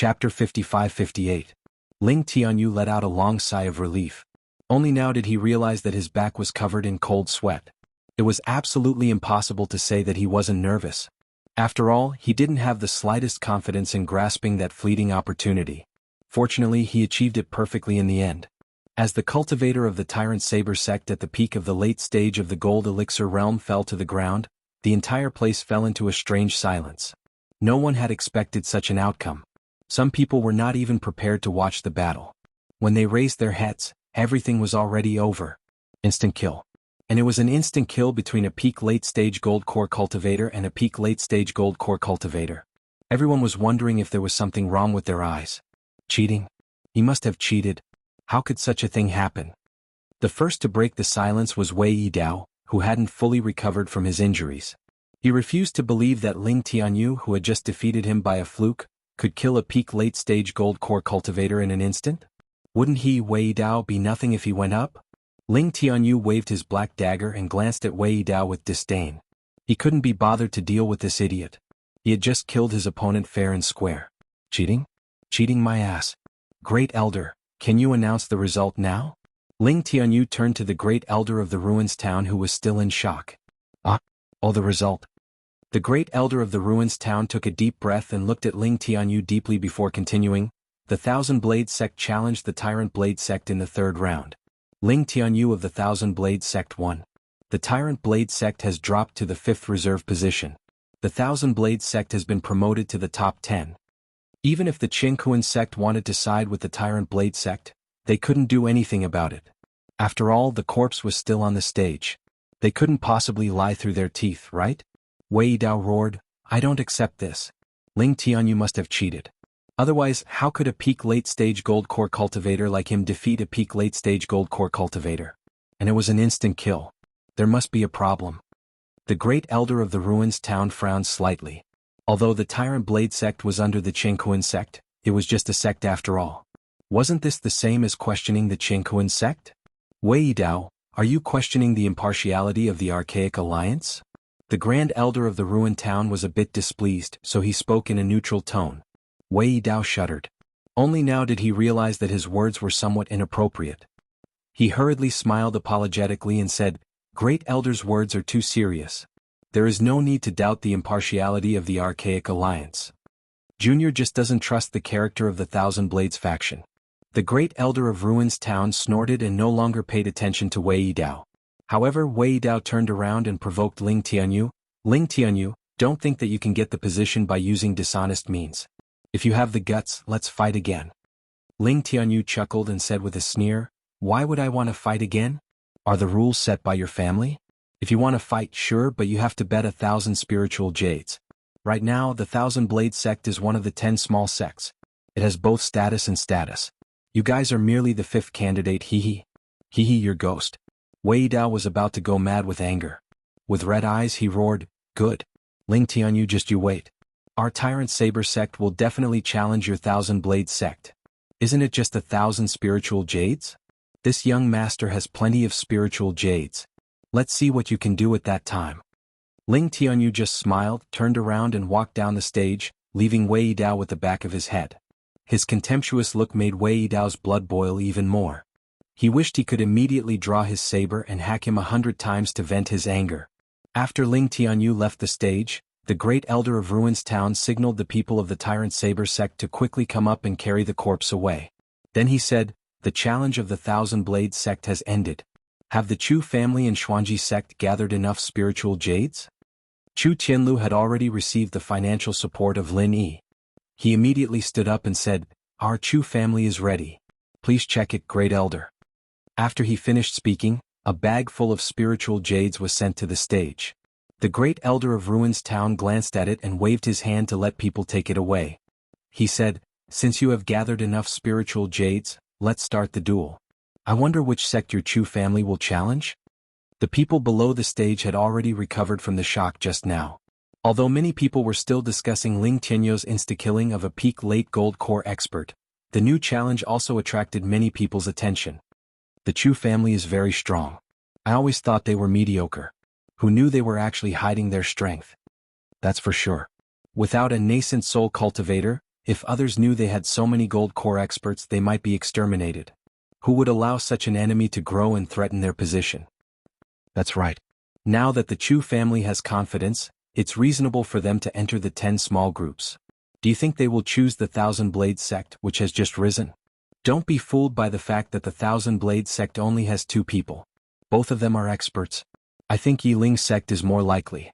Chapter 55-58. Ling Tianyu let out a long sigh of relief. Only now did he realize that his back was covered in cold sweat. It was absolutely impossible to say that he wasn't nervous. After all, he didn't have the slightest confidence in grasping that fleeting opportunity. Fortunately, he achieved it perfectly in the end. As the cultivator of the Tyrant Saber sect at the peak of the late stage of the Gold Elixir realm fell to the ground, the entire place fell into a strange silence. No one had expected such an outcome. Some people were not even prepared to watch the battle. When they raised their heads, everything was already over. Instant kill. And it was an instant kill between a peak late-stage gold core cultivator and a peak late-stage gold core cultivator. Everyone was wondering if there was something wrong with their eyes. Cheating? He must have cheated. How could such a thing happen? The first to break the silence was Wei Yidao, who hadn't fully recovered from his injuries. He refused to believe that Ling Tianyu, who had just defeated him by a fluke, could kill a peak late-stage gold core cultivator in an instant? Wouldn't he, Wei Yidao, be nothing if he went up? Ling Tianyu waved his black dagger and glanced at Wei Yidao with disdain. He couldn't be bothered to deal with this idiot. He had just killed his opponent fair and square. Cheating? Cheating my ass. Great Elder, can you announce the result now? Ling Tianyu turned to the Great Elder of the Ruins Town, who was still in shock. Oh, the result. The Great Elder of the Ruins Town took a deep breath and looked at Ling Tianyu deeply before continuing. The Thousand Blade Sect challenged the Tyrant Blade Sect in the third round. Ling Tianyu of the Thousand Blade Sect won. The Tyrant Blade Sect has dropped to the 5th reserve position. The Thousand Blade Sect has been promoted to the top 10. Even if the Qingkuan sect wanted to side with the Tyrant Blade Sect, they couldn't do anything about it. After all, the corpse was still on the stage. They couldn't possibly lie through their teeth, right? Wei Yidao roared, I don't accept this. Ling Tianyu must have cheated. Otherwise, how could a peak late-stage gold core cultivator like him defeat a peak late-stage gold core cultivator? And it was an instant kill. There must be a problem. The Great Elder of the Ruins Town frowned slightly. Although the Tyrant Blade Sect was under the Qingkuan sect, it was just a sect after all. Wasn't this the same as questioning the Qingkuan sect? Wei Yidao, are you questioning the impartiality of the Archaic Alliance? The Grand Elder of the ruined town was a bit displeased, so he spoke in a neutral tone. Wei Yidao shuddered. Only now did he realize that his words were somewhat inappropriate. He hurriedly smiled apologetically and said, Great Elder's words are too serious. There is no need to doubt the impartiality of the Archaic Alliance. Junior just doesn't trust the character of the Thousand Blades faction. The Great Elder of Ruins Town snorted and no longer paid attention to Wei Yidao. However, Wei Yidao turned around and provoked Ling Tianyu. Ling Tianyu, don't think that you can get the position by using dishonest means. If you have the guts, let's fight again. Ling Tianyu chuckled and said with a sneer, Why would I want to fight again? Are the rules set by your family? If you want to fight, sure, but you have to bet 1,000 spiritual jades. Right now, the Thousand Blade sect is one of the 10 small sects. It has both status and status. You guys are merely the 5th candidate, hee hee your ghost. Wei Yidao was about to go mad with anger. With red eyes he roared, Good. Ling Tianyu, just you wait. Our Tyrant Saber sect will definitely challenge your Thousand Blade sect. Isn't it just 1,000 spiritual jades? This young master has plenty of spiritual jades. Let's see what you can do at that time. Ling Tianyu just smiled, turned around and walked down the stage, leaving Wei Yidao with the back of his head. His contemptuous look made Wei Yidao's blood boil even more. He wished he could immediately draw his saber and hack him 100 times to vent his anger. After Ling Tianyu left the stage, the Great Elder of Ruins Town signaled the people of the Tyrant Saber sect to quickly come up and carry the corpse away. Then he said, The challenge of the Thousand Blade sect has ended. Have the Chu family and Xuanji sect gathered enough spiritual jades? Chu Tianlu had already received the financial support of Lin Yi. He immediately stood up and said, Our Chu family is ready. Please check it, Great Elder. After he finished speaking, a bag full of spiritual jades was sent to the stage. The Great Elder of Ruins Town glanced at it and waved his hand to let people take it away. He said, Since you have gathered enough spiritual jades, let's start the duel. I wonder which sect your Chu family will challenge? The people below the stage had already recovered from the shock just now. Although many people were still discussing Ling Tianyu's insta-killing of a peak late gold core expert, the new challenge also attracted many people's attention. The Chu family is very strong. I always thought they were mediocre. Who knew they were actually hiding their strength? That's for sure. Without a nascent soul cultivator, If others knew they had so many gold core experts, they might be exterminated. Who would allow such an enemy to grow and threaten their position? That's right. Now that the Chu family has confidence, it's reasonable for them to enter the 10 small groups. Do you think they will choose the Thousand Blade sect, which has just risen? Don't be fooled by the fact that the Thousand Blade sect only has 2 people. Both of them are experts. I think Yiling sect is more likely.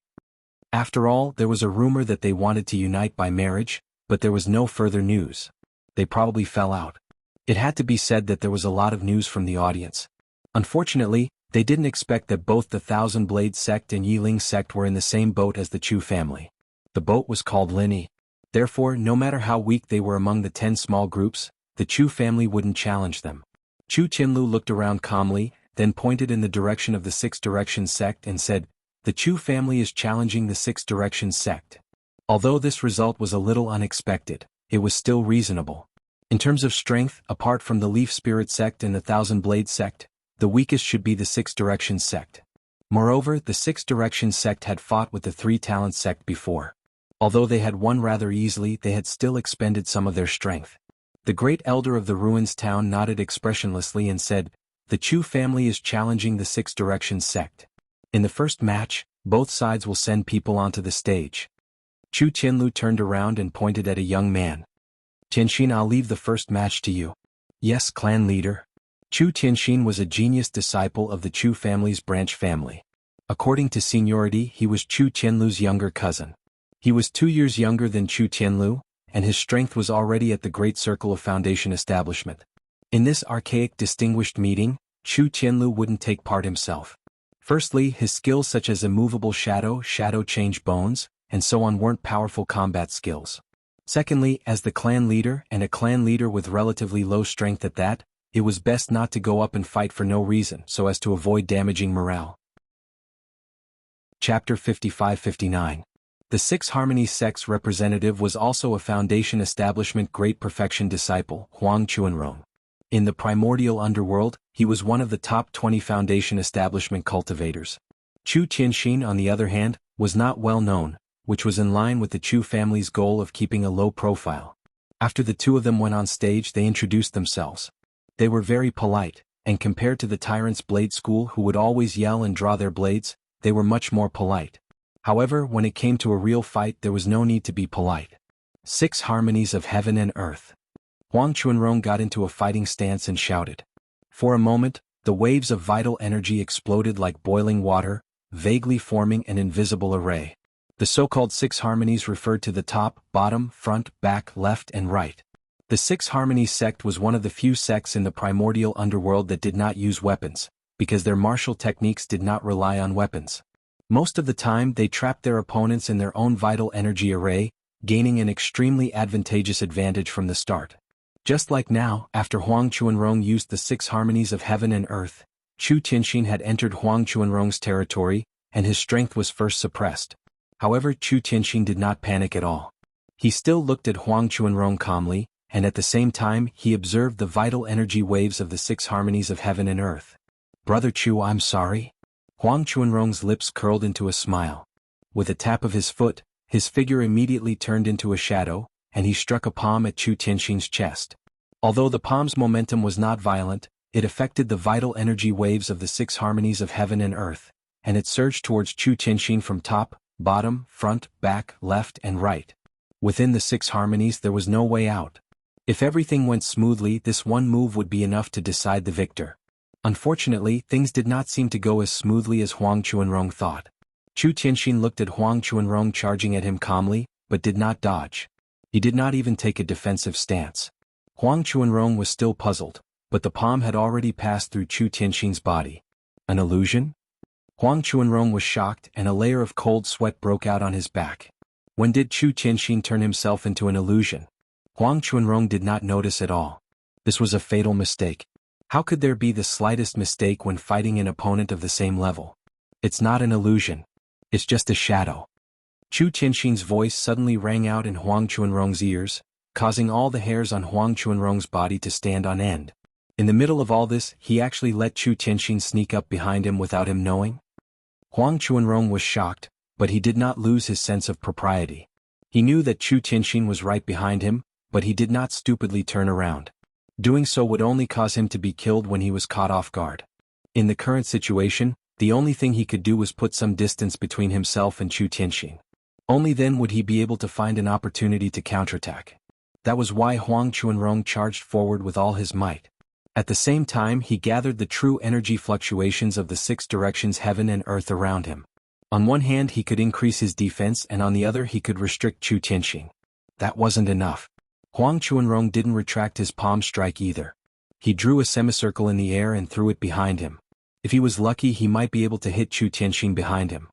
After all, there was a rumor that they wanted to unite by marriage, but there was no further news. They probably fell out. It had to be said that there was a lot of news from the audience. Unfortunately, they didn't expect that both the Thousand Blade sect and Yiling sect were in the same boat as the Chu family. The boat was called Linyi. Therefore, no matter how weak they were among the 10 small groups, the Chu family wouldn't challenge them. Chu Qianlu looked around calmly, then pointed in the direction of the Six Directions sect and said, "The Chu family is challenging the Six Directions sect." Although this result was a little unexpected, it was still reasonable. In terms of strength, apart from the Leaf Spirit sect and the Thousand Blade sect, the weakest should be the Six Directions sect. Moreover, the Six Directions sect had fought with the Three Talents sect before. Although they had won rather easily, they had still expended some of their strength. The great elder of the ruins town nodded expressionlessly and said, "The Chu family is challenging the Six Directions sect. In the first match, both sides will send people onto the stage." Chu Qianlu turned around and pointed at a young man. "Tianxin, I'll leave the first match to you." "Yes, clan leader." Chu Tianxin was a genius disciple of the Chu family's branch family. According to seniority, he was Chu Qianlu's younger cousin. He was 2 years younger than Chu Qianlu, and his strength was already at the Great Circle of Foundation establishment. In this archaic distinguished meeting, Chu Qianlu wouldn't take part himself. Firstly, his skills such as immovable shadow change bones, and so on weren't powerful combat skills. Secondly, as the clan leader and a clan leader with relatively low strength at that, it was best not to go up and fight for no reason so as to avoid damaging morale. Chapter 55-59. The Six Harmonies sect's representative was also a Foundation establishment Great Perfection disciple, Huang Chuanrong. In the primordial underworld, he was one of the top 20 Foundation establishment cultivators. Chu Tianxin, on the other hand, was not well known, which was in line with the Chu family's goal of keeping a low profile. After the two of them went on stage, they introduced themselves. They were very polite, and compared to the Tyrant's Blade School who would always yell and draw their blades, they were much more polite. However, when it came to a real fight, there was no need to be polite. 6 Harmonies of Heaven and Earth. Huang Chuanrong got into a fighting stance and shouted. For a moment, the waves of vital energy exploded like boiling water, vaguely forming an invisible array. The so-called 6 Harmonies referred to the top, bottom, front, back, left, and right. The 6 Harmonies sect was one of the few sects in the primordial underworld that did not use weapons, because their martial techniques did not rely on weapons. Most of the time they trapped their opponents in their own vital energy array, gaining an extremely advantageous advantage from the start. Just like now, after Huang Chuanrong used the 6 Harmonies of Heaven and Earth, Chu Tianxin had entered Huang Chuanrong's territory, and his strength was first suppressed. However, Chu Tianxin did not panic at all. He still looked at Huang Chuanrong calmly, and at the same time he observed the vital energy waves of the 6 Harmonies of Heaven and Earth. "Brother Chu, I'm sorry." Huang Chuanrong's lips curled into a smile. With a tap of his foot, his figure immediately turned into a shadow, and he struck a palm at Chu Tianxin's chest. Although the palm's momentum was not violent, it affected the vital energy waves of the 6 Harmonies of Heaven and Earth, and it surged towards Chu Tianxin from top, bottom, front, back, left, and right. Within the 6 Harmonies there was no way out. If everything went smoothly, this one move would be enough to decide the victor. Unfortunately, things did not seem to go as smoothly as Huang Chuanrong thought. Chu Tianxin looked at Huang Chuanrong charging at him calmly, but did not dodge. He did not even take a defensive stance. Huang Chuanrong was still puzzled, but the palm had already passed through Chu Tianxin's body. An illusion? Huang Chuanrong was shocked, and a layer of cold sweat broke out on his back. When did Chu Tianxin turn himself into an illusion? Huang Chuanrong did not notice at all. This was a fatal mistake. How could there be the slightest mistake when fighting an opponent of the same level? It's not an illusion. It's just a shadow. Chu Tianxin's voice suddenly rang out in Huang Chuanrong's ears, causing all the hairs on Huang Chuanrong's body to stand on end. In the middle of all this, he actually let Chu Tianxin sneak up behind him without him knowing? Huang Chuanrong was shocked, but he did not lose his sense of propriety. He knew that Chu Tianxin was right behind him, but he did not stupidly turn around. Doing so would only cause him to be killed when he was caught off guard. In the current situation, the only thing he could do was put some distance between himself and Chu Tianxin. Only then would he be able to find an opportunity to counterattack. That was why Huang Chuanrong charged forward with all his might. At the same time, he gathered the true energy fluctuations of the 6 directions heaven and earth around him. On one hand he could increase his defense and on the other he could restrict Chu Tianxin. That wasn't enough. Huang Chuanrong didn't retract his palm strike either. He drew a semicircle in the air and threw it behind him. If he was lucky he might be able to hit Chu Tianxin behind him.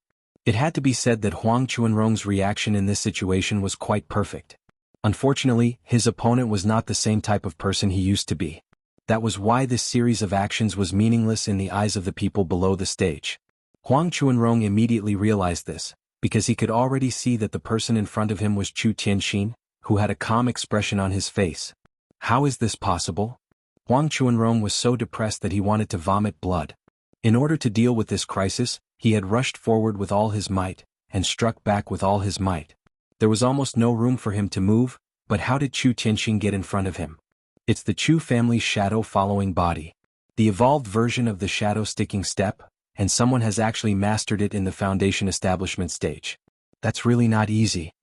It had to be said that Huang Chuanrong's reaction in this situation was quite perfect. Unfortunately, his opponent was not the same type of person he used to be. That was why this series of actions was meaningless in the eyes of the people below the stage. Huang Chuanrong immediately realized this, because he could already see that the person in front of him was Chu Tianxin, who had a calm expression on his face. How is this possible? Huang Chuanrong was so depressed that he wanted to vomit blood. In order to deal with this crisis, he had rushed forward with all his might, and struck back with all his might. There was almost no room for him to move, but how did Chu Tianxin get in front of him? It's the Chu family's shadow-following body. The evolved version of the shadow-sticking step, and someone has actually mastered it in the foundation establishment stage. That's really not easy.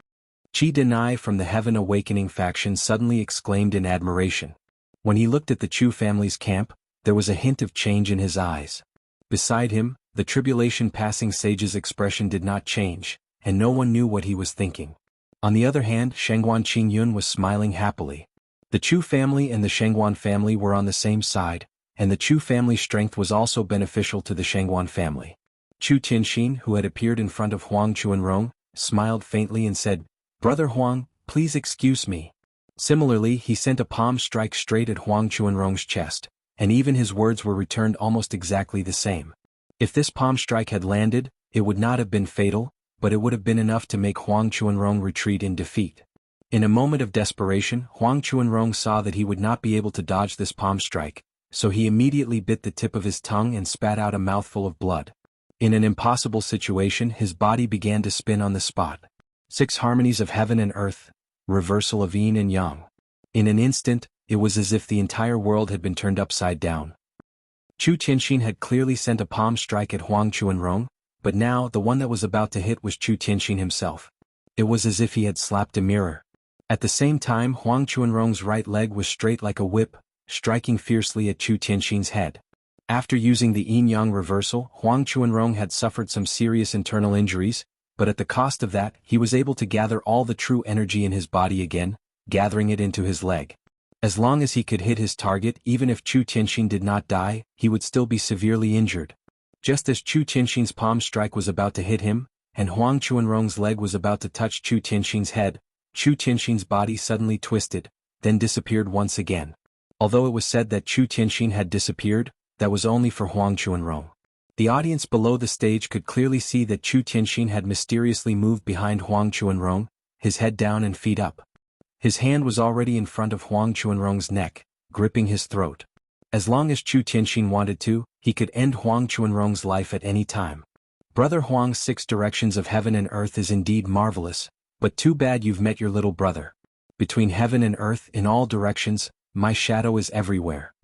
Qi Denai from the Heaven Awakening faction suddenly exclaimed in admiration. When he looked at the Chu family's camp, there was a hint of change in his eyes. Beside him, the tribulation-passing sage's expression did not change, and no one knew what he was thinking. On the other hand, Shengguan Qingyun was smiling happily. The Chu family and the Shengguan family were on the same side, and the Chu family's strength was also beneficial to the Shengguan family. Chu Tianxin, who had appeared in front of Huang Chuanrong, smiled faintly and said, "Brother Huang, please excuse me." Similarly, he sent a palm strike straight at Huang Chuanrong's chest, and even his words were returned almost exactly the same. If this palm strike had landed, it would not have been fatal, but it would have been enough to make Huang Chuanrong retreat in defeat. In a moment of desperation, Huang Chuanrong saw that he would not be able to dodge this palm strike, so he immediately bit the tip of his tongue and spat out a mouthful of blood. In an impossible situation, his body began to spin on the spot. 6 harmonies of heaven and earth, reversal of yin and yang. In an instant, it was as if the entire world had been turned upside down. Chu Tianxin had clearly sent a palm strike at Huang Chuanrong, but now the one that was about to hit was Chu Tianxin himself. It was as if he had slapped a mirror. At the same time, Huang Chuanrong's right leg was straight like a whip, striking fiercely at Chu Tianxin's head. After using the yin-yang reversal, Huang Chuanrong had suffered some serious internal injuries, but at the cost of that, he was able to gather all the true energy in his body again, gathering it into his leg. As long as he could hit his target, even if Chu Tianxin did not die, he would still be severely injured. Just as Chu Tianxin's palm strike was about to hit him, and Huang Chuanrong's leg was about to touch Chu Tianxin's head, Chu Tianxin's body suddenly twisted, then disappeared once again. Although it was said that Chu Tianxin had disappeared, that was only for Huang Chuanrong. The audience below the stage could clearly see that Chu Tianxin had mysteriously moved behind Huang Chuanrong, his head down and feet up. His hand was already in front of Huang Chuanrong's neck, gripping his throat. As long as Chu Tianxin wanted to, he could end Huang Chuanrong's life at any time. Brother Huang's 6 directions of heaven and earth is indeed marvelous, but too bad you've met your little brother. Between heaven and earth, in all directions, my shadow is everywhere.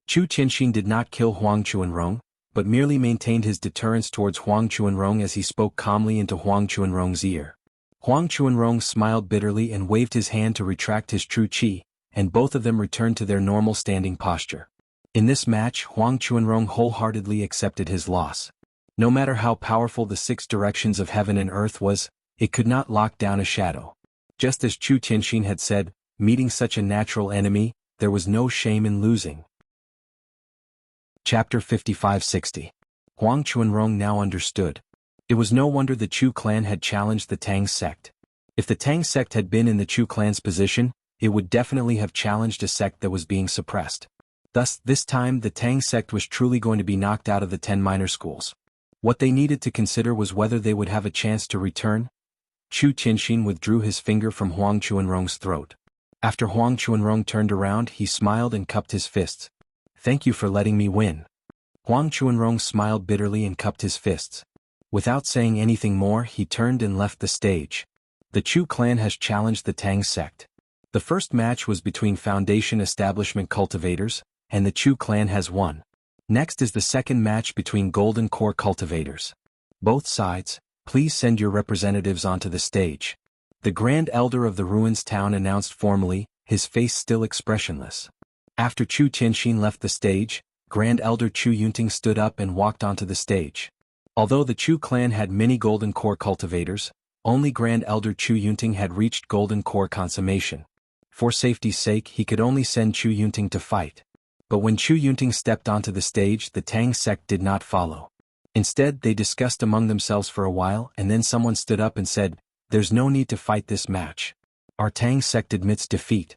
Chu Tianxin did not kill Huang Chuanrong, but merely maintained his deterrence towards Huang Chuanrong as he spoke calmly into Huang Chuanrong's ear. Huang Chuanrong smiled bitterly and waved his hand to retract his true qi, and both of them returned to their normal standing posture. In this match, Huang Chuanrong wholeheartedly accepted his loss. No matter how powerful the 6 directions of heaven and earth was, it could not lock down a shadow. Just as Chu Tianxin had said, meeting such a natural enemy, there was no shame in losing. Chapter 5560. Huang Chuanrong now understood. It was no wonder the Chu clan had challenged the Tang sect. If the Tang sect had been in the Chu clan's position, it would definitely have challenged a sect that was being suppressed. Thus, this time the Tang sect was truly going to be knocked out of the 10 minor schools. What they needed to consider was whether they would have a chance to return. Chu Tianxin withdrew his finger from Huang Chuanrong's throat. After Huang Chuanrong turned around, he smiled and cupped his fists. "Thank you for letting me win." Huang Chuanrong smiled bitterly and cupped his fists. Without saying anything more, he turned and left the stage. The Chu clan has challenged the Tang sect. The first match was between Foundation Establishment cultivators, and the Chu clan has won. Next is the second match between Golden Core cultivators. Both sides, please send your representatives onto the stage. The Grand Elder of the Ruins Town announced formally, his face still expressionless. After Chu Tianxin left the stage, Grand Elder Chu Yunting stood up and walked onto the stage. Although the Chu clan had many Golden Core cultivators, only Grand Elder Chu Yunting had reached Golden Core consummation. For safety's sake, he could only send Chu Yunting to fight. But when Chu Yunting stepped onto the stage, the Tang sect did not follow. Instead, they discussed among themselves for a while, and then someone stood up and said, "There's no need to fight this match. Our Tang sect admits defeat."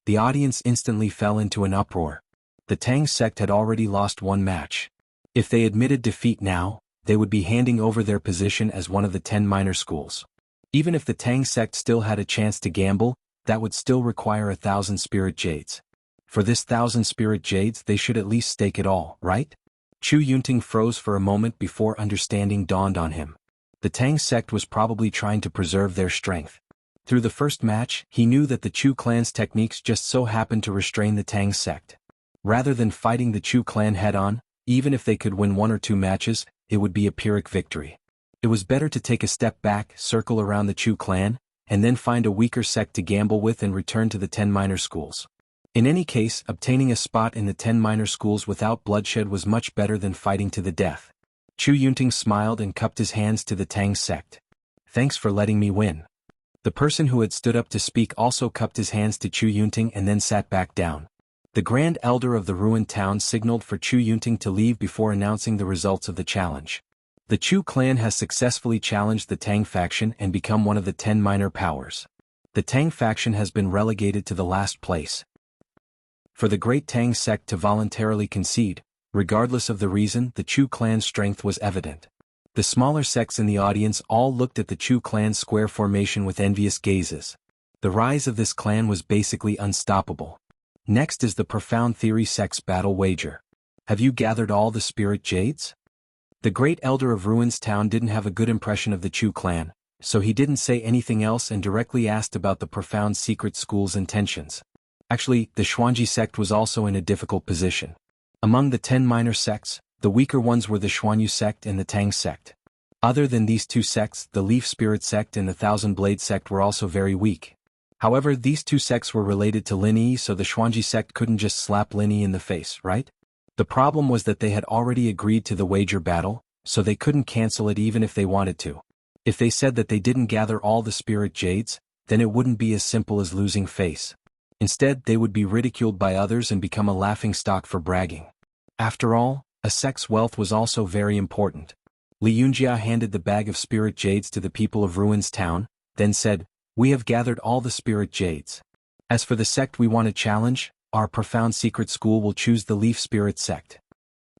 The audience instantly fell into an uproar. The Tang sect had already lost one match. If they admitted defeat now, they would be handing over their position as one of the 10 minor schools. Even if the Tang sect still had a chance to gamble, that would still require 1,000 spirit jades. For this 1,000 spirit jades, they should at least stake it all, right? Chu Yunting froze for a moment before understanding dawned on him. The Tang sect was probably trying to preserve their strength. Through the first match, he knew that the Chu clan's techniques just so happened to restrain the Tang sect. Rather than fighting the Chu clan head-on, even if they could win 1 or 2 matches, it would be a Pyrrhic victory. It was better to take a step back, circle around the Chu clan, and then find a weaker sect to gamble with and return to the 10 minor schools. In any case, obtaining a spot in the 10 minor schools without bloodshed was much better than fighting to the death. Chu Yunting smiled and cupped his hands to the Tang sect. "Thanks for letting me win." The person who had stood up to speak also cupped his hands to Chu Yunting and then sat back down. The Grand Elder of the ruined town signaled for Chu Yunting to leave before announcing the results of the challenge. The Chu clan has successfully challenged the Tang faction and become one of the 10 minor powers. The Tang faction has been relegated to the last place. For the great Tang sect to voluntarily concede, regardless of the reason, the Chu clan's strength was evident. The smaller sects in the audience all looked at the Chu clan's square formation with envious gazes. The rise of this clan was basically unstoppable. Next is the Profound Theory sect's battle wager. Have you gathered all the spirit jades? The great elder of Ruins Town didn't have a good impression of the Chu clan, so he didn't say anything else and directly asked about the Profound Secret School's intentions. Actually, the Xuanji sect was also in a difficult position. Among the 10 minor sects, the weaker ones were the Xuanyu sect and the Tang sect. Other than these two sects, the Leaf Spirit sect and the Thousand Blade sect were also very weak. However, these two sects were related to Lin Yi, so the Xuanji sect couldn't just slap Lin Yi in the face, right? The problem was that they had already agreed to the wager battle, so they couldn't cancel it even if they wanted to. If they said that they didn't gather all the spirit jades, then it wouldn't be as simple as losing face. Instead, they would be ridiculed by others and become a laughingstock for bragging. After all, a sect's wealth was also very important. Li Yunjia handed the bag of spirit jades to the people of Ruins Town, then said, "We have gathered all the spirit jades. As for the sect we want to challenge, our Profound Secret School will choose the Leaf Spirit sect."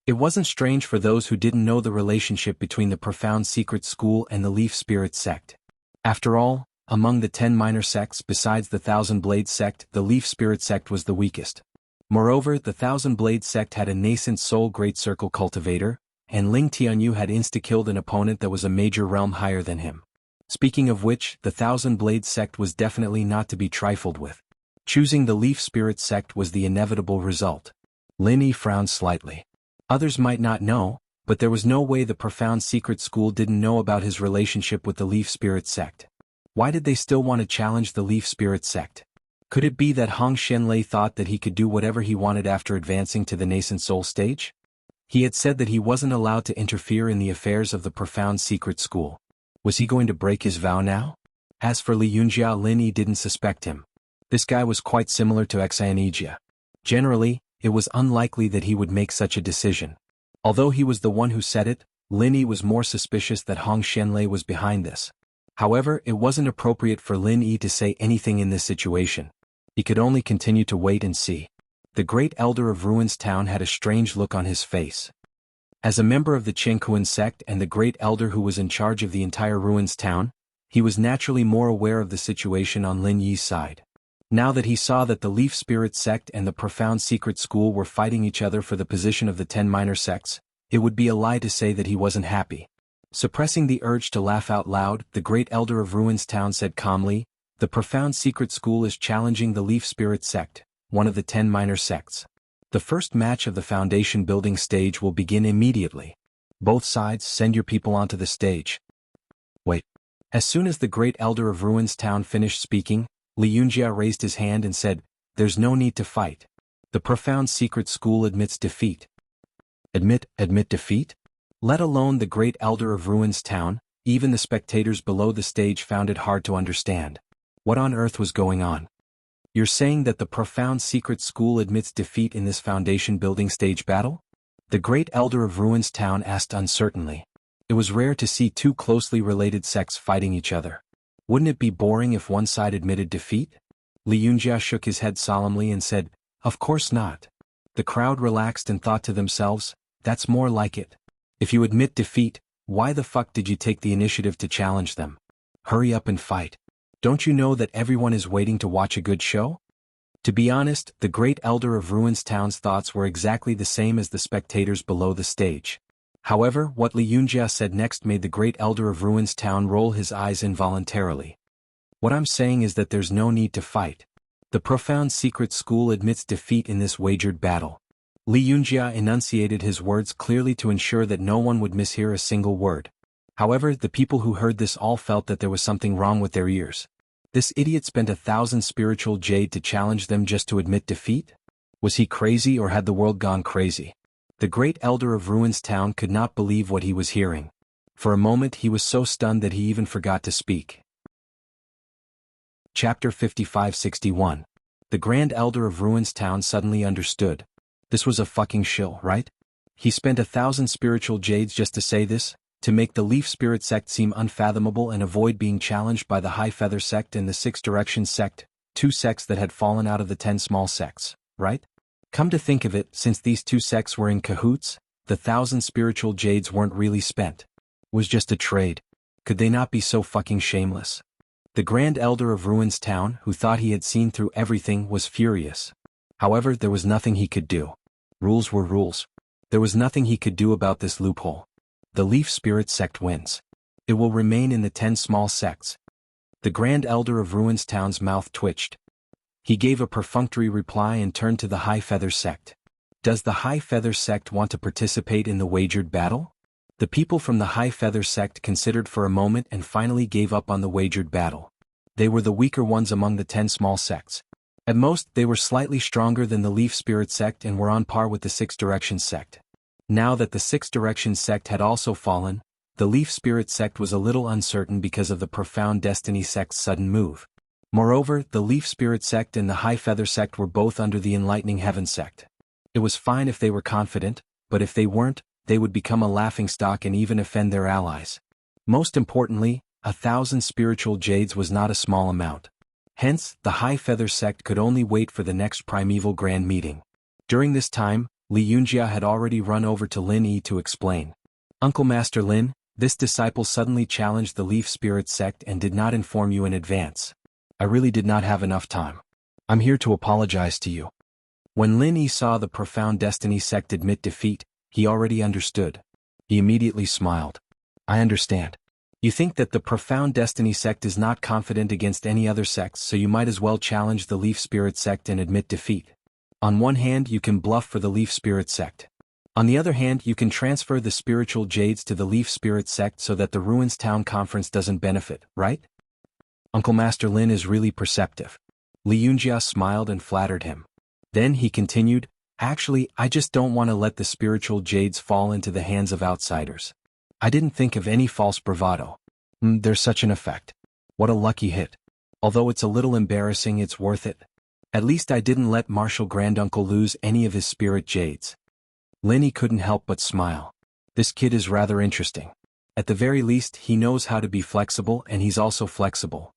It wasn't strange for those who didn't know the relationship between the Profound Secret School and the Leaf Spirit sect. After all, among the 10 minor sects besides the Thousand Blade sect, the Leaf Spirit sect was the weakest. Moreover, the Thousand Blade sect had a nascent Soul Great Circle cultivator, and Ling Tianyu had insta-killed an opponent that was a major realm higher than him. Speaking of which, the Thousand Blade sect was definitely not to be trifled with. Choosing the Leaf Spirit sect was the inevitable result. Lin Yi frowned slightly. Others might not know, but there was no way the Profound Secret School didn't know about his relationship with the Leaf Spirit sect. Why did they still want to challenge the Leaf Spirit sect? Could it be that Hong Xianlei thought that he could do whatever he wanted after advancing to the nascent soul stage? He had said that he wasn't allowed to interfere in the affairs of the Profound Secret School. Was he going to break his vow now? As for Li Yunjia, Lin Yi didn't suspect him. This guy was quite similar to Xianijia. Generally, it was unlikely that he would make such a decision. Although he was the one who said it, Lin Yi was more suspicious that Hong Xianlei was behind this. However, it wasn't appropriate for Lin Yi to say anything in this situation. He could only continue to wait and see. The great elder of Ruins Town had a strange look on his face. As a member of the Qingkuan sect and the great elder who was in charge of the entire Ruins Town, he was naturally more aware of the situation on Lin Yi's side. Now that he saw that the Leaf Spirit sect and the Profound Secret School were fighting each other for the position of the 10 minor sects, it would be a lie to say that he wasn't happy. Suppressing the urge to laugh out loud, the great elder of Ruins Town said calmly, The Profound Secret School is challenging the Leaf Spirit Sect, one of the 10 minor sects. The first match of the foundation building stage will begin immediately. Both sides send your people onto the stage. Wait. As soon as the great elder of Ruins Town finished speaking, Li Yunjia raised his hand and said, "There's no need to fight. The Profound Secret School admits defeat." Admit defeat? Let alone the great elder of Ruins Town, even the spectators below the stage found it hard to understand. What on earth was going on? You're saying that the Profound Secret School admits defeat in this foundation building stage battle? The great elder of Ruins Town asked uncertainly. It was rare to see two closely related sects fighting each other. Wouldn't it be boring if one side admitted defeat? Li Yunjia shook his head solemnly and said, "Of course not." The crowd relaxed and thought to themselves, "That's more like it. If you admit defeat, why the fuck did you take the initiative to challenge them? Hurry up and fight. Don't you know that everyone is waiting to watch a good show?" To be honest, the great elder of Ruins Town's thoughts were exactly the same as the spectators below the stage. However, what Li Yunjia said next made the great elder of Ruins Town roll his eyes involuntarily. "What I'm saying is that there's no need to fight. The Profound Secret School admits defeat in this wagered battle." Li Yunjia enunciated his words clearly to ensure that no one would mishear a single word. However, the people who heard this all felt that there was something wrong with their ears. This idiot spent 1,000 spiritual jade to challenge them just to admit defeat? Was he crazy or had the world gone crazy? The great elder of Ruins Town could not believe what he was hearing. For a moment he was so stunned that he even forgot to speak. Chapter 5561. The Grand Elder of Ruins Town suddenly understood. This was a fucking shill, right? He spent 1,000 spiritual jades just to say this? To make the Leaf Spirit Sect seem unfathomable and avoid being challenged by the High Feather Sect and the Six Directions Sect, two sects that had fallen out of the 10 small sects, right? Come to think of it, since these two sects were in cahoots, the 1,000 spiritual jades weren't really spent. It was just a trade. Could they not be so fucking shameless? The Grand Elder of Ruins Town, who thought he had seen through everything, was furious. However, there was nothing he could do. Rules were rules. There was nothing he could do about this loophole. The Leaf Spirit Sect wins. It will remain in the 10 small sects. The Grand Elder of Ruins Town's mouth twitched. He gave a perfunctory reply and turned to the High Feather Sect. Does the High Feather Sect want to participate in the wagered battle? The people from the High Feather Sect considered for a moment and finally gave up on the wagered battle. They were the weaker ones among the 10 small sects. At most, they were slightly stronger than the Leaf Spirit Sect and were on par with the Six Directions Sect. Now that the Six Directions Sect had also fallen, the Leaf Spirit Sect was a little uncertain because of the Profound Destiny Sect's sudden move. Moreover, the Leaf Spirit Sect and the High Feather Sect were both under the Enlightening Heaven Sect. It was fine if they were confident, but if they weren't, they would become a laughingstock and even offend their allies. Most importantly, 1,000 spiritual jades was not a small amount. Hence, the High Feather Sect could only wait for the next primeval grand meeting. During this time, Li Yunjia had already run over to Lin Yi to explain. "Uncle Master Lin, this disciple suddenly challenged the Leaf Spirit Sect and did not inform you in advance. I really did not have enough time. I'm here to apologize to you." When Lin Yi saw the Profound Destiny Sect admit defeat, he already understood. He immediately smiled. "I understand. You think that the Profound Destiny Sect is not confident against any other sects, so you might as well challenge the Leaf Spirit Sect and admit defeat. On one hand, you can bluff for the Leaf Spirit Sect. On the other hand, you can transfer the spiritual jades to the Leaf Spirit Sect so that the Ruins Town Conference doesn't benefit, right?" Uncle Master Lin is really perceptive. Li Yunjia smiled and flattered him. Then he continued, "Actually, I just don't want to let the spiritual jades fall into the hands of outsiders. I didn't think of any false bravado. There's such an effect. What a lucky hit. Although it's a little embarrassing, it's worth it. At least I didn't let Marshal Granduncle lose any of his spirit jades." Linny couldn't help but smile. This kid is rather interesting. At the very least, he knows how to be flexible, and he's also flexible.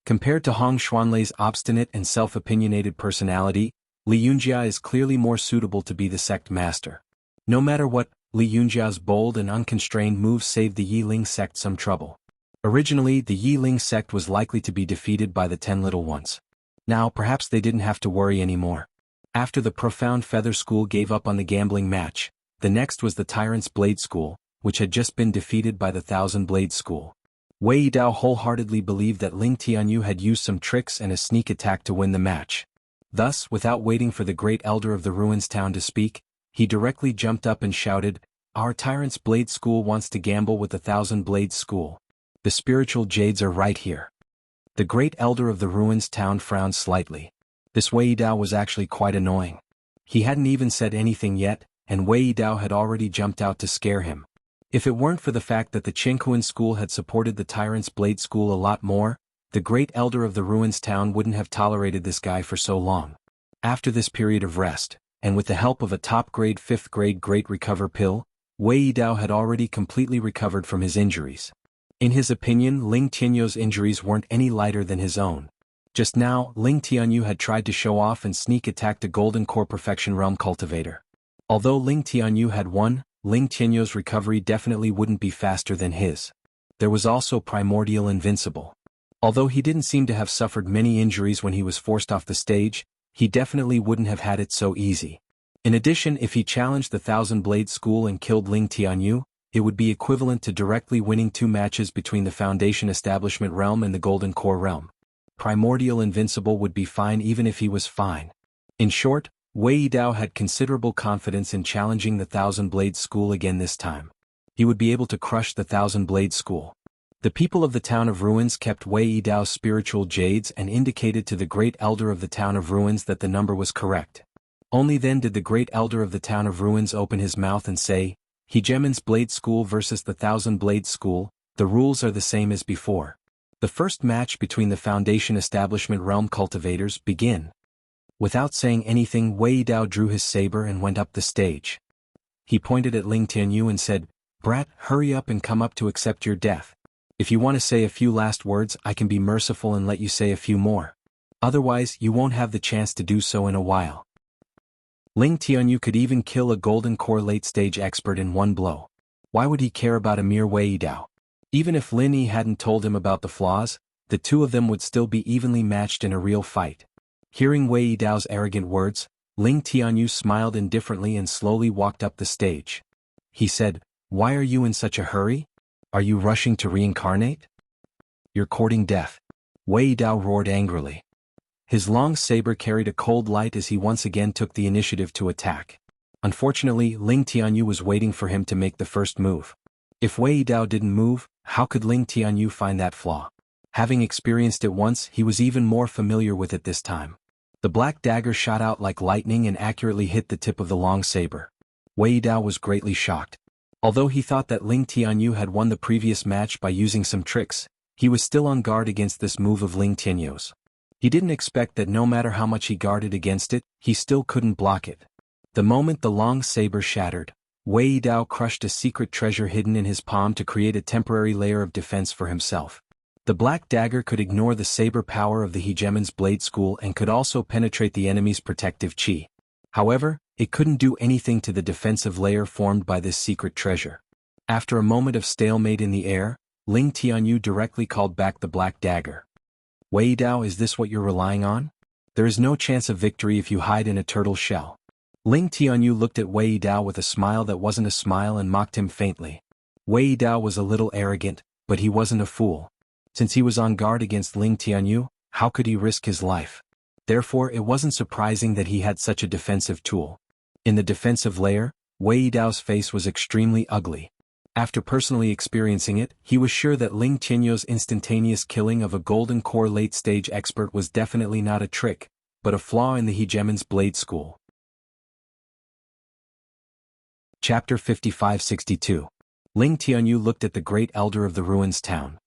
Compared to Hong Xuanlei's obstinate and self-opinionated personality, Li Yunjia is clearly more suitable to be the sect master. No matter what, Li Yunjia's bold and unconstrained moves saved the Yiling sect some trouble. Originally, the Yiling sect was likely to be defeated by the 10 Little Ones. Now, perhaps they didn't have to worry anymore. After the Profound Feather School gave up on the gambling match, the next was the Tyrant's Blade School, which had just been defeated by the Thousand Blade School. Wei Dao wholeheartedly believed that Ling Tianyu had used some tricks and a sneak attack to win the match. Thus, without waiting for the great elder of the ruins town to speak, he directly jumped up and shouted, "Our Tyrant's Blade School wants to gamble with the Thousand Blades School. The spiritual jades are right here." The great elder of the ruins town frowned slightly. This Wei Dao was actually quite annoying. He hadn't even said anything yet, and Wei Dao had already jumped out to scare him. If it weren't for the fact that the Qinghuan school had supported the Tyrant's Blade School a lot more, the great elder of the ruins town wouldn't have tolerated this guy for so long. After this period of rest, and with the help of a top-grade 5th-grade Great Recover pill, Wei Dao had already completely recovered from his injuries. In his opinion, Ling Tianyu's injuries weren't any lighter than his own. Just now, Ling Tianyu had tried to show off and sneak attack the Golden Core Perfection Realm Cultivator. Although Ling Tianyu had won, Ling Tianyu's recovery definitely wouldn't be faster than his. There was also Primordial Invincible. Although he didn't seem to have suffered many injuries when he was forced off the stage, he definitely wouldn't have had it so easy. In addition, if he challenged the Thousand Blade School and killed Ling Tianyu, it would be equivalent to directly winning 2 matches between the Foundation Establishment Realm and the Golden Core Realm. Primordial Invincible would be fine even if he was fine. In short, Wei Dao had considerable confidence in challenging the Thousand Blade School again this time. He would be able to crush the Thousand Blade School. The people of the Town of Ruins kept Wei Dao's spiritual jades and indicated to the Great Elder of the Town of Ruins that the number was correct. Only then did the Great Elder of the Town of Ruins open his mouth and say, "Hegemon's Blade School versus the Thousand Blade School, the rules are the same as before. The first match between the Foundation Establishment Realm Cultivators begin." Without saying anything, Wei Dao drew his saber and went up the stage. He pointed at Ling Tianyu and said, "Brat, hurry up and come up to accept your death. If you want to say a few last words, I can be merciful and let you say a few more. Otherwise, you won't have the chance to do so in a while." Ling Tianyu could even kill a Golden Core late-stage expert in one blow. Why would he care about a mere Wei Dao? Even if Lin Yi hadn't told him about the flaws, the two of them would still be evenly matched in a real fight. Hearing Wei Dao's arrogant words, Ling Tianyu smiled indifferently and slowly walked up the stage. He said, "Why are you in such a hurry? Are you rushing to reincarnate? You're courting death." Wei Dao roared angrily. His long saber carried a cold light as he once again took the initiative to attack. Unfortunately, Ling Tianyu was waiting for him to make the first move. If Wei Dao didn't move, how could Ling Tianyu find that flaw? Having experienced it once, he was even more familiar with it this time. The black dagger shot out like lightning and accurately hit the tip of the long saber. Wei Dao was greatly shocked. Although he thought that Ling Tianyu had won the previous match by using some tricks, he was still on guard against this move of Ling Tianyu's. He didn't expect that no matter how much he guarded against it, he still couldn't block it. The moment the long saber shattered, Wei Dao crushed a secret treasure hidden in his palm to create a temporary layer of defense for himself. The black dagger could ignore the saber power of the Hegemon's Blade School and could also penetrate the enemy's protective chi. However, it couldn't do anything to the defensive layer formed by this secret treasure. After a moment of stalemate in the air, Ling Tianyu directly called back the black dagger. "Wei Dao, is this what you're relying on? There is no chance of victory if you hide in a turtle shell." Ling Tianyu looked at Wei Dao with a smile that wasn't a smile and mocked him faintly. Wei Dao was a little arrogant, but he wasn't a fool. Since he was on guard against Ling Tianyu, how could he risk his life? Therefore, it wasn't surprising that he had such a defensive tool. In the defensive layer, Wei Dao's face was extremely ugly. After personally experiencing it, he was sure that Ling Tianyu's instantaneous killing of a Golden Core late-stage expert was definitely not a trick, but a flaw in the Hegemon's Blade School. Chapter 5562. Ling Tianyu looked at the Great Elder of the Ruins Town.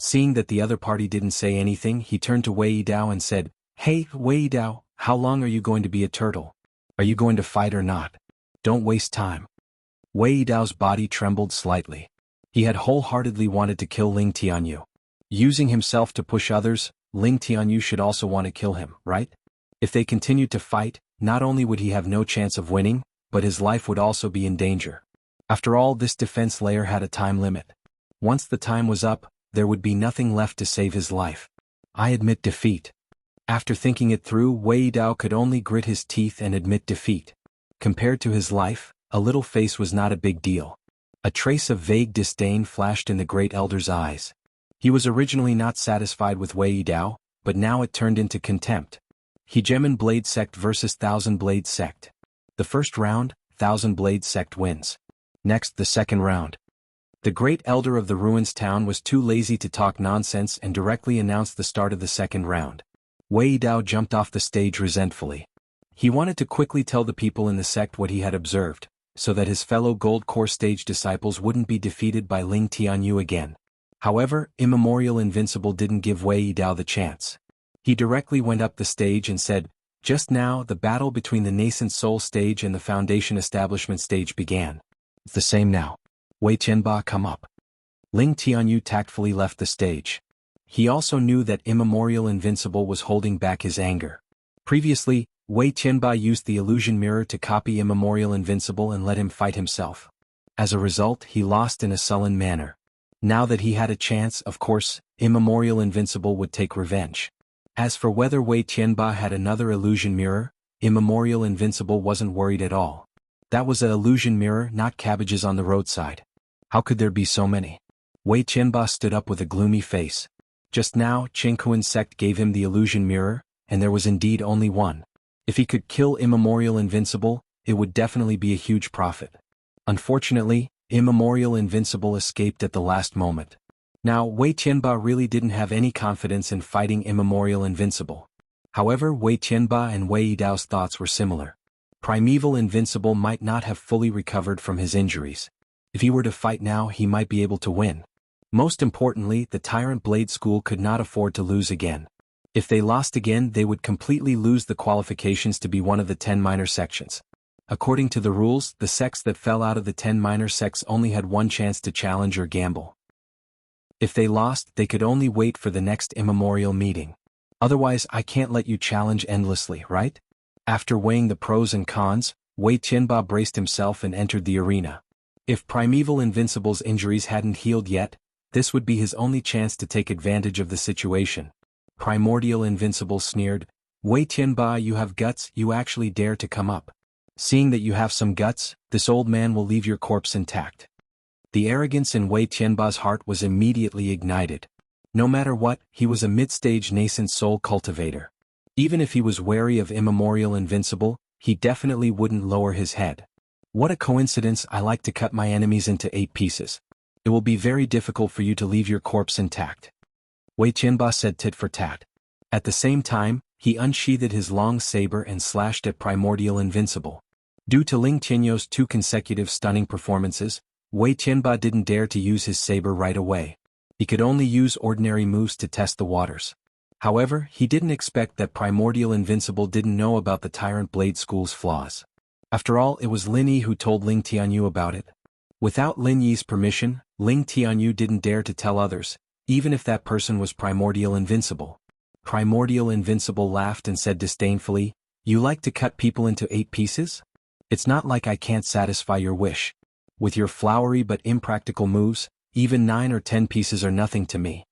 Seeing that the other party didn't say anything, he turned to Wei Dao and said, "Hey, Wei Dao, how long are you going to be a turtle? Are you going to fight or not? Don't waste time." Wei Dao's body trembled slightly. He had wholeheartedly wanted to kill Ling Tianyu. Using himself to push others, Ling Tianyu should also want to kill him, right? If they continued to fight, not only would he have no chance of winning, but his life would also be in danger. After all, this defense layer had a time limit. Once the time was up, there would be nothing left to save his life. "I admit defeat." After thinking it through, Wei Dao could only grit his teeth and admit defeat. Compared to his life, a little face was not a big deal. A trace of vague disdain flashed in the Great Elder's eyes. He was originally not satisfied with Wei Dao, but now it turned into contempt. Hegemon Blade Sect vs. Thousand Blade Sect. The first round, Thousand Blade Sect wins. Next, the second round. The great elder of the ruins town was too lazy to talk nonsense and directly announced the start of the second round. Wei Dao jumped off the stage resentfully. He wanted to quickly tell the people in the sect what he had observed, so that his fellow Gold Core stage disciples wouldn't be defeated by Ling Tianyu again. However, Immemorial Invincible didn't give Wei Dao the chance. He directly went up the stage and said, "Just now the battle between the Nascent Soul stage and the Foundation Establishment stage began. It's the same now. Wei Qianba, come up." Ling Tianyu tactfully left the stage. He also knew that Immemorial Invincible was holding back his anger. Previously, Wei Qianba used the illusion mirror to copy Immemorial Invincible and let him fight himself. As a result, he lost in a sullen manner. Now that he had a chance, of course, Immemorial Invincible would take revenge. As for whether Wei Qianba had another illusion mirror, Immemorial Invincible wasn't worried at all. That was an illusion mirror, not cabbages on the roadside. How could there be so many? Wei Qianba stood up with a gloomy face. Just now, Qingquan's sect gave him the illusion mirror, and there was indeed only one. If he could kill Immemorial Invincible, it would definitely be a huge profit. Unfortunately, Immemorial Invincible escaped at the last moment. Now, Wei Qianba really didn't have any confidence in fighting Immemorial Invincible. However, Wei Qianba and Wei Yidao's thoughts were similar. Primeval Invincible might not have fully recovered from his injuries. If he were to fight now, he might be able to win. Most importantly, the Tyrant Blade School could not afford to lose again. If they lost again, they would completely lose the qualifications to be one of the 10 minor sections. According to the rules, the sects that fell out of the 10 minor sects only had one chance to challenge or gamble. If they lost, they could only wait for the next immemorial meeting. Otherwise, I can't let you challenge endlessly, right? After weighing the pros and cons, Wei Qianba braced himself and entered the arena. If Primeval Invincible's injuries hadn't healed yet, this would be his only chance to take advantage of the situation. Primordial Invincible sneered, "Wei Qianba, you have guts, you actually dare to come up. Seeing that you have some guts, this old man will leave your corpse intact." The arrogance in Wei Qianba's heart was immediately ignited. No matter what, he was a mid-stage nascent soul cultivator. Even if he was wary of Immemorial Invincible, he definitely wouldn't lower his head. What a coincidence, I like to cut my enemies into 8 pieces. It will be very difficult for you to leave your corpse intact. Wei Qianba said tit for tat. At the same time, he unsheathed his long saber and slashed at Primordial Invincible. Due to Ling Tianyu's 2 consecutive stunning performances, Wei Qianba didn't dare to use his saber right away. He could only use ordinary moves to test the waters. However, he didn't expect that Primordial Invincible didn't know about the Tyrant Blade School's flaws. After all, it was Lin Yi who told Ling Tianyu about it. Without Lin Yi's permission, Ling Tianyu didn't dare to tell others, even if that person was Primordial Invincible. Primordial Invincible laughed and said disdainfully, "You like to cut people into 8 pieces? It's not like I can't satisfy your wish. With your flowery but impractical moves, even 9 or 10 pieces are nothing to me."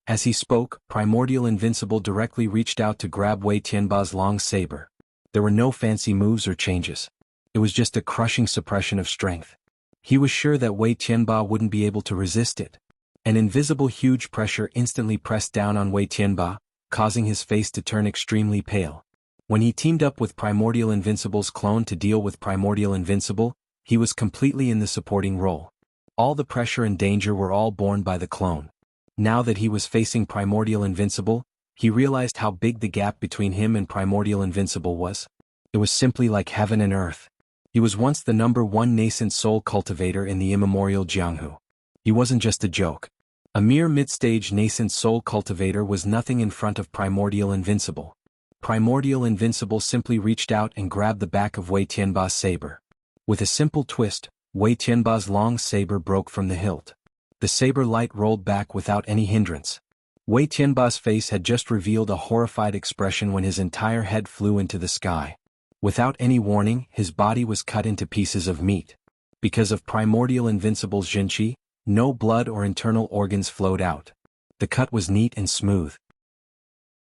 As he spoke, Primordial Invincible directly reached out to grab Wei Qianba's long saber. There were no fancy moves or changes. It was just a crushing suppression of strength. He was sure that Wei Qianba wouldn't be able to resist it. An invisible huge pressure instantly pressed down on Wei Qianba, causing his face to turn extremely pale. When he teamed up with Primordial Invincible's clone to deal with Primordial Invincible, he was completely in the supporting role. All the pressure and danger were all borne by the clone. Now that he was facing Primordial Invincible, he realized how big the gap between him and Primordial Invincible was. It was simply like heaven and earth. He was once the #1 nascent soul cultivator in the immemorial Jianghu. He wasn't just a joke. A mere mid-stage nascent soul cultivator was nothing in front of Primordial Invincible. Primordial Invincible simply reached out and grabbed the back of Wei Qianba's saber. With a simple twist, Wei Qianba's long saber broke from the hilt. The saber light rolled back without any hindrance. Wei Qianba's face had just revealed a horrified expression when his entire head flew into the sky. Without any warning, his body was cut into pieces of meat. Because of Primordial Invincible's Jinqi, no blood or internal organs flowed out. The cut was neat and smooth.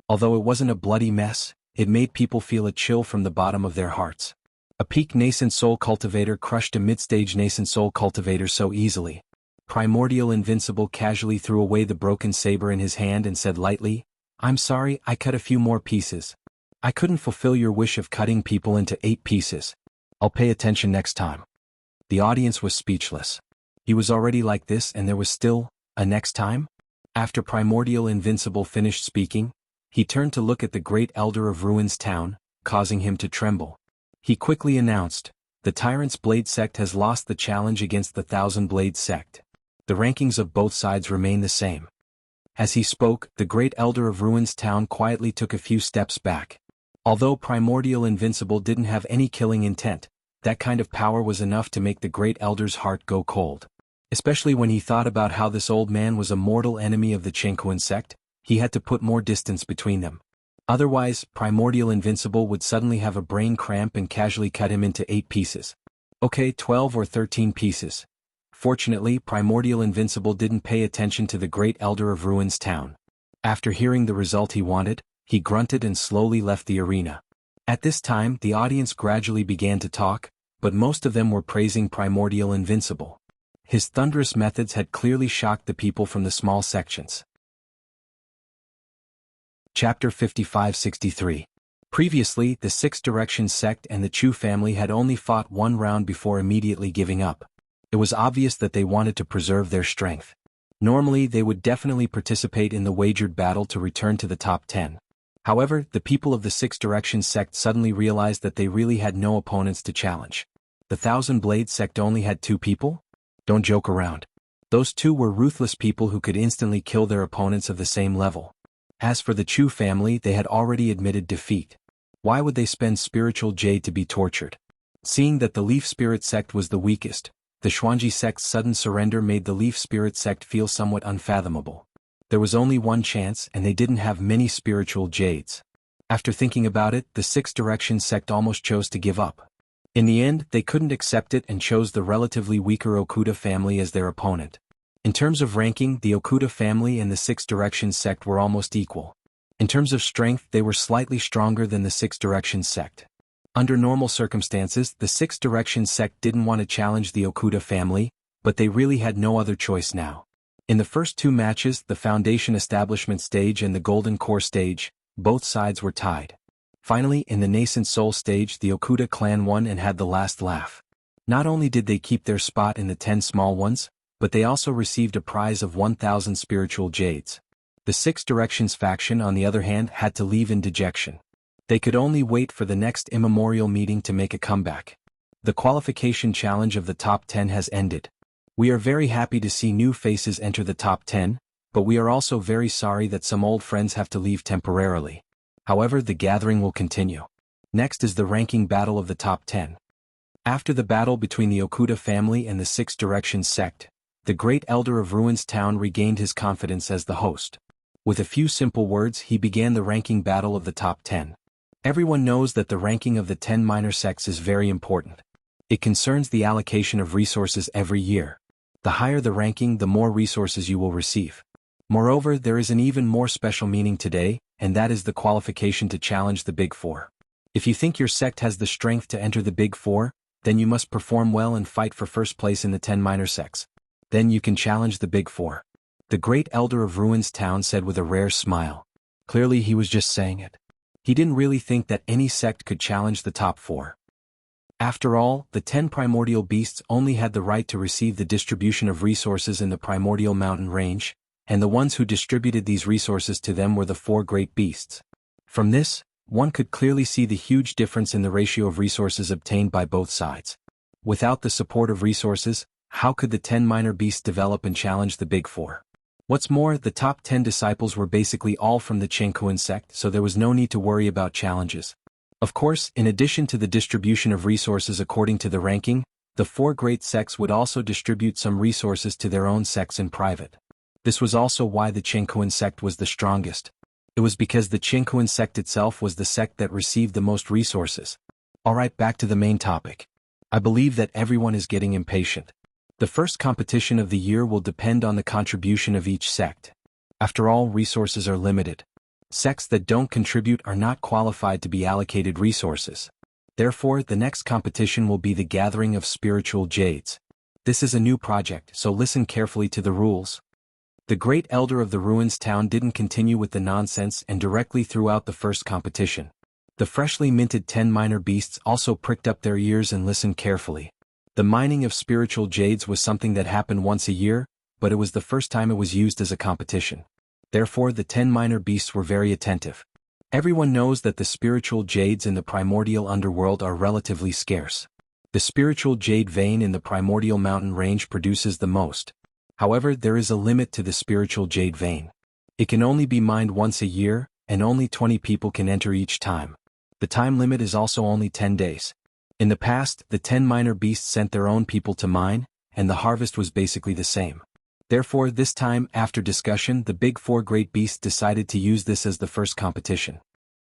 Although it wasn't a bloody mess, it made people feel a chill from the bottom of their hearts. A peak nascent soul cultivator crushed a mid-stage nascent soul cultivator so easily. Primordial Invincible casually threw away the broken saber in his hand and said lightly, "I'm sorry, I cut a few more pieces. I couldn't fulfill your wish of cutting people into 8 pieces. I'll pay attention next time." The audience was speechless. He was already like this and there was still a next time? After Primordial Invincible finished speaking, he turned to look at the great elder of Ruins Town, causing him to tremble. He quickly announced, "The Tyrant's Blade Sect has lost the challenge against the Thousand Blade Sect. The rankings of both sides remain the same." As he spoke, the great elder of Ruins Town quietly took a few steps back. Although Primordial Invincible didn't have any killing intent, that kind of power was enough to make the great elder's heart go cold. Especially when he thought about how this old man was a mortal enemy of the Chinquan sect, he had to put more distance between them. Otherwise, Primordial Invincible would suddenly have a brain cramp and casually cut him into 8 pieces. Okay, 12 or 13 pieces. Fortunately, Primordial Invincible didn't pay attention to the great elder of Ruins Town. After hearing the result he wanted, he grunted and slowly left the arena. At this time, the audience gradually began to talk, but most of them were praising Primordial Invincible. His thunderous methods had clearly shocked the people from the small sections. Chapter 55-63. Previously, the Six Directions sect and the Chu family had only fought one round before immediately giving up. It was obvious that they wanted to preserve their strength. Normally, they would definitely participate in the wagered battle to return to the top 10. However, the people of the Six Directions sect suddenly realized that they really had no opponents to challenge. The Thousand Blade sect only had 2 people? Don't joke around. Those 2 were ruthless people who could instantly kill their opponents of the same level. As for the Chu family, they had already admitted defeat. Why would they spend spiritual jade to be tortured? Seeing that the Leaf Spirit sect was the weakest, the Xuanji sect's sudden surrender made the Leaf Spirit sect feel somewhat unfathomable. There was only one chance and they didn't have many spiritual jades. After thinking about it, the Six Directions sect almost chose to give up. In the end, they couldn't accept it and chose the relatively weaker Okuda family as their opponent. In terms of ranking, the Okuda family and the Six Directions sect were almost equal. In terms of strength, they were slightly stronger than the Six Directions sect. Under normal circumstances, the Six Directions sect didn't want to challenge the Okuda family, but they really had no other choice now. In the first 2 matches, the Foundation Establishment stage and the Golden Core stage, both sides were tied. Finally, in the Nascent Soul stage, the Okuda clan won and had the last laugh. Not only did they keep their spot in the 10 small ones, but they also received a prize of 1,000 spiritual jades. The Six Directions faction, on the other hand, had to leave in dejection. They could only wait for the next immemorial meeting to make a comeback. The qualification challenge of the top 10 has ended. We are very happy to see new faces enter the top 10, but we are also very sorry that some old friends have to leave temporarily. However, the gathering will continue. Next is the ranking battle of the top 10. After the battle between the Okuda family and the Six Directions sect, the great elder of Ruins Town regained his confidence as the host. With a few simple words, he began the ranking battle of the top 10. Everyone knows that the ranking of the 10 minor sects is very important. It concerns the allocation of resources every year. The higher the ranking, the more resources you will receive. Moreover, there is an even more special meaning today, and that is the qualification to challenge the Big Four. If you think your sect has the strength to enter the Big Four, then you must perform well and fight for first place in the 10 minor sects. Then you can challenge the Big Four. The great elder of Ruins Town said with a rare smile. Clearly he was just saying it. He didn't really think that any sect could challenge the top 4. After all, the 10 primordial beasts only had the right to receive the distribution of resources in the primordial mountain range, and the ones who distributed these resources to them were the 4 great beasts. From this, one could clearly see the huge difference in the ratio of resources obtained by both sides. Without the support of resources, how could the 10 minor beasts develop and challenge the Big Four? What's more, the top 10 disciples were basically all from the Chinquan sect, so there was no need to worry about challenges. Of course, in addition to the distribution of resources according to the ranking, the 4 great sects would also distribute some resources to their own sects in private. This was also why the Chinquan sect was the strongest. It was because the Chinquan sect itself was the sect that received the most resources. Alright, back to the main topic. I believe that everyone is getting impatient. The first competition of the year will depend on the contribution of each sect. After all, resources are limited. Sects that don't contribute are not qualified to be allocated resources. Therefore, the next competition will be the gathering of spiritual jades. This is a new project, so listen carefully to the rules. The great elder of the ruins town didn't continue with the nonsense and directly threw out the first competition. The freshly minted 10 minor beasts also pricked up their ears and listened carefully. The mining of spiritual jades was something that happened once a year, but it was the first time it was used as a competition. Therefore the 10 minor beasts were very attentive. Everyone knows that the spiritual jades in the primordial underworld are relatively scarce. The spiritual jade vein in the primordial mountain range produces the most. However, there is a limit to the spiritual jade vein. It can only be mined once a year, and only 20 people can enter each time. The time limit is also only 10 days. In the past, the 10 minor beasts sent their own people to mine, and the harvest was basically the same. Therefore, this time, after discussion, the big 4 great beasts decided to use this as the first competition.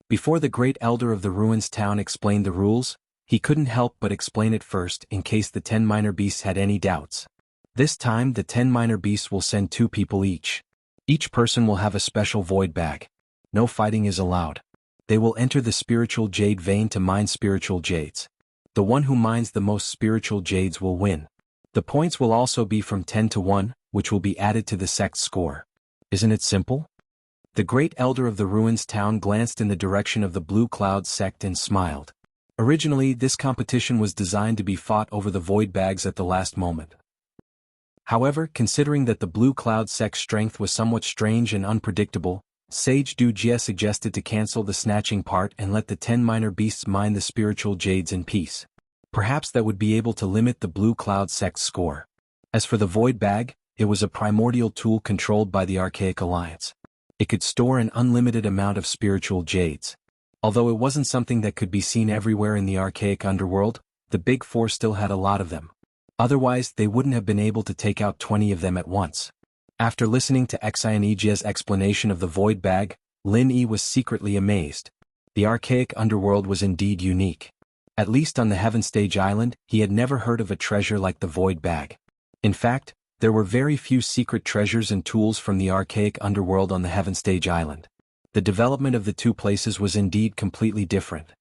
Before the great elder of the ruins town explained the rules, he couldn't help but explain it first in case the 10 minor beasts had any doubts. This time, the 10 minor beasts will send 2 people each. Each person will have a special void bag. No fighting is allowed. They will enter the spiritual jade vein to mine spiritual jades. The one who mines the most spiritual jades will win. The points will also be from 10 to 1, which will be added to the sect's score. Isn't it simple? The great elder of the ruins town glanced in the direction of the Blue Cloud sect and smiled. Originally, this competition was designed to be fought over the void bags at the last moment. However, considering that the Blue Cloud sect's strength was somewhat strange and unpredictable, Sage Du Jie suggested to cancel the snatching part and let the 10 minor beasts mine the spiritual jades in peace. Perhaps that would be able to limit the Blue Cloud sect's score. As for the void bag, it was a primordial tool controlled by the Archaic Alliance. It could store an unlimited amount of spiritual jades. Although it wasn't something that could be seen everywhere in the archaic underworld, the Big Four still had a lot of them. Otherwise, they wouldn't have been able to take out 20 of them at once. After listening to Xianjia's explanation of the void bag, Lin Yi was secretly amazed. The archaic underworld was indeed unique. At least on the Heaven Stage Island, he had never heard of a treasure like the void bag. In fact, there were very few secret treasures and tools from the archaic underworld on the Heaven Stage Island. The development of the 2 places was indeed completely different.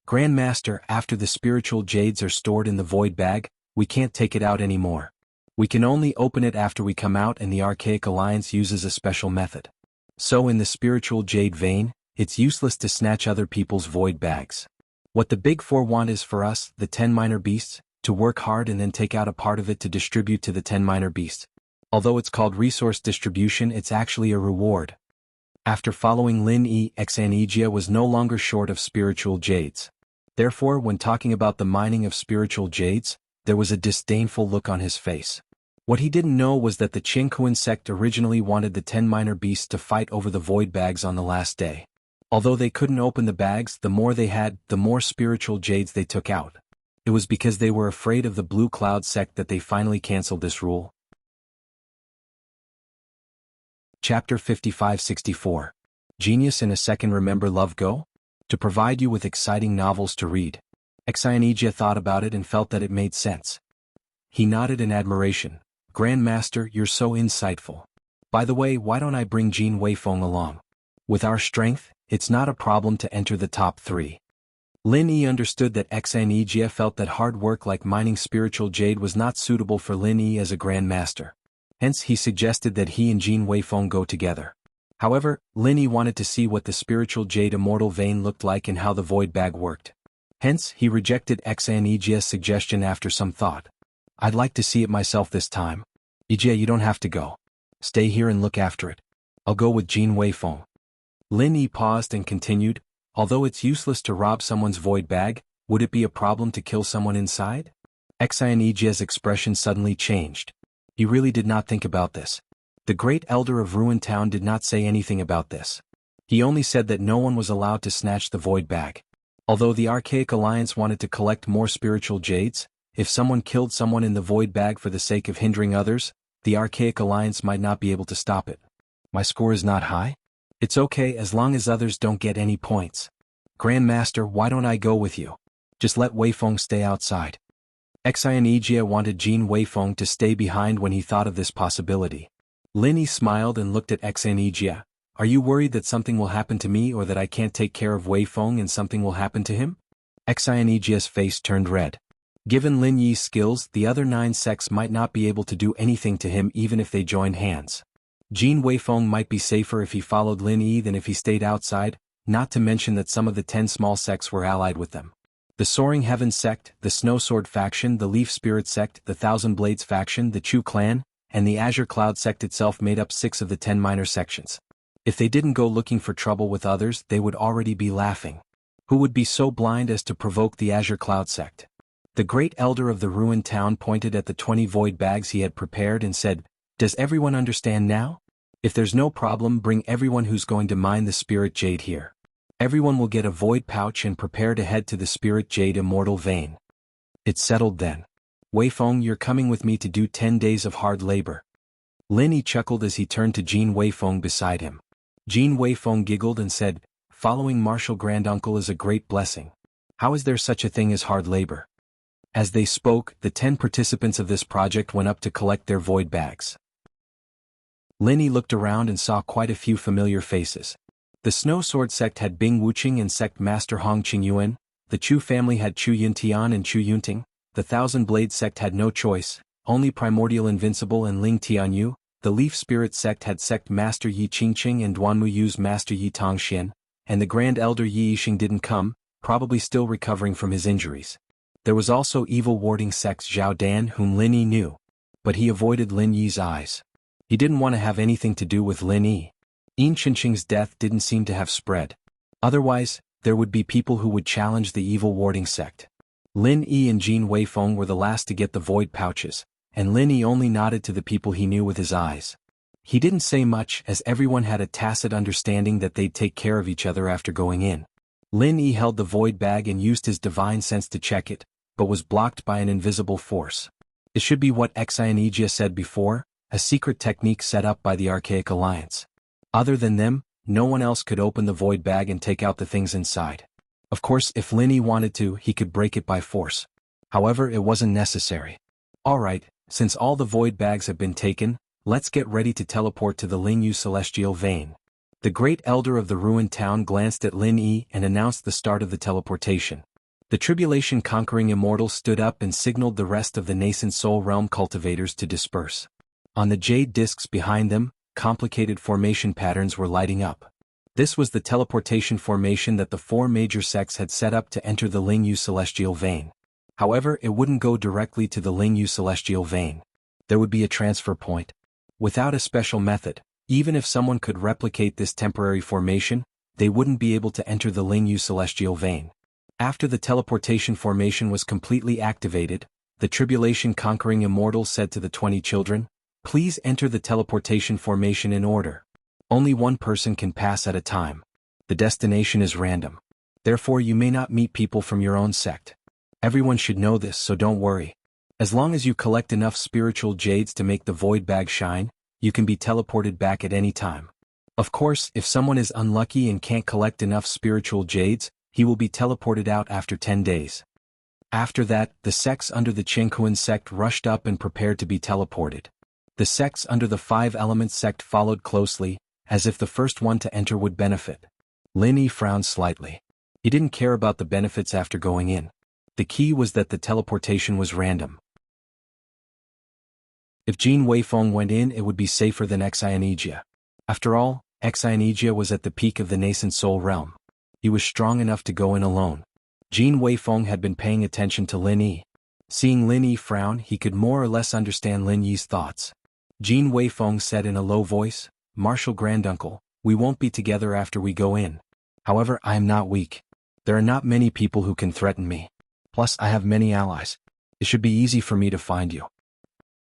Grandmaster, after the spiritual jades are stored in the void bag, we can't take it out anymore. We can only open it after we come out, and the Archaic Alliance uses a special method. So in the spiritual jade vein, it's useless to snatch other people's void bags. What the Big Four want is for us, the 10 minor beasts, to work hard and then take out a part of it to distribute to the 10 minor beasts. Although it's called resource distribution, it's actually a reward. After following Lin Yi, Xianjia was no longer short of spiritual jades. Therefore, when talking about the mining of spiritual jades, there was a disdainful look on his face. What he didn't know was that the Qingkuan sect originally wanted the 10 minor beasts to fight over the void bags on the last day. Although they couldn't open the bags, the more they had, the more spiritual jades they took out. It was because they were afraid of the Blue Cloud sect that they finally cancelled this rule. Chapter 5564. Genius in a Second. Remember Love Go? To provide you with exciting novels to read. Xianjia thought about it and felt that it made sense. He nodded in admiration. Grandmaster, you're so insightful. By the way, why don't I bring Jin Weifeng along? With our strength, it's not a problem to enter the top 3. Lin Yi understood that Xianjia felt that hard work like mining spiritual jade was not suitable for Lin Yi as a grandmaster. Hence, he suggested that he and Jin Weifeng go together. However, Lin Yi wanted to see what the spiritual jade immortal vein looked like and how the void bag worked. Hence, he rejected Xianjia's suggestion after some thought. I'd like to see it myself this time. Yijie, you don't have to go. Stay here and look after it. I'll go with Jin Weifeng. Lin Yi paused and continued, although it's useless to rob someone's void bag, would it be a problem to kill someone inside? Xianjia's expression suddenly changed. He really did not think about this. The great elder of Ruin Town did not say anything about this. He only said that no one was allowed to snatch the void bag. Although the Archaic Alliance wanted to collect more spiritual jades, if someone killed someone in the void bag for the sake of hindering others, the Archaic Alliance might not be able to stop it. My score is not high? It's okay as long as others don't get any points. Grandmaster, why don't I go with you? Just let Weifeng stay outside. Xianjia wanted Jin Weifeng to stay behind when he thought of this possibility. Lin Yi smiled and looked at Xianjia. Are you worried that something will happen to me or that I can't take care of Weifeng and something will happen to him? Xianjia's face turned red. Given Lin Yi's skills, the other 9 sects might not be able to do anything to him even if they joined hands. Jin Weifeng might be safer if he followed Lin Yi than if he stayed outside, not to mention that some of the 10 small sects were allied with them. The Soaring Heaven sect, the Snow Sword faction, the Leaf Spirit sect, the Thousand Blades faction, the Chu clan, and the Azure Cloud sect itself made up 6 of the 10 minor sections. If they didn't go looking for trouble with others, they would already be laughing. Who would be so blind as to provoke the Azure Cloud sect? The great elder of the ruined town pointed at the 20 void bags he had prepared and said, "Does everyone understand now? If there's no problem, bring everyone who's going to mine the Spirit Jade here. Everyone will get a void pouch and prepare to head to the Spirit Jade Immortal Vein." It's settled then. Weifeng, you're coming with me to do 10 days of hard labor. Lin Yi chuckled as he turned to Jin Weifeng beside him. Jin Weifeng giggled and said, "Following Martial Granduncle is a great blessing. How is there such a thing as hard labor?" As they spoke, the 10 participants of this project went up to collect their void bags. Lin Yi looked around and saw quite a few familiar faces. The Snow Sword sect had Bing Wuqing and sect master Hong Qingyuan, the Chu family had Chu Yuntian and Chu Yunting, the Thousand Blade sect had no choice, only Primordial Invincible and Ling Tianyu, the Leaf Spirit sect had sect master Yi Qingqing and Duanmu Yu's master Yi Tongxian, and the Grand Elder Yi Yixing didn't come, probably still recovering from his injuries. There was also evil warding sect Zhao Dan whom Lin Yi knew, but he avoided Lin Yi's eyes. He didn't want to have anything to do with Lin Yi. Enchanting's death didn't seem to have spread. Otherwise, there would be people who would challenge the evil warding sect. Lin Yi and Jin Weifeng were the last to get the void pouches, and Lin Yi only nodded to the people he knew with his eyes. He didn't say much as everyone had a tacit understanding that they'd take care of each other after going in. Lin Yi held the void bag and used his divine sense to check it, but was blocked by an invisible force. It should be what Enchanted said before, a secret technique set up by the Archaic Alliance. Other than them, no one else could open the void bag and take out the things inside. Of course, if Lin Yi wanted to, he could break it by force. However, it wasn't necessary. Alright, since all the void bags have been taken, let's get ready to teleport to the Lingyu Celestial Vein. The great elder of the ruined town glanced at Lin Yi and announced the start of the teleportation. The tribulation-conquering immortal stood up and signaled the rest of the nascent soul realm cultivators to disperse. On the jade discs behind them, complicated formation patterns were lighting up. This was the teleportation formation that the 4 major sects had set up to enter the Lingyu Celestial Vein. However, it wouldn't go directly to the Lingyu Celestial Vein. There would be a transfer point. Without a special method, even if someone could replicate this temporary formation, they wouldn't be able to enter the Lingyu Celestial Vein. After the teleportation formation was completely activated, the tribulation-conquering immortal said to the 20 children, "Please enter the teleportation formation in order. Only one person can pass at a time. The destination is random. Therefore you may not meet people from your own sect. Everyone should know this, so don't worry. As long as you collect enough spiritual jades to make the void bag shine, you can be teleported back at any time. Of course, if someone is unlucky and can't collect enough spiritual jades, he will be teleported out after 10 days. After that, the sects under the Qingkuan sect rushed up and prepared to be teleported. The sects under the 5 Elements sect followed closely, as if the first one to enter would benefit. Lin Yi frowned slightly. He didn't care about the benefits after going in. The key was that the teleportation was random. If Jin Weifeng went in, it would be safer than Enchanted. After all, Enchanted was at the peak of the nascent soul realm. He was strong enough to go in alone. Jin Weifeng had been paying attention to Lin Yi. Seeing Lin Yi frown, he could more or less understand Lin Yi's thoughts. Jin Weifeng said in a low voice, "Martial Granduncle, we won't be together after we go in. However, I am not weak. There are not many people who can threaten me. Plus, I have many allies. It should be easy for me to find you."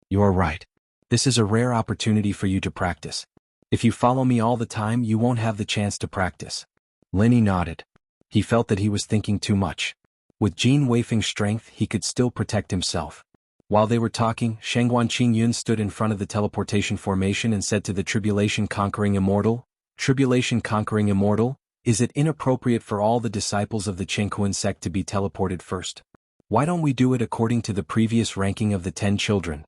"You are right. This is a rare opportunity for you to practice. If you follow me all the time, you won't have the chance to practice." Lin Yi nodded. He felt that he was thinking too much. With Jin Weifeng's strength, he could still protect himself. While they were talking, Shengguan Qingyun stood in front of the teleportation formation and said to the tribulation-conquering immortal, "Tribulation-conquering immortal, is it inappropriate for all the disciples of the Qingkuan sect to be teleported first? Why don't we do it according to the previous ranking of the 10 children?"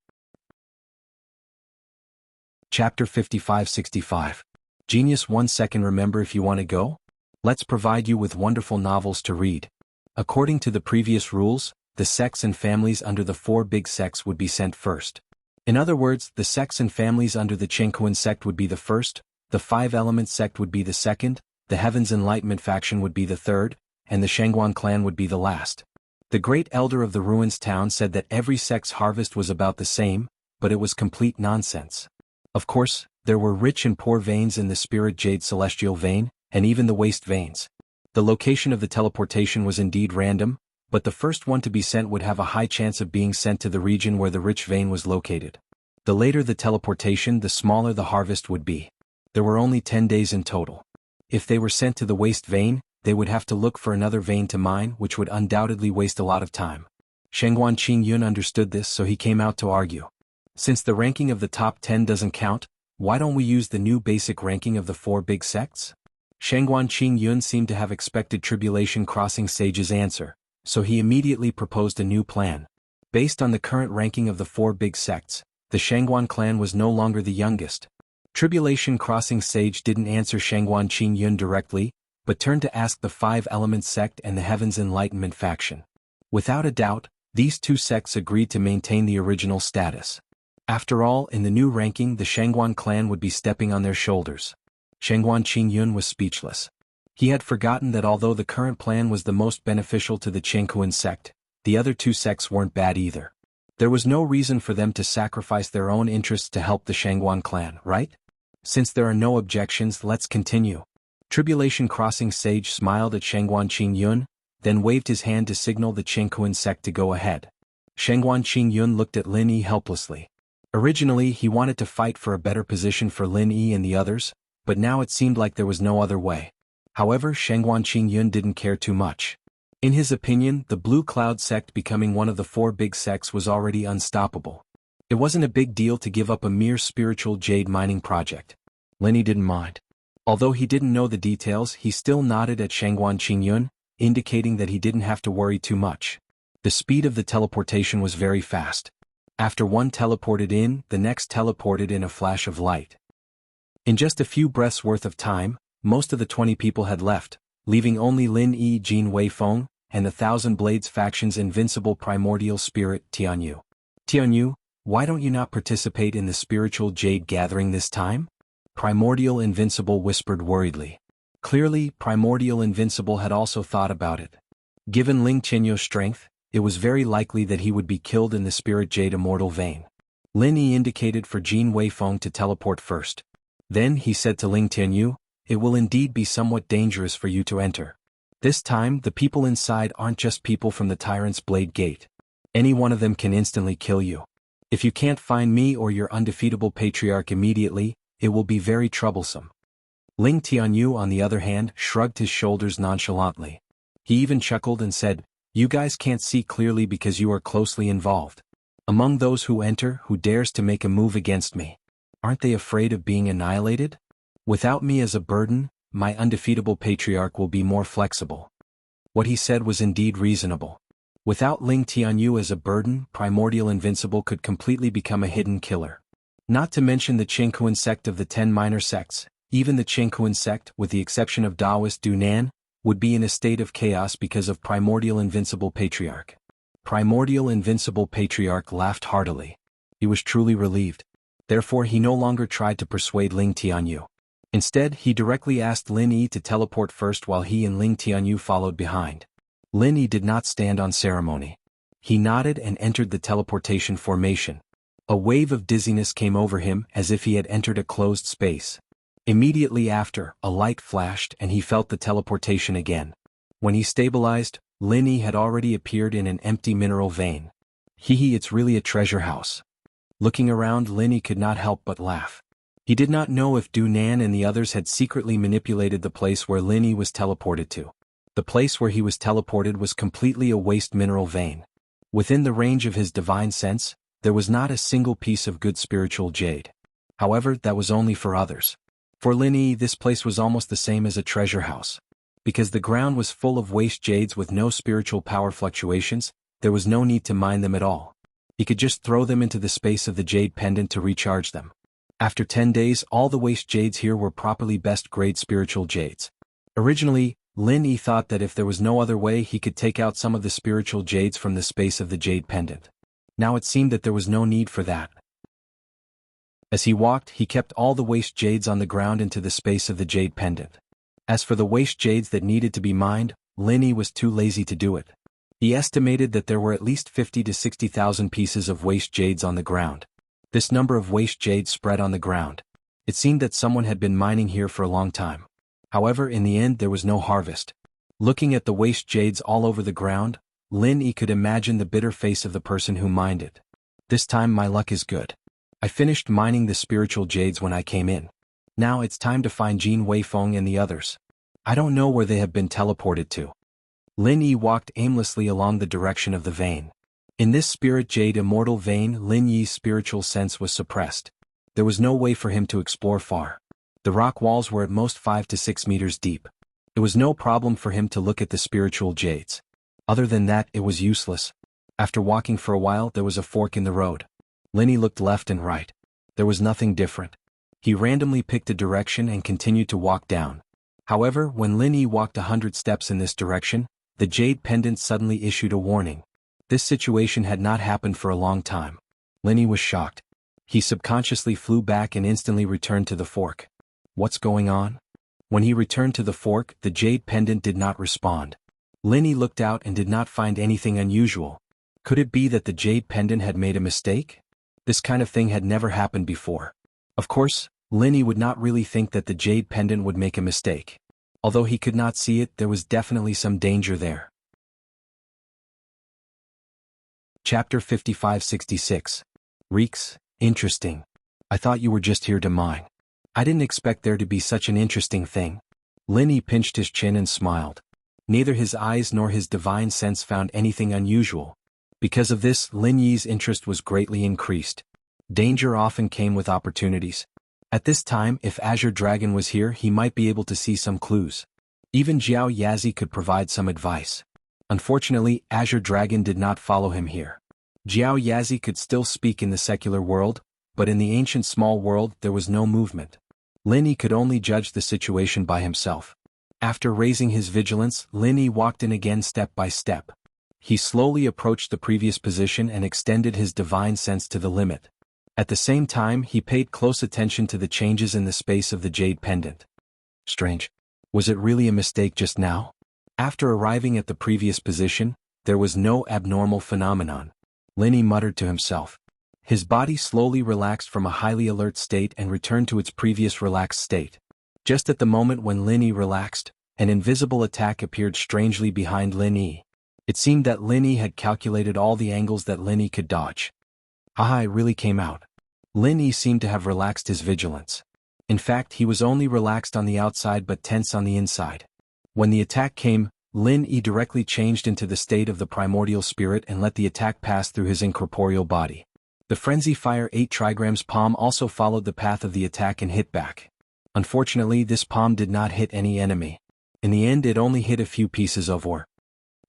Chapter 55-65. Genius 1 second. Remember, if you want to go? Let's provide you with wonderful novels to read. According to the previous rules, the sects and families under the 4 big sects would be sent first. In other words, the sects and families under the Chenkuan sect would be the first, the 5 Elements sect would be the second, the Heaven's Enlightenment faction would be the third, and the Shangguan clan would be the last. The great elder of the ruins town said that every sect's harvest was about the same, but it was complete nonsense. Of course, there were rich and poor veins in the spirit jade celestial vein, and even the waste veins. The location of the teleportation was indeed random, but the first one to be sent would have a high chance of being sent to the region where the rich vein was located. The later the teleportation, the smaller the harvest would be. There were only 10 days in total. If they were sent to the waste vein, they would have to look for another vein to mine, which would undoubtedly waste a lot of time. Shangguan Qingyun understood this, so he came out to argue. Since the ranking of the top 10 doesn't count, why don't we use the new basic ranking of the 4 big sects? Shangguan Qingyun seemed to have expected Tribulation Crossing Sage's answer, so he immediately proposed a new plan. Based on the current ranking of the 4 big sects, the Shangguan clan was no longer the youngest. Tribulation Crossing Sage didn't answer Shangguan Qingyun directly, but turned to ask the 5 Elements sect and the Heaven's Enlightenment faction. Without a doubt, these 2 sects agreed to maintain the original status. After all, in the new ranking, the Shangguan clan would be stepping on their shoulders. Shangguan Qingyun was speechless. He had forgotten that although the current plan was the most beneficial to the Chenkuan sect, the other 2 sects weren't bad either. There was no reason for them to sacrifice their own interests to help the Shangguan clan, right? Since there are no objections, let's continue. Tribulation Crossing Sage smiled at Shangguan Qingyun, then waved his hand to signal the Chenkuan sect to go ahead. Shangguan Qingyun looked at Lin Yi helplessly. Originally, he wanted to fight for a better position for Lin Yi and the others, but now it seemed like there was no other way. However, Shangguan Qingyun didn't care too much. In his opinion, the Blue Cloud sect becoming one of the 4 big sects was already unstoppable. It wasn't a big deal to give up a mere spiritual jade mining project. Lin Yi didn't mind. Although he didn't know the details, he still nodded at Shangguan Qingyun, indicating that he didn't have to worry too much. The speed of the teleportation was very fast. After one teleported in, the next teleported in a flash of light. In just a few breaths worth of time, most of the 20 people had left, leaving only Lin Yi, Jin Weifeng, and the Thousand Blades faction's invincible primordial spirit, Tianyu. Tianyu, why don't you not participate in the spiritual jade gathering this time? Primordial Invincible whispered worriedly. Clearly, Primordial Invincible had also thought about it. Given Ling Qianyu's strength, it was very likely that he would be killed in the spirit jade immortal vein. Lin Yi indicated for Jin Weifeng to teleport first. Then he said to Ling Qianyu, "It will indeed be somewhat dangerous for you to enter. This time, the people inside aren't just people from the Tyrant's Blade Gate. Any one of them can instantly kill you. If you can't find me or your undefeatable patriarch immediately, it will be very troublesome." Ling Tianyu, on the other hand, shrugged his shoulders nonchalantly. He even chuckled and said, "You guys can't see clearly because you are closely involved. Among those who enter, who dares to make a move against me? Aren't they afraid of being annihilated? Without me as a burden, my undefeatable patriarch will be more flexible." What he said was indeed reasonable. Without Ling Tianyu as a burden, Primordial Invincible could completely become a hidden killer. Not to mention the Chenkuan sect of the 10 minor sects, even the Chenkuan sect, with the exception of Taoist Dunan, would be in a state of chaos because of Primordial Invincible Patriarch. Primordial Invincible Patriarch laughed heartily. He was truly relieved. Therefore he no longer tried to persuade Ling Tianyu. Instead, he directly asked Lin Yi to teleport first while he and Ling Tianyu followed behind. Lin Yi did not stand on ceremony. He nodded and entered the teleportation formation. A wave of dizziness came over him as if he had entered a closed space. Immediately after, a light flashed and he felt the teleportation again. When he stabilized, Lin Yi had already appeared in an empty mineral vein. It's really a treasure house. Looking around, Lin Yi could not help but laugh. He did not know if Du Nan and the others had secretly manipulated the place where Lin Yi was teleported to. The place where he was teleported was completely a waste mineral vein. Within the range of his divine sense, there was not a single piece of good spiritual jade. However, that was only for others. For Lin Yi, this place was almost the same as a treasure house. Because the ground was full of waste jades with no spiritual power fluctuations, there was no need to mine them at all. He could just throw them into the space of the jade pendant to recharge them. After 10 days, all the waste jades here were properly best-grade spiritual jades. Originally, Lin Yi thought that if there was no other way he could take out some of the spiritual jades from the space of the jade pendant. Now it seemed that there was no need for that. As he walked, he kept all the waste jades on the ground into the space of the jade pendant. As for the waste jades that needed to be mined, Lin Yi was too lazy to do it. He estimated that there were at least 50 to 60,000 pieces of waste jades on the ground. This number of waste jades spread on the ground. It seemed that someone had been mining here for a long time. However, in the end there was no harvest. Looking at the waste jades all over the ground, Lin Yi could imagine the bitter face of the person who mined it. This time my luck is good. I finished mining the spiritual jades when I came in. Now it's time to find Jin Weifeng and the others. I don't know where they have been teleported to. Lin Yi walked aimlessly along the direction of the vein. In this spirit jade immortal vein, Lin Yi's spiritual sense was suppressed. There was no way for him to explore far. The rock walls were at most 5 to 6 meters deep. It was no problem for him to look at the spiritual jades. Other than that, it was useless. After walking for a while, there was a fork in the road. Lin Yi looked left and right. There was nothing different. He randomly picked a direction and continued to walk down. However, when Lin Yi walked 100 steps in this direction, the jade pendant suddenly issued a warning. This situation had not happened for a long time. Lin Yi was shocked. He subconsciously flew back and instantly returned to the fork. What's going on? When he returned to the fork, the jade pendant did not respond. Lin Yi looked out and did not find anything unusual. Could it be that the jade pendant had made a mistake? This kind of thing had never happened before. Of course, Lin Yi would not really think that the jade pendant would make a mistake. Although he could not see it, there was definitely some danger there. Chapter 5566. Reeks, interesting. I thought you were just here to mine. I didn't expect there to be such an interesting thing. Lin Yi pinched his chin and smiled. Neither his eyes nor his divine sense found anything unusual. Because of this, Lin Yi's interest was greatly increased. Danger often came with opportunities. At this time, if Azure Dragon was here, he might be able to see some clues. Even Jiao Yazi could provide some advice. Unfortunately, Azure Dragon did not follow him here. Jiao Yazi could still speak in the secular world, but in the ancient small world there was no movement. Lin Yi could only judge the situation by himself. After raising his vigilance, Lin Yi walked in again step by step. He slowly approached the previous position and extended his divine sense to the limit. At the same time, he paid close attention to the changes in the space of the jade pendant. Strange. Was it really a mistake just now? After arriving at the previous position, there was no abnormal phenomenon. Lin Yi muttered to himself. His body slowly relaxed from a highly alert state and returned to its previous relaxed state. Just at the moment when Lin Yi relaxed, an invisible attack appeared strangely behind Lin Yi. It seemed that Lin Yi had calculated all the angles that Lin Yi could dodge. Haha, it really came out. Lin Yi seemed to have relaxed his vigilance. In fact, he was only relaxed on the outside but tense on the inside. When the attack came, Lin Yi directly changed into the state of the primordial spirit and let the attack pass through his incorporeal body. The Frenzy Fire 8 trigrams palm also followed the path of the attack and hit back. Unfortunately, this palm did not hit any enemy. In the end, it only hit a few pieces of ore.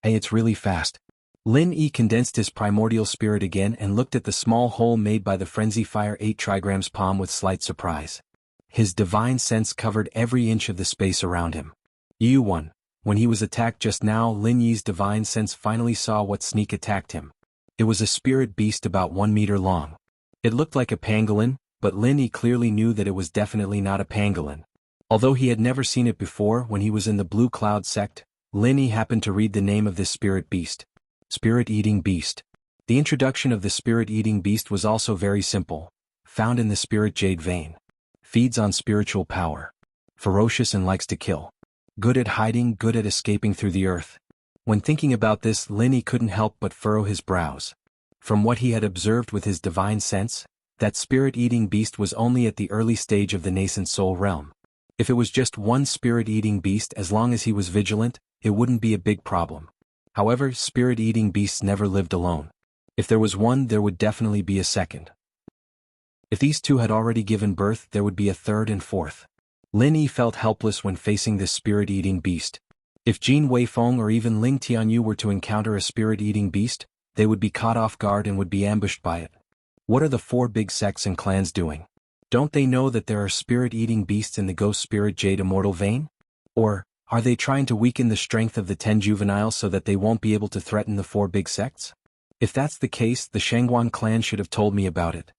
Hey, it's really fast. Lin Yi condensed his primordial spirit again and looked at the small hole made by the Frenzy Fire 8 trigrams palm with slight surprise. His divine sense covered every inch of the space around him. Yu-1. When he was attacked just now, Lin Yi's divine sense finally saw what sneak attacked him. It was a spirit beast about 1 meter long. It looked like a pangolin, but Lin Yi clearly knew that it was definitely not a pangolin. Although he had never seen it before, when he was in the Blue Cloud sect, Lin Yi happened to read the name of this spirit beast. Spirit-eating beast. The introduction of the spirit-eating beast was also very simple. Found in the spirit jade vein. Feeds on spiritual power. Ferocious and likes to kill. Good at hiding, good at escaping through the earth. When thinking about this, Lin Yi couldn't help but furrow his brows. From what he had observed with his divine sense, that spirit-eating beast was only at the early stage of the nascent soul realm. If it was just one spirit-eating beast, as long as he was vigilant, it wouldn't be a big problem. However, spirit-eating beasts never lived alone. If there was one, there would definitely be a second. If these two had already given birth, there would be a third and fourth. Lin Yi felt helpless when facing this spirit-eating beast. If Jin Weifeng or even Ling Tianyu were to encounter a spirit-eating beast, they would be caught off guard and would be ambushed by it. What are the 4 big sects and clans doing? Don't they know that there are spirit-eating beasts in the ghost spirit jade immortal vein? Or Are they trying to weaken the strength of the 10 juveniles so that they won't be able to threaten the 4 big sects? If that's the case, the Shangguan clan should have told me about it.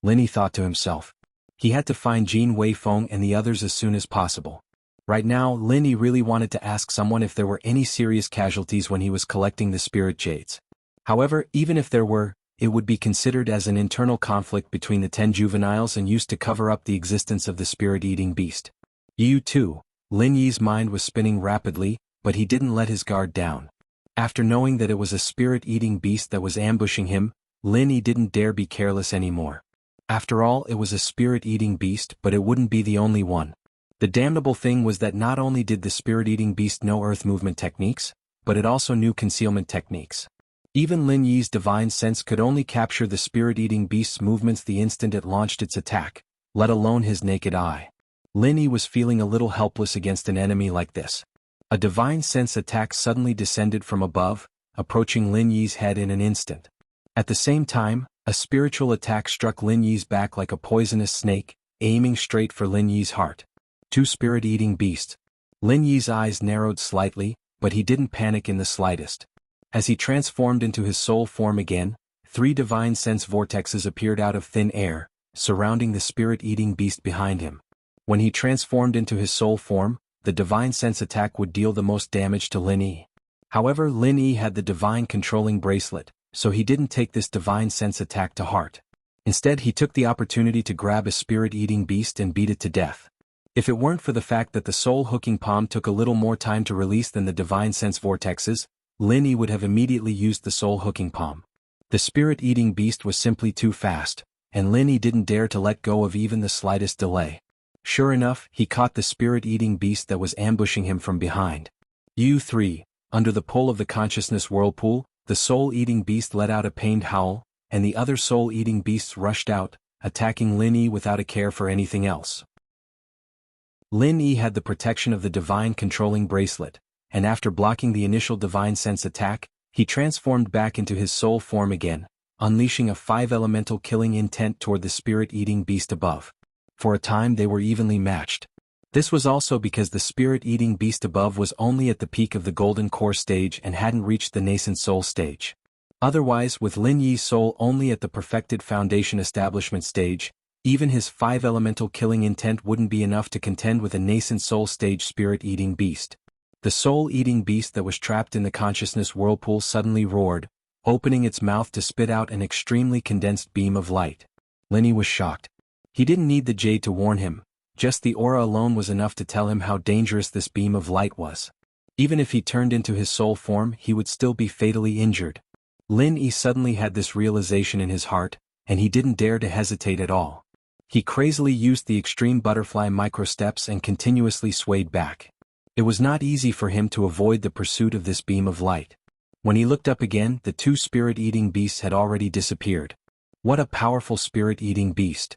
Lin Yi thought to himself. He had to find Jin Weifeng and the others as soon as possible. Right now, Lin Yi really wanted to ask someone if there were any serious casualties when he was collecting the spirit jades. However, even if there were, it would be considered as an internal conflict between the 10 juveniles and used to cover up the existence of the spirit-eating beast. You too. Lin Yi's mind was spinning rapidly, but he didn't let his guard down. After knowing that it was a spirit-eating beast that was ambushing him, Lin Yi didn't dare be careless anymore. After all, it was a spirit-eating beast, but it wouldn't be the only one. The damnable thing was that not only did the spirit-eating beast know earth movement techniques, but it also knew concealment techniques. Even Lin Yi's divine sense could only capture the spirit-eating beast's movements the instant it launched its attack, let alone his naked eye. Lin Yi was feeling a little helpless against an enemy like this. A divine sense attack suddenly descended from above, approaching Lin Yi's head in an instant. At the same time, a spiritual attack struck Lin Yi's back like a poisonous snake, aiming straight for Lin Yi's heart. 2 spirit-eating beasts. Lin Yi's eyes narrowed slightly, but he didn't panic in the slightest. As he transformed into his soul form again, 3 divine sense vortexes appeared out of thin air, surrounding the spirit-eating beast behind him. When he transformed into his soul form, the divine sense attack would deal the most damage to Lin Yi. However, Lin Yi had the divine controlling bracelet, so he didn't take this divine sense attack to heart. Instead, he took the opportunity to grab a spirit-eating beast and beat it to death. If it weren't for the fact that the soul-hooking palm took a little more time to release than the divine sense vortexes, Lin Yi would have immediately used the soul-hooking palm. The spirit-eating beast was simply too fast, and Lin Yi didn't dare to let go of even the slightest delay. Sure enough, he caught the spirit-eating beast that was ambushing him from behind. U3, under the pull of the consciousness whirlpool, the soul-eating beast let out a pained howl, and the other soul-eating beasts rushed out, attacking Lin Yi without a care for anything else. Lin Yi had the protection of the divine controlling bracelet, and after blocking the initial divine sense attack, he transformed back into his soul form again, unleashing a 5-elemental killing intent toward the spirit-eating beast above. For a time they were evenly matched. This was also because the spirit-eating beast above was only at the peak of the golden core stage and hadn't reached the nascent soul stage. Otherwise, with Lin Yi's soul only at the perfected foundation establishment stage, even his 5-elemental killing intent wouldn't be enough to contend with a nascent soul stage spirit-eating beast. The soul-eating beast that was trapped in the consciousness whirlpool suddenly roared, opening its mouth to spit out an extremely condensed beam of light. Lin Yi was shocked. He didn't need the jade to warn him, just the aura alone was enough to tell him how dangerous this beam of light was. Even if he turned into his soul form, he would still be fatally injured. Lin Yi suddenly had this realization in his heart, and he didn't dare to hesitate at all. He crazily used the extreme butterfly microsteps and continuously swayed back. It was not easy for him to avoid the pursuit of this beam of light. When he looked up again, the 2 spirit-eating beasts had already disappeared. What a powerful spirit-eating beast!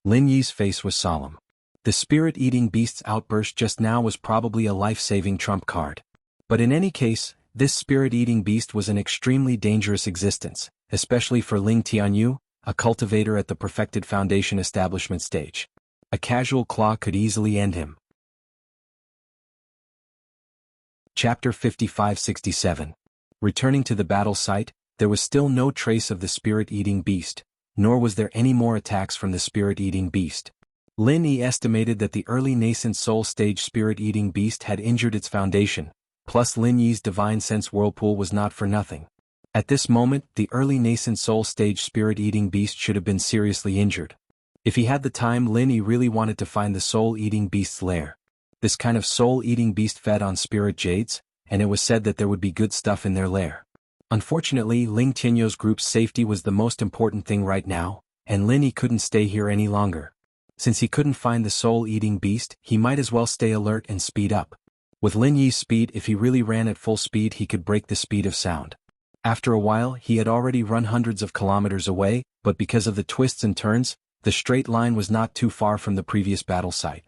Lin Yi's face was solemn. The spirit-eating beast's outburst just now was probably a life-saving trump card. But in any case, this spirit-eating beast was an extremely dangerous existence, especially for Ling Tianyu, a cultivator at the perfected foundation establishment stage. A casual claw could easily end him. Chapter 55-67. Returning to the battle site, there was still no trace of the spirit-eating beast, nor was there any more attacks from the spirit-eating beast. Lin Yi estimated that the early nascent soul stage spirit-eating beast had injured its foundation, plus Lin Yi's divine sense whirlpool was not for nothing. At this moment, the early nascent soul stage spirit-eating beast should have been seriously injured. If he had the time, Lin Yi really wanted to find the soul-eating beast's lair. This kind of soul-eating beast fed on spirit jades, and it was said that there would be good stuff in their lair. Unfortunately, Ling Tianyu's group's safety was the most important thing right now, and Lin Yi couldn't stay here any longer. Since he couldn't find the soul-eating beast, he might as well stay alert and speed up. With Lin Yi's speed, if he really ran at full speed, he could break the speed of sound. After a while, he had already run hundreds of kilometers away, but because of the twists and turns, the straight line was not too far from the previous battle site.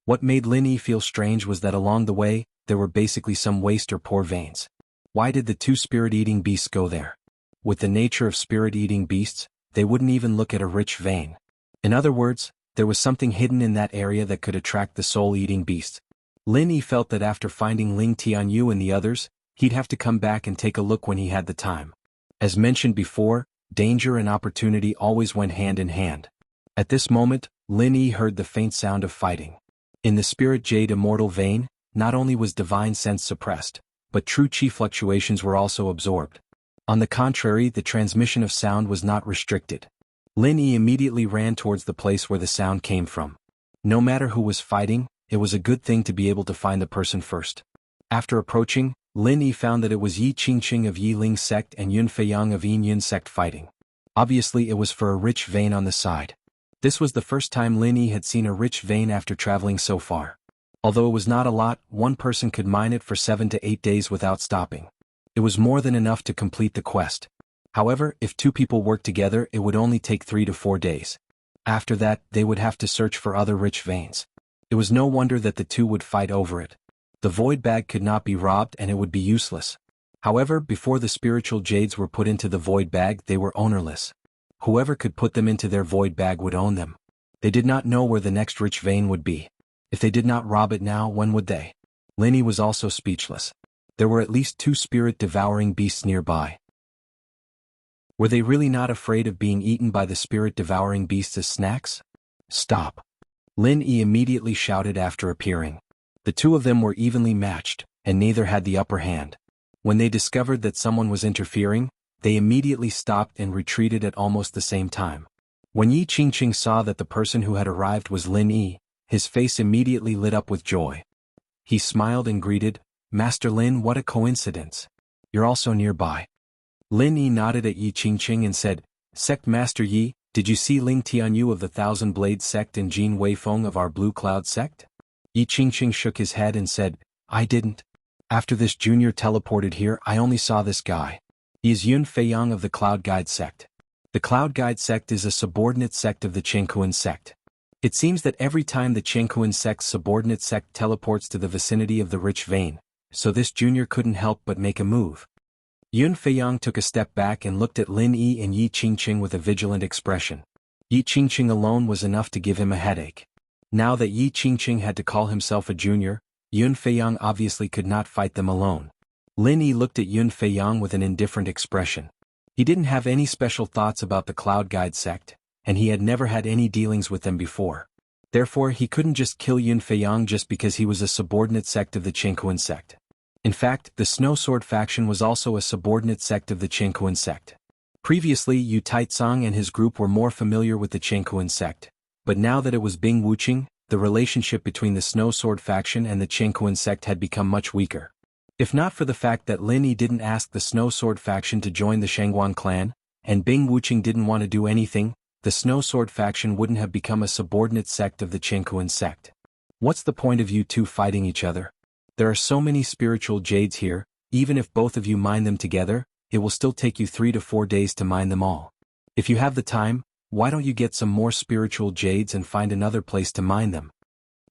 What made Lin Yi feel strange was that along the way, there were basically some waste or poor veins. Why did the 2 spirit-eating beasts go there? With the nature of spirit-eating beasts, they wouldn't even look at a rich vein. In other words, there was something hidden in that area that could attract the soul-eating beasts. Lin Yi felt that after finding Ling Tianyu and the others, he'd have to come back and take a look when he had the time. As mentioned before, danger and opportunity always went hand in hand. At this moment, Lin Yi heard the faint sound of fighting. In the spirit jade immortal vein, not only was divine sense suppressed, but true chi fluctuations were also absorbed. On the contrary, the transmission of sound was not restricted. Lin Yi immediately ran towards the place where the sound came from. No matter who was fighting, it was a good thing to be able to find the person first. After approaching, Lin Yi found that it was Yi Qingqing of Yi Ling sect and Yun Feiyang of Yin Yun sect fighting. Obviously it was for a rich vein on the side. This was the first time Lin Yi had seen a rich vein after traveling so far. Although it was not a lot, one person could mine it for 7 to 8 days without stopping. It was more than enough to complete the quest. However, if 2 people worked together, it would only take 3 to 4 days. After that, they would have to search for other rich veins. It was no wonder that the 2 would fight over it. The void bag could not be robbed and it would be useless. However, before the spiritual jades were put into the void bag, they were ownerless. Whoever could put them into their void bag would own them. They did not know where the next rich vein would be. If they did not rob it now, when would they? Lin Yi was also speechless. There were at least 2 spirit-devouring beasts nearby. Were they really not afraid of being eaten by the spirit-devouring beasts as snacks? Stop! Lin Yi immediately shouted after appearing. The 2 of them were evenly matched, and neither had the upper hand. When they discovered that someone was interfering, they immediately stopped and retreated at almost the same time. When Yi Qingqing saw that the person who had arrived was Lin Yi, his face immediately lit up with joy. He smiled and greeted, "Master Lin, what a coincidence. You're also nearby." Lin Yi nodded at Yi Qingqing and said, "Sect Master Yi, did you see Ling Tianyu of the Thousand Blades sect and Jin Weifeng of our Blue Cloud sect?" Yi Qingqing shook his head and said, "I didn't. After this junior teleported here, I only saw this guy. He is Yun Feiyang of the Cloud Guide sect. The Cloud Guide sect is a subordinate sect of the Chengkuan sect. It seems that every time the Chengkuan sect's subordinate sect teleports to the vicinity of the rich vein, so this junior couldn't help but make a move." Yun Feiyang took a step back and looked at Lin Yi and Yi Qingqing with a vigilant expression. Yi Qingqing alone was enough to give him a headache. Now that Yi Qingqing had to call himself a junior, Yun Feiyang obviously could not fight them alone. Lin Yi looked at Yun Feiyang with an indifferent expression. He didn't have any special thoughts about the Cloud Guide sect, and he had never had any dealings with them before. Therefore he couldn't just kill Yun Feiyang just because he was a subordinate sect of the Chengkuan sect. In fact, the Snow Sword faction was also a subordinate sect of the Chengkuan sect. Previously Yu Taitsong and his group were more familiar with the Chengkuan sect, but now that it was Bing Wuqing, the relationship between the Snow Sword faction and the Chengkuan sect had become much weaker. If not for the fact that Lin Yi didn't ask the Snow Sword faction to join the Shangguan clan, and Bing Wuqing didn't want to do anything, the Snow Sword faction wouldn't have become a subordinate sect of the Chengkuan sect. What's the point of you 2 fighting each other? There are so many spiritual jades here, even if both of you mine them together, it will still take you 3 to 4 days to mine them all. If you have the time, why don't you get some more spiritual jades and find another place to mine them?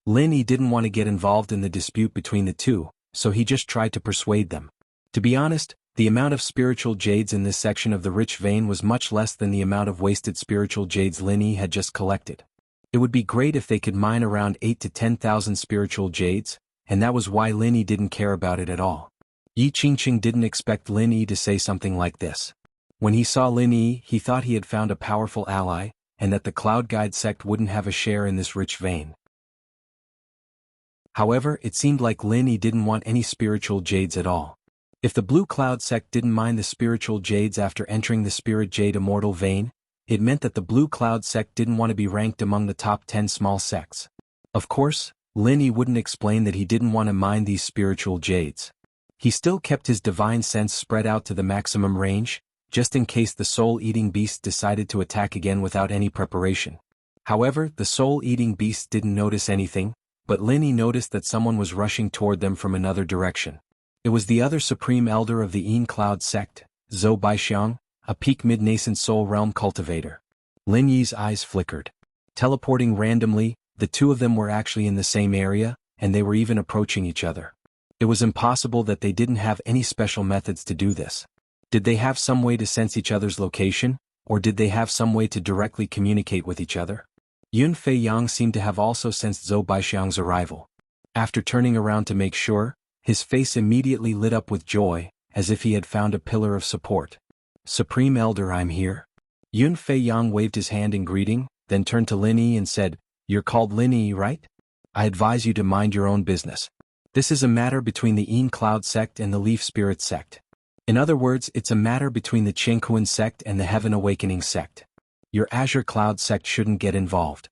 Lin Yi didn't want to get involved in the dispute between the 2, so he just tried to persuade them. To be honest, the amount of spiritual jades in this section of the rich vein was much less than the amount of wasted spiritual jades Lin Yi had just collected. It would be great if they could mine around 8 to 10,000 spiritual jades, and that was why Lin Yi didn't care about it at all. Yi Qingqing didn't expect Lin Yi to say something like this. When he saw Lin Yi, he thought he had found a powerful ally, and that the Cloud Guide sect wouldn't have a share in this rich vein. However, it seemed like Lin Yi didn't want any spiritual jades at all. If the Blue Cloud sect didn't mine the spiritual jades after entering the Spirit Jade Immortal vein, it meant that the Blue Cloud sect didn't want to be ranked among the top 10 small sects. Of course, Lin Yi wouldn't explain that he didn't want to mine these spiritual jades. He still kept his divine sense spread out to the maximum range, just in case the soul-eating beast decided to attack again without any preparation. However, the soul-eating beast didn't notice anything, but Lin Yi noticed that someone was rushing toward them from another direction. It was the other supreme elder of the Yin Cloud sect, Zhou Baixiang, a peak mid-nascent soul realm cultivator. Lin Yi's eyes flickered. Teleporting randomly, the 2 of them were actually in the same area, and they were even approaching each other. It was impossible that they didn't have any special methods to do this. Did they have some way to sense each other's location, or did they have some way to directly communicate with each other? Yun Feiyang seemed to have also sensed Zhou Baixiang's arrival. After turning around to make sure, his face immediately lit up with joy, as if he had found a pillar of support. Supreme Elder, I'm here. Yun Fei Yang waved his hand in greeting, then turned to Lin Yi and said, You're called Lin Yi, right? I advise you to mind your own business. This is a matter between the Yin Cloud sect and the Leaf Spirit sect. In other words, it's a matter between the Qingquan sect and the Heaven Awakening sect. Your Azure Cloud sect shouldn't get involved.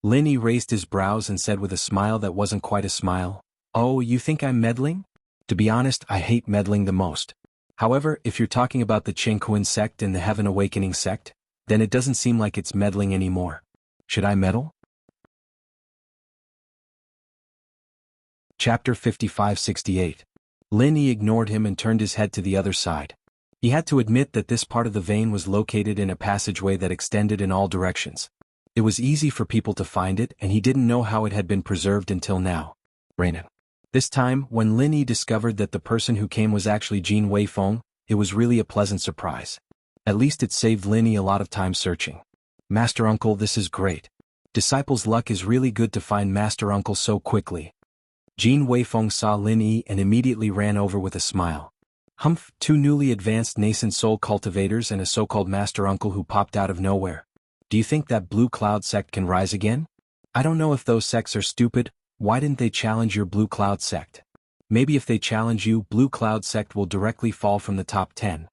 Lin Yi raised his brows and said with a smile that wasn't quite a smile, Oh, you think I'm meddling? To be honest, I hate meddling the most. However, if you're talking about the Qingquan sect and the Heaven Awakening sect, then it doesn't seem like it's meddling anymore. Should I meddle? Chapter 55-68. Lin Yi ignored him and turned his head to the other side. He had to admit that this part of the vein was located in a passageway that extended in all directions. It was easy for people to find it, and he didn't know how it had been preserved until now. Rainin. This time, when Lin Yi discovered that the person who came was actually Jin Weifeng, it was really a pleasant surprise. At least it saved Lin Yi a lot of time searching. Master Uncle, this is great. Disciple's luck is really good to find Master Uncle so quickly. Jin Weifeng saw Lin Yi and immediately ran over with a smile. Humph, two newly advanced nascent soul cultivators and a so-called Master Uncle who popped out of nowhere. Do you think that Blue Cloud sect can rise again? I don't know if those sects are stupid. Why didn't they challenge your Blue Cloud sect? Maybe if they challenge you, Blue Cloud sect will directly fall from the top 10.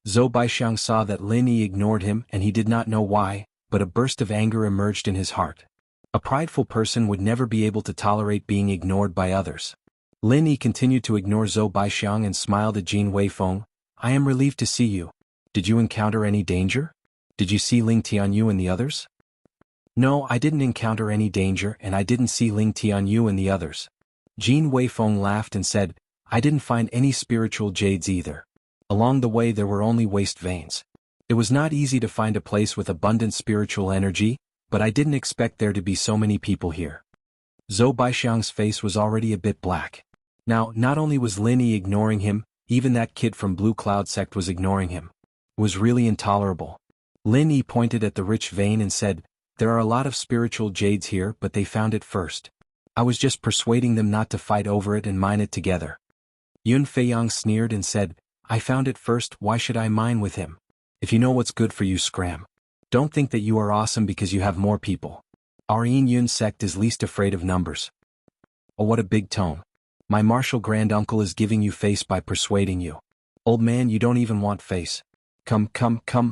Zhou Baixiang saw that Lin Yi ignored him and he did not know why, but a burst of anger emerged in his heart. A prideful person would never be able to tolerate being ignored by others. Lin Yi continued to ignore Zhou Baixiang and smiled at Jin Weifeng. I am relieved to see you. Did you encounter any danger? Did you see Ling Tianyu and the others? No, I didn't encounter any danger and I didn't see Ling Tianyu and the others. Jin Weifeng laughed and said, I didn't find any spiritual jades either. Along the way there were only waste veins. It was not easy to find a place with abundant spiritual energy, but I didn't expect there to be so many people here. Zhou Baixiang's face was already a bit black. Now, not only was Lin Yi ignoring him, even that kid from Blue Cloud sect was ignoring him. It was really intolerable. Lin Yi pointed at the rich vein and said, There are a lot of spiritual jades here, but they found it first. I was just persuading them not to fight over it and mine it together. Yun Feiyang sneered and said, I found it first, why should I mine with him? If you know what's good for you, scram. Don't think that you are awesome because you have more people. Our Yin Yun sect is least afraid of numbers. Oh, what a big tone. My martial granduncle is giving you face by persuading you. Old man, you don't even want face. Come,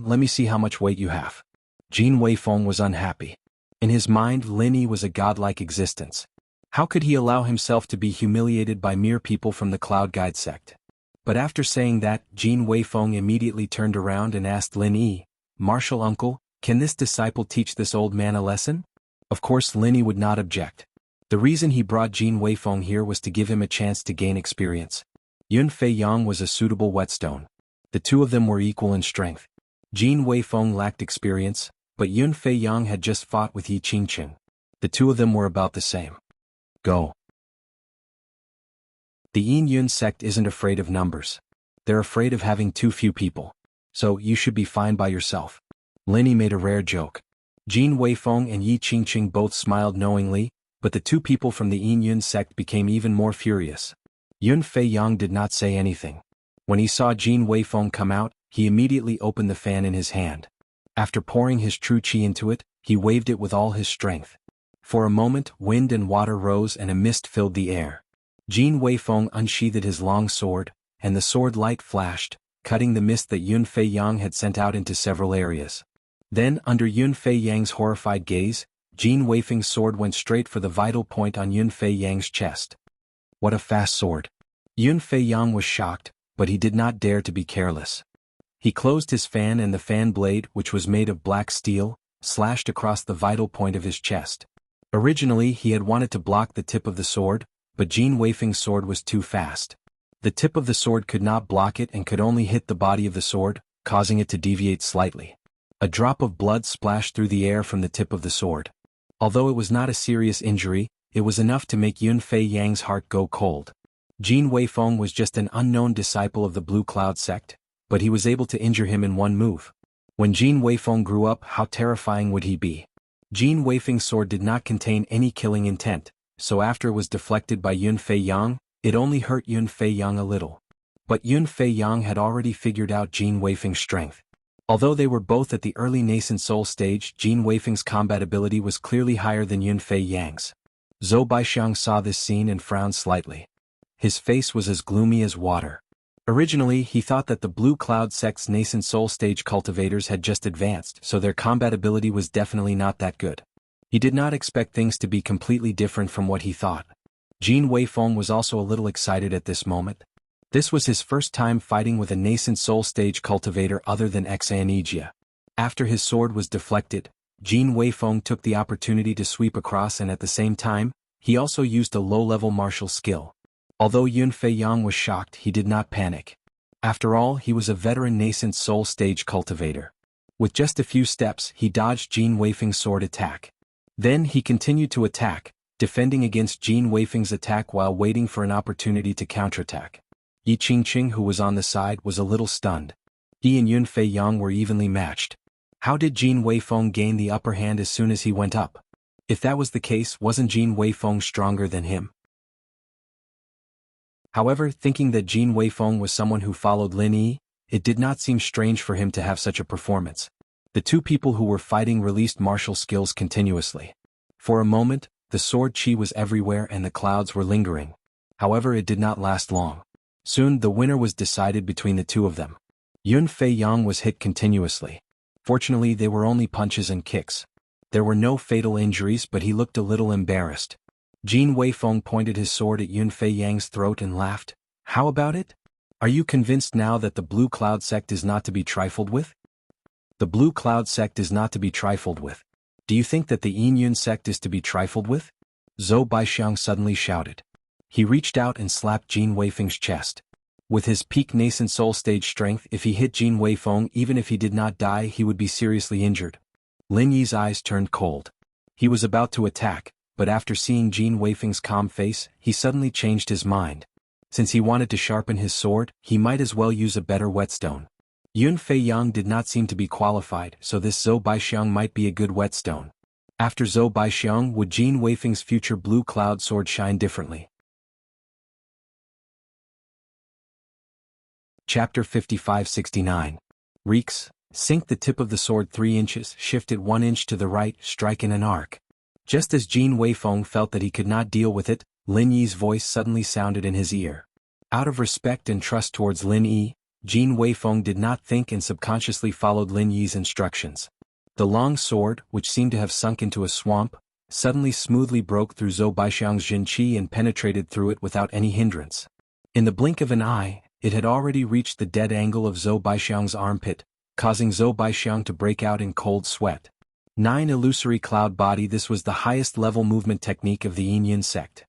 let me see how much weight you have. Jin Weifeng was unhappy. In his mind, Lin Yi was a godlike existence. How could he allow himself to be humiliated by mere people from the Cloud Guide sect? But after saying that, Jin Weifeng immediately turned around and asked Lin Yi, Martial uncle, can this disciple teach this old man a lesson? Of course Lin Yi would not object. The reason he brought Jin Weifeng here was to give him a chance to gain experience. Yun Fei Yang was a suitable whetstone. The two of them were equal in strength. Jin Weifeng lacked experience, but Yun Fei Yang had just fought with Yi Qingqin. The two of them were about the same. Go. The Yin Yun sect isn't afraid of numbers. They're afraid of having too few people. So you should be fine by yourself. Lin Yi made a rare joke. Jin Weifeng and Yi Qingqing both smiled knowingly, but the two people from the Yin Yun sect became even more furious. Yun Fei Yang did not say anything. When he saw Jin Weifeng come out, he immediately opened the fan in his hand. After pouring his true qi into it, he waved it with all his strength. For a moment, wind and water rose and a mist filled the air. Jin Weifeng unsheathed his long sword, and the sword light flashed, cutting the mist that Yun Fei Yang had sent out into several areas. Then, under Yun Fei Yang's horrified gaze, Jin Weifeng's sword went straight for the vital point on Yun Fei Yang's chest. What a fast sword. Yun Fei Yang was shocked, but he did not dare to be careless. He closed his fan and the fan blade, which was made of black steel, slashed across the vital point of his chest. Originally he had wanted to block the tip of the sword, but Jin Weifeng's sword was too fast. The tip of the sword could not block it and could only hit the body of the sword, causing it to deviate slightly. A drop of blood splashed through the air from the tip of the sword. Although it was not a serious injury, it was enough to make Yun Fei Yang's heart go cold. Jin Weifeng was just an unknown disciple of the Blue Cloud sect, but he was able to injure him in one move. When Jin Weifeng grew up, how terrifying would he be? Jin Weifeng's sword did not contain any killing intent, so after it was deflected by Yun Fei Yang, it only hurt Yun Fei Yang a little. But Yun Fei Yang had already figured out Jin Weifeng's strength. Although they were both at the early nascent soul stage, Jin Weifeng's combat ability was clearly higher than Yun Fei Yang's. Zhou Baixiang saw this scene and frowned slightly. His face was as gloomy as water. Originally, he thought that the Blue Cloud sect's nascent soul stage cultivators had just advanced, so their combat ability was definitely not that good. He did not expect things to be completely different from what he thought. Jin Weifeng was also a little excited at this moment. This was his first time fighting with a nascent soul stage cultivator other than Xianijia. After his sword was deflected, Jin Weifeng took the opportunity to sweep across, and at the same time, he also used a low-level martial skill. Although Yun Fei Yang was shocked, he did not panic. After all, he was a veteran nascent soul stage cultivator. With just a few steps, he dodged Jin Weifeng's sword attack. Then he continued to attack, defending against Jin Weifeng's attack while waiting for an opportunity to counterattack. Yi Qingqing, who was on the side, was a little stunned. He and Yun Fei Yang were evenly matched. How did Jin Weifeng gain the upper hand as soon as he went up? If that was the case, wasn't Jin Weifeng stronger than him? However, thinking that Jin Weifeng was someone who followed Lin Yi, it did not seem strange for him to have such a performance. The two people who were fighting released martial skills continuously. For a moment, the sword chi was everywhere and the clouds were lingering. However, it did not last long. Soon, the winner was decided between the two of them. Yun Fei Yang was hit continuously. Fortunately, they were only punches and kicks. There were no fatal injuries, but he looked a little embarrassed. Jin Weifeng pointed his sword at Yun Fei Yang's throat and laughed. How about it? Are you convinced now that the Blue Cloud sect is not to be trifled with? The Blue Cloud sect is not to be trifled with. Do you think that the Yin sect is to be trifled with? Zhou Baixiang suddenly shouted. He reached out and slapped Jin Weifeng's chest. With his peak nascent soul stage strength, if he hit Jin Weifeng, even if he did not die, he would be seriously injured. Lin Yi's eyes turned cold. He was about to attack, but after seeing Jin Weifeng's calm face, he suddenly changed his mind. Since he wanted to sharpen his sword, he might as well use a better whetstone. Yun Fei Yang did not seem to be qualified, so this Zhou Baixiang might be a good whetstone. After Zhou Baixiang, would Jin Weifeng's future Blue Cloud sword shine differently? Chapter 55-69. Reeks, sink the tip of the sword 3 inches, shift it 1 inch to the right, strike in an arc. Just as Jin Weifeng felt that he could not deal with it, Lin Yi's voice suddenly sounded in his ear. Out of respect and trust towards Lin Yi, Jin Weifeng did not think and subconsciously followed Lin Yi's instructions. The long sword, which seemed to have sunk into a swamp, suddenly smoothly broke through Zhou Baixiang's Jin Qi and penetrated through it without any hindrance. In the blink of an eye, it had already reached the dead angle of Zhou Baixiang's armpit, causing Zhou Baixiang to break out in cold sweat. 9 Illusory Cloud Body. This was the highest level movement technique of the Yin sect.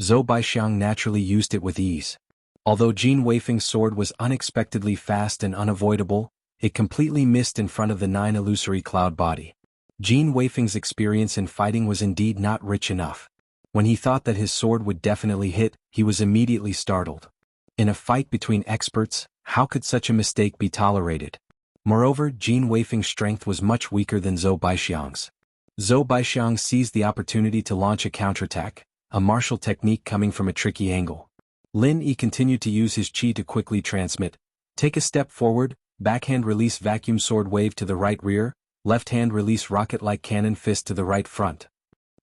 Zhou Baixiang naturally used it with ease. Although Jin Weifeng's sword was unexpectedly fast and unavoidable, it completely missed in front of the 9 Illusory Cloud Body. Jin Weifeng's experience in fighting was indeed not rich enough. When he thought that his sword would definitely hit, he was immediately startled. In a fight between experts, how could such a mistake be tolerated? Moreover, Jin Weifeng's strength was much weaker than Zhou Baixiang's. Zhou Baixiang seized the opportunity to launch a counterattack, a martial technique coming from a tricky angle. Lin Yi continued to use his chi to quickly transmit. Take a step forward, backhand release vacuum sword wave to the right rear, left hand release rocket-like cannon fist to the right front.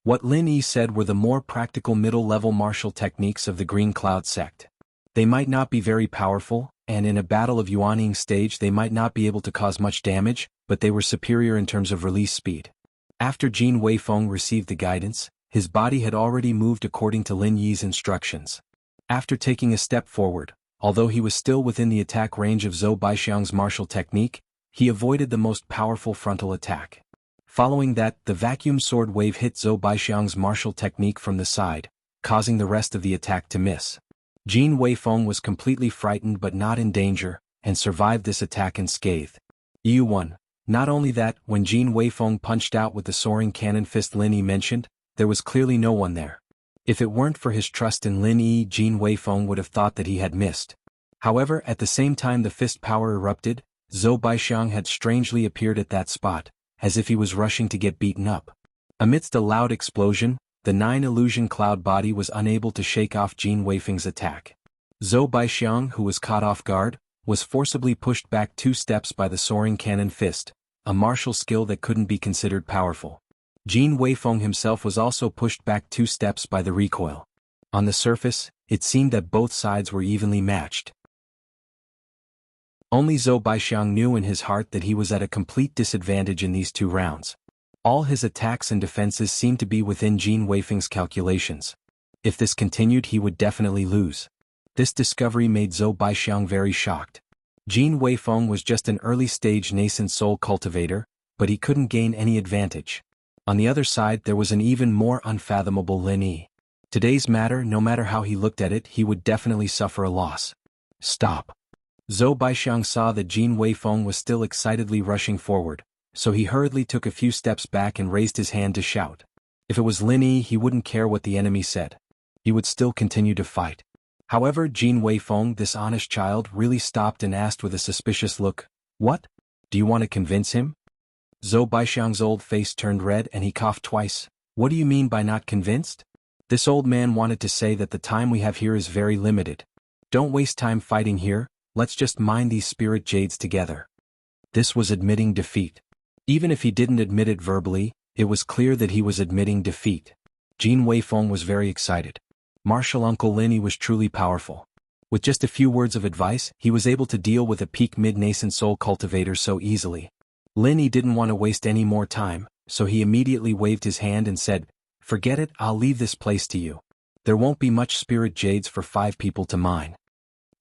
What Lin Yi said were the more practical middle-level martial techniques of the Green Cloud sect. They might not be very powerful, and in a battle of Yuanying stage they might not be able to cause much damage, but they were superior in terms of release speed. After Jin Weifeng received the guidance, his body had already moved according to Lin Yi's instructions. After taking a step forward, although he was still within the attack range of Zhou Baixiang's martial technique, he avoided the most powerful frontal attack. Following that, the vacuum sword wave hit Zhou Baixiang's martial technique from the side, causing the rest of the attack to miss. Jin Weifeng was completely frightened but not in danger, and survived this attack unscathed. Yu won. Not only that, when Jin Weifeng punched out with the soaring cannon fist Lin Yi mentioned, there was clearly no one there. If it weren't for his trust in Lin Yi, Jin Weifeng would have thought that he had missed. However, at the same time the fist power erupted, Zhou Baixiang had strangely appeared at that spot, as if he was rushing to get beaten up. Amidst a loud explosion, the 9 illusion cloud body was unable to shake off Jin Weifeng's attack. Zhou Baixiang, who was caught off guard, was forcibly pushed back 2 steps by the soaring cannon fist, a martial skill that couldn't be considered powerful. Jin Weifeng himself was also pushed back 2 steps by the recoil. On the surface, it seemed that both sides were evenly matched. Only Zhou Baixiang knew in his heart that he was at a complete disadvantage in these 2 rounds. All his attacks and defenses seemed to be within Jin Weifeng's calculations. If this continued, he would definitely lose. This discovery made Zhou Baixiang very shocked. Jin Weifeng was just an early-stage nascent soul cultivator, but he couldn't gain any advantage. On the other side there was an even more unfathomable Lin Yi. Today's matter, no matter how he looked at it, he would definitely suffer a loss. Stop. Zhou Baixiang saw that Jin Weifeng was still excitedly rushing forward, so he hurriedly took a few steps back and raised his hand to shout. If it was Lin Yi, he wouldn't care what the enemy said. He would still continue to fight. However, Jin Weifeng, this honest child, really stopped and asked with a suspicious look, "What? Do you want to convince him?" Zhou Baixiang's old face turned red and he coughed twice. "What do you mean by not convinced?" This old man wanted to say that the time we have here is very limited. Don't waste time fighting here, let's just mine these spirit jades together. This was admitting defeat. Even if he didn't admit it verbally, it was clear that he was admitting defeat. Jin Weifeng was very excited. Martial Uncle Lin Yi was truly powerful. With just a few words of advice, he was able to deal with a peak mid-nascent soul cultivator so easily. Lin Yi didn't want to waste any more time, so he immediately waved his hand and said, "Forget it, I'll leave this place to you. There won't be much spirit jades for 5 people to mine."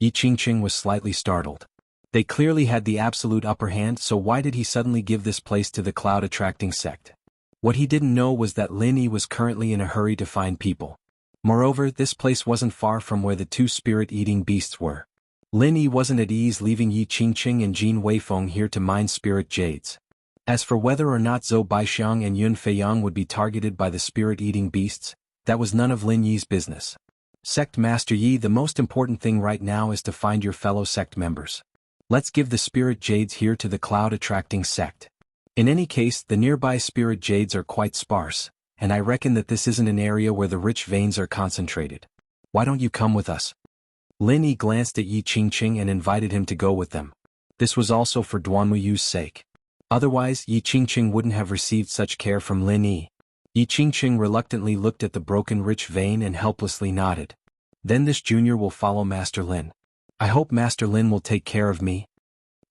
Yi Qingqing was slightly startled. They clearly had the absolute upper hand, so why did he suddenly give this place to the cloud-attracting sect? What he didn't know was that Lin Yi was currently in a hurry to find people. Moreover, this place wasn't far from where the 2 spirit-eating beasts were. Lin Yi wasn't at ease leaving Yi Qingqing and Jin Weifeng here to mine spirit jades. As for whether or not Zhou Baixiang and Yun Feiyang would be targeted by the spirit-eating beasts, that was none of Lin Yi's business. Sect Master Yi, the most important thing right now is to find your fellow sect members. Let's give the spirit jades here to the cloud-attracting sect. In any case, the nearby spirit jades are quite sparse, and I reckon that this isn't an area where the rich veins are concentrated. Why don't you come with us? Lin Yi glanced at Yi Qingqing and invited him to go with them. This was also for Duanmuyu's sake. Otherwise, Yi Qingqing wouldn't have received such care from Lin Yi. Yi Qingqing reluctantly looked at the broken rich vein and helplessly nodded. Then this junior will follow Master Lin. I hope Master Lin will take care of me.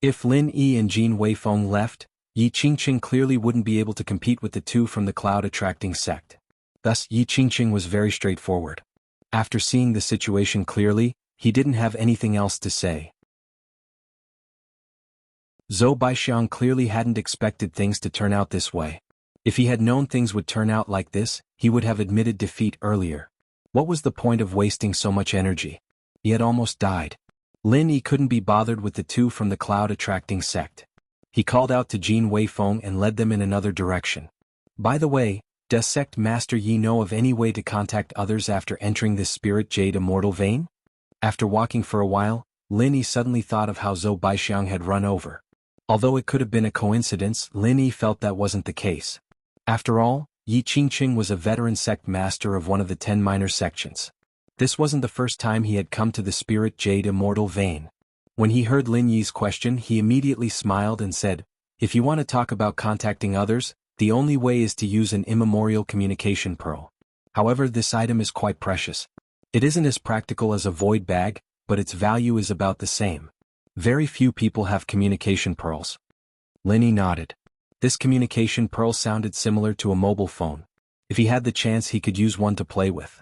If Lin Yi and Jin Weifeng left, Yi Qingqing clearly wouldn't be able to compete with the 2 from the cloud-attracting sect. Thus, Yi Qingqing was very straightforward. After seeing the situation clearly, he didn't have anything else to say. Zhou Baixiang clearly hadn't expected things to turn out this way. If he had known things would turn out like this, he would have admitted defeat earlier. What was the point of wasting so much energy? He had almost died. Lin Yi couldn't be bothered with the 2 from the cloud-attracting sect. He called out to Jin Weifeng and led them in another direction. By the way, does Sect Master Yi know of any way to contact others after entering this spirit jade immortal vein? After walking for a while, Lin Yi suddenly thought of how Zhou Baixiang had run over. Although it could have been a coincidence, Lin Yi felt that wasn't the case. After all, Yi Qingqing was a veteran sect master of one of the 10 minor sections. This wasn't the first time he had come to the spirit jade immortal vein. When he heard Lin Yi's question, he immediately smiled and said, "If you want to talk about contacting others, the only way is to use an immemorial communication pearl. However, this item is quite precious. It isn't as practical as a void bag, but its value is about the same. Very few people have communication pearls." Lin Yi nodded. This communication pearl sounded similar to a mobile phone. If he had the chance, he could use one to play with.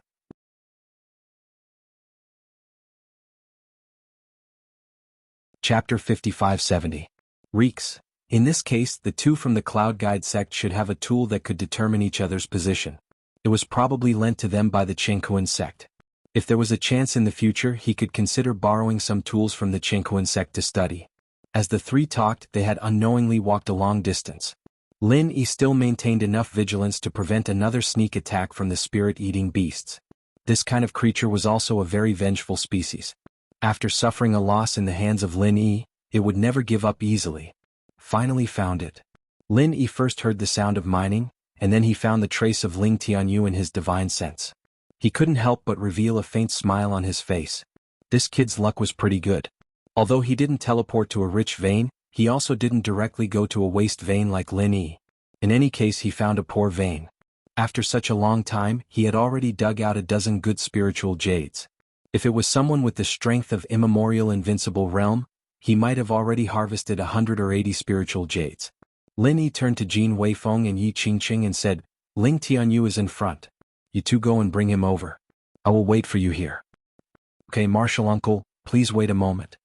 Chapter 5570. Reeks. In this case, the 2 from the Cloud Guide sect should have a tool that could determine each other's position. It was probably lent to them by the Qingkuan sect. If there was a chance in the future, he could consider borrowing some tools from the Qingkuan sect to study. As the 3 talked, they had unknowingly walked a long distance. Lin Yi still maintained enough vigilance to prevent another sneak attack from the spirit-eating beasts. This kind of creature was also a very vengeful species. After suffering a loss in the hands of Lin Yi, it would never give up easily. Finally found it. Lin Yi first heard the sound of mining, and then he found the trace of Ling Tianyu in his divine sense. He couldn't help but reveal a faint smile on his face. This kid's luck was pretty good. Although he didn't teleport to a rich vein, he also didn't directly go to a waste vein like Lin Yi. In any case, he found a poor vein. After such a long time, he had already dug out a dozen good spiritual jades. If it was someone with the strength of immemorial invincible realm, he might have already harvested 100 or 80 spiritual jades. Lin Yi turned to Jin Weifeng and Yi Qingqing and said, Ling Tianyu is in front. You two go and bring him over. I will wait for you here. Okay, Martial Uncle, please wait a moment.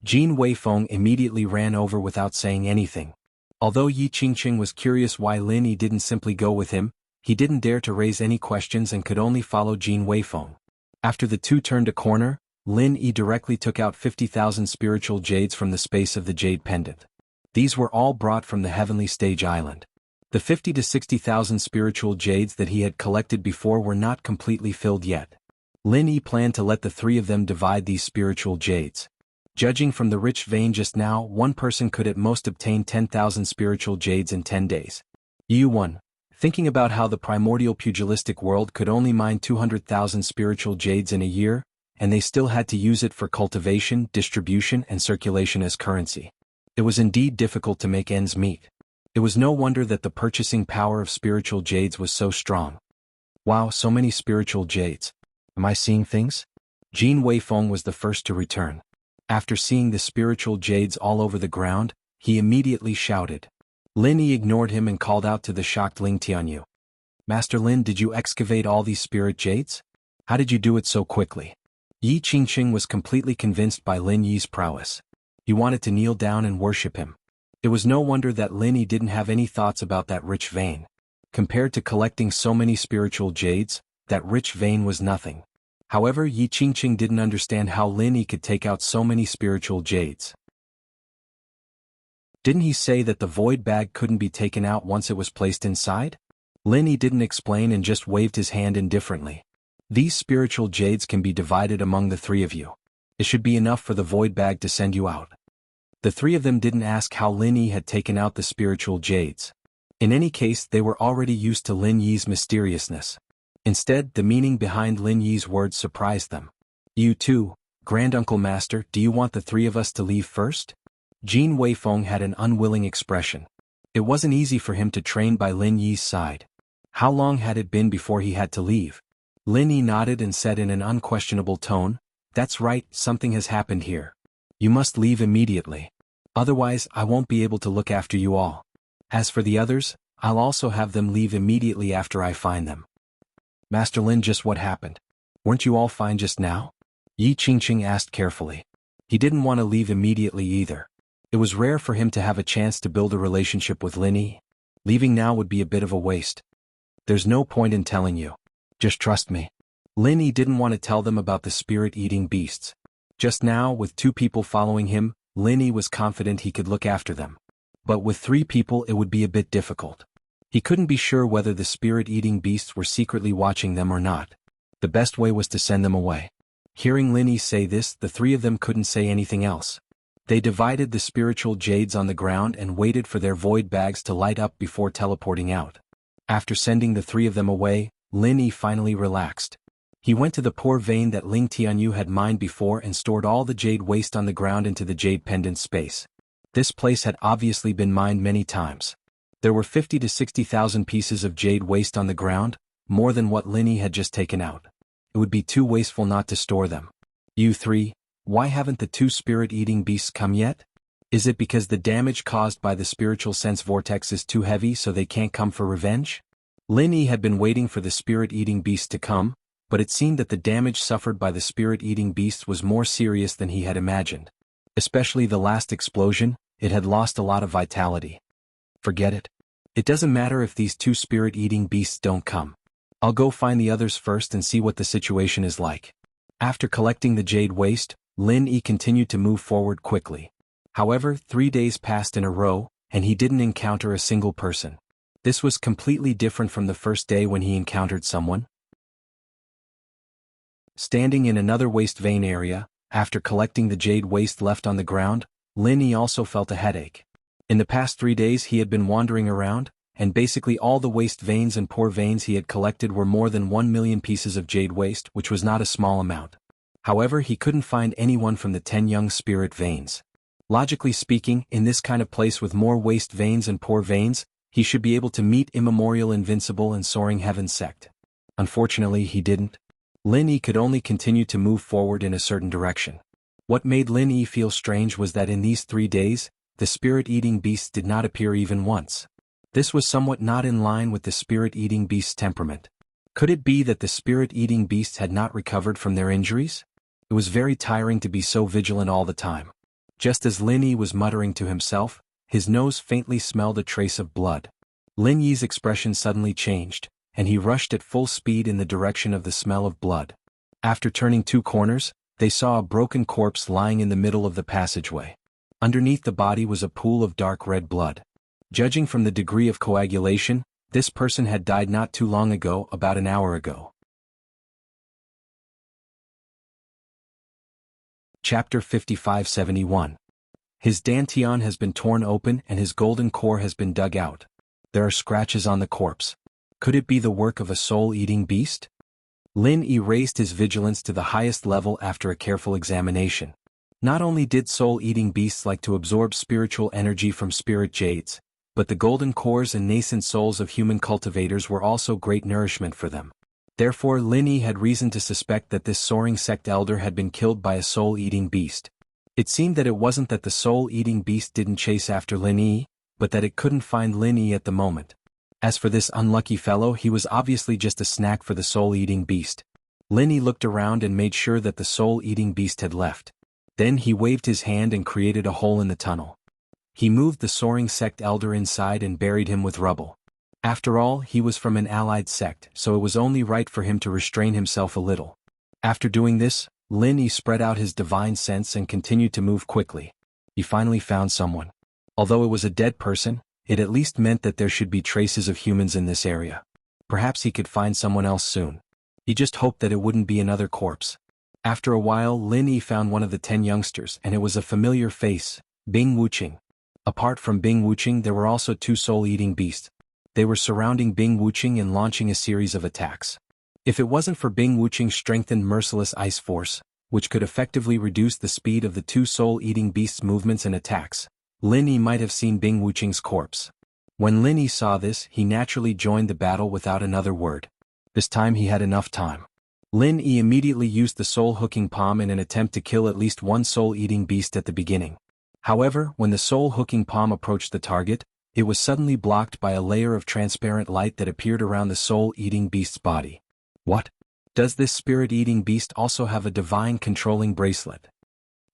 Jin Weifeng immediately ran over without saying anything. Although Yi Qingqing was curious why Lin Yi didn't simply go with him, he didn't dare to raise any questions and could only follow Jin Weifeng. After the two turned a corner, Lin Yi directly took out 50,000 spiritual jades from the space of the jade pendant. These were all brought from the heavenly stage island. The 50 to 60,000 spiritual jades that he had collected before were not completely filled yet. Lin Yi planned to let the three of them divide these spiritual jades. Judging from the rich vein just now, one person could at most obtain 10,000 spiritual jades in 10 days. Yu-1. Thinking about how the primordial pugilistic world could only mine 200,000 spiritual jades in a year, and they still had to use it for cultivation, distribution, and circulation as currency. It was indeed difficult to make ends meet. It was no wonder that the purchasing power of spiritual jades was so strong. Wow, so many spiritual jades. Am I seeing things? Jin Weifeng was the first to return. After seeing the spiritual jades all over the ground, he immediately shouted. Lin Yi ignored him and called out to the shocked Ling Tianyu. Master Lin, did you excavate all these spirit jades? How did you do it so quickly? Yi Qingqing was completely convinced by Lin Yi's prowess. He wanted to kneel down and worship him. It was no wonder that Lin Yi didn't have any thoughts about that rich vein. Compared to collecting so many spiritual jades, that rich vein was nothing. However, Yi Qingqing didn't understand how Lin Yi could take out so many spiritual jades. Didn't he say that the void bag couldn't be taken out once it was placed inside? Lin Yi didn't explain and just waved his hand indifferently. These spiritual jades can be divided among the three of you. It should be enough for the void bag to send you out. The three of them didn't ask how Lin Yi had taken out the spiritual jades. In any case, they were already used to Lin Yi's mysteriousness. Instead, the meaning behind Lin Yi's words surprised them. You too, Granduncle Master, do you want the three of us to leave first? Jin Weifeng had an unwilling expression. It wasn't easy for him to train by Lin Yi's side. How long had it been before he had to leave? Lin Yi nodded and said in an unquestionable tone, That's right, something has happened here. You must leave immediately. Otherwise, I won't be able to look after you all. As for the others, I'll also have them leave immediately after I find them. Master Lin, just what happened? Weren't you all fine just now? Yi Qingqing asked carefully. He didn't want to leave immediately either. It was rare for him to have a chance to build a relationship with Lin Yi. Leaving now would be a bit of a waste. There's no point in telling you. Just trust me. Lin Yi didn't want to tell them about the spirit-eating beasts. Just now, with two people following him, Lin Yi was confident he could look after them. But with three people it would be a bit difficult. He couldn't be sure whether the spirit-eating beasts were secretly watching them or not. The best way was to send them away. Hearing Lin Yi say this, the three of them couldn't say anything else. They divided the spiritual jades on the ground and waited for their void bags to light up before teleporting out. After sending the three of them away, Lin Yi finally relaxed. He went to the poor vein that Ling Tianyu had mined before and stored all the jade waste on the ground into the jade pendant space. This place had obviously been mined many times. There were 50 to 60,000 pieces of jade waste on the ground, more than what Lin Yi had just taken out. It would be too wasteful not to store them. You three, why haven't the two spirit-eating beasts come yet? Is it because the damage caused by the spiritual sense vortex is too heavy so they can't come for revenge? Lin Yi had been waiting for the spirit-eating beast to come, but it seemed that the damage suffered by the spirit-eating beast was more serious than he had imagined. Especially the last explosion, it had lost a lot of vitality. Forget it. It doesn't matter if these two spirit-eating beasts don't come. I'll go find the others first and see what the situation is like. After collecting the jade waste, Lin Yi continued to move forward quickly. However, 3 days passed in a row, and he didn't encounter a single person. This was completely different from the first day when he encountered someone. Standing in another waste vein area, after collecting the jade waste left on the ground, Lin Yi also felt a headache. In the past 3 days he had been wandering around, and basically all the waste veins and pore veins he had collected were more than 1 million pieces of jade waste, which was not a small amount. However, he couldn't find anyone from the 10 young spirit veins. Logically speaking, in this kind of place with more waste veins and pore veins, he should be able to meet Immemorial Invincible and Soaring Heaven sect. Unfortunately, he didn't. Lin Yi could only continue to move forward in a certain direction. What made Lin Yi feel strange was that in these 3 days, the spirit-eating beasts did not appear even once. This was somewhat not in line with the spirit-eating beast's temperament. Could it be that the spirit-eating beasts had not recovered from their injuries? It was very tiring to be so vigilant all the time. Just as Lin Yi was muttering to himself, his nose faintly smelled a trace of blood. Lin Yi's expression suddenly changed, and he rushed at full speed in the direction of the smell of blood. After turning 2 corners, they saw a broken corpse lying in the middle of the passageway. Underneath the body was a pool of dark red blood. Judging from the degree of coagulation, this person had died not too long ago, about an hour ago. Chapter 5571. His dantian has been torn open and his golden core has been dug out. There are scratches on the corpse. Could it be the work of a soul-eating beast? Lin Yi raised his vigilance to the highest level after a careful examination. Not only did soul-eating beasts like to absorb spiritual energy from spirit jades, but the golden cores and nascent souls of human cultivators were also great nourishment for them. Therefore, Lin Yi had reason to suspect that this soaring sect elder had been killed by a soul-eating beast. It seemed that it wasn't that the soul-eating beast didn't chase after Lin Yi, but that it couldn't find Lin Yi at the moment. As for this unlucky fellow, he was obviously just a snack for the soul-eating beast. Lin Yi looked around and made sure that the soul-eating beast had left. Then he waved his hand and created a hole in the tunnel. He moved the soaring sect elder inside and buried him with rubble. After all, he was from an allied sect, so it was only right for him to restrain himself a little. After doing this, Lin Yi spread out his divine sense and continued to move quickly. He finally found someone. Although it was a dead person, it at least meant that there should be traces of humans in this area. Perhaps he could find someone else soon. He just hoped that it wouldn't be another corpse. After a while, Lin Yi found one of the 10 youngsters, and it was a familiar face, Bing Wuqing. Apart from Bing Wuqing, there were also 2 soul-eating beasts. They were surrounding Bing Wuqing and launching a series of attacks. If it wasn't for Bing Wuqing's strengthened merciless ice force, which could effectively reduce the speed of the 2 soul-eating beasts' movements and attacks, Lin Yi might have seen Bing Wuqing's corpse. When Lin Yi saw this, he naturally joined the battle without another word. This time he had enough time. Lin Yi immediately used the soul-hooking palm in an attempt to kill at least one soul-eating beast at the beginning. However, when the soul-hooking palm approached the target, it was suddenly blocked by a layer of transparent light that appeared around the soul-eating beast's body. What? Does this spirit-eating beast also have a divine controlling bracelet?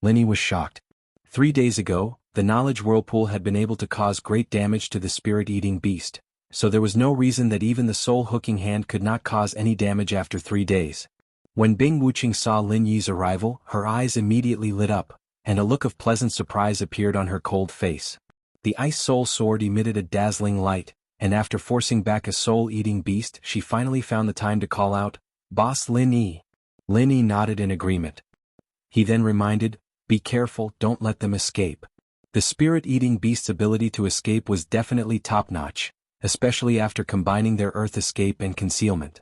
Lin Yi was shocked. 3 days ago, the knowledge whirlpool had been able to cause great damage to the spirit-eating beast, so there was no reason that even the soul-hooking hand could not cause any damage after 3 days. When Bing Wuqing saw Lin Yi's arrival, her eyes immediately lit up, and a look of pleasant surprise appeared on her cold face. The ice soul sword emitted a dazzling light, and after forcing back a soul-eating beast, she finally found the time to call out, "Boss Lin Yi." Lin Yi nodded in agreement. He then reminded, "Be careful, don't let them escape." The spirit-eating beast's ability to escape was definitely top-notch, especially after combining their earth escape and concealment.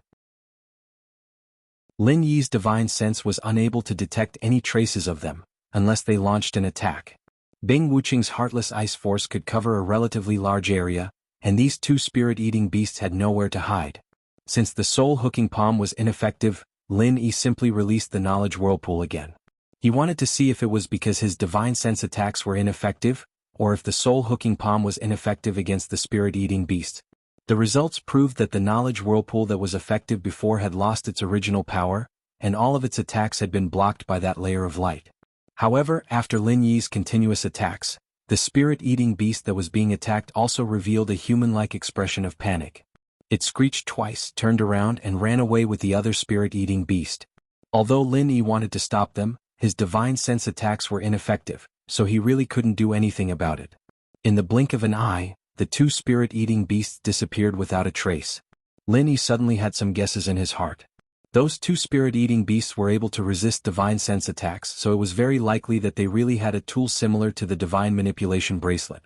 Lin Yi's divine sense was unable to detect any traces of them, unless they launched an attack. Bing Wuqing's heartless ice force could cover a relatively large area, and these 2 spirit-eating beasts had nowhere to hide. Since the soul-hooking palm was ineffective, Lin Yi simply released the knowledge whirlpool again. He wanted to see if it was because his divine sense attacks were ineffective, or if the soul-hooking palm was ineffective against the spirit-eating beast. The results proved that the knowledge whirlpool that was effective before had lost its original power, and all of its attacks had been blocked by that layer of light. However, after Lin Yi's continuous attacks, the spirit-eating beast that was being attacked also revealed a human-like expression of panic. It screeched twice, turned around, and ran away with the other spirit-eating beast. Although Lin Yi wanted to stop them, his divine sense attacks were ineffective, so he really couldn't do anything about it. In the blink of an eye, the 2 spirit-eating beasts disappeared without a trace. Lin Yi suddenly had some guesses in his heart. Those 2 spirit-eating beasts were able to resist divine sense attacks, so it was very likely that they really had a tool similar to the divine manipulation bracelet.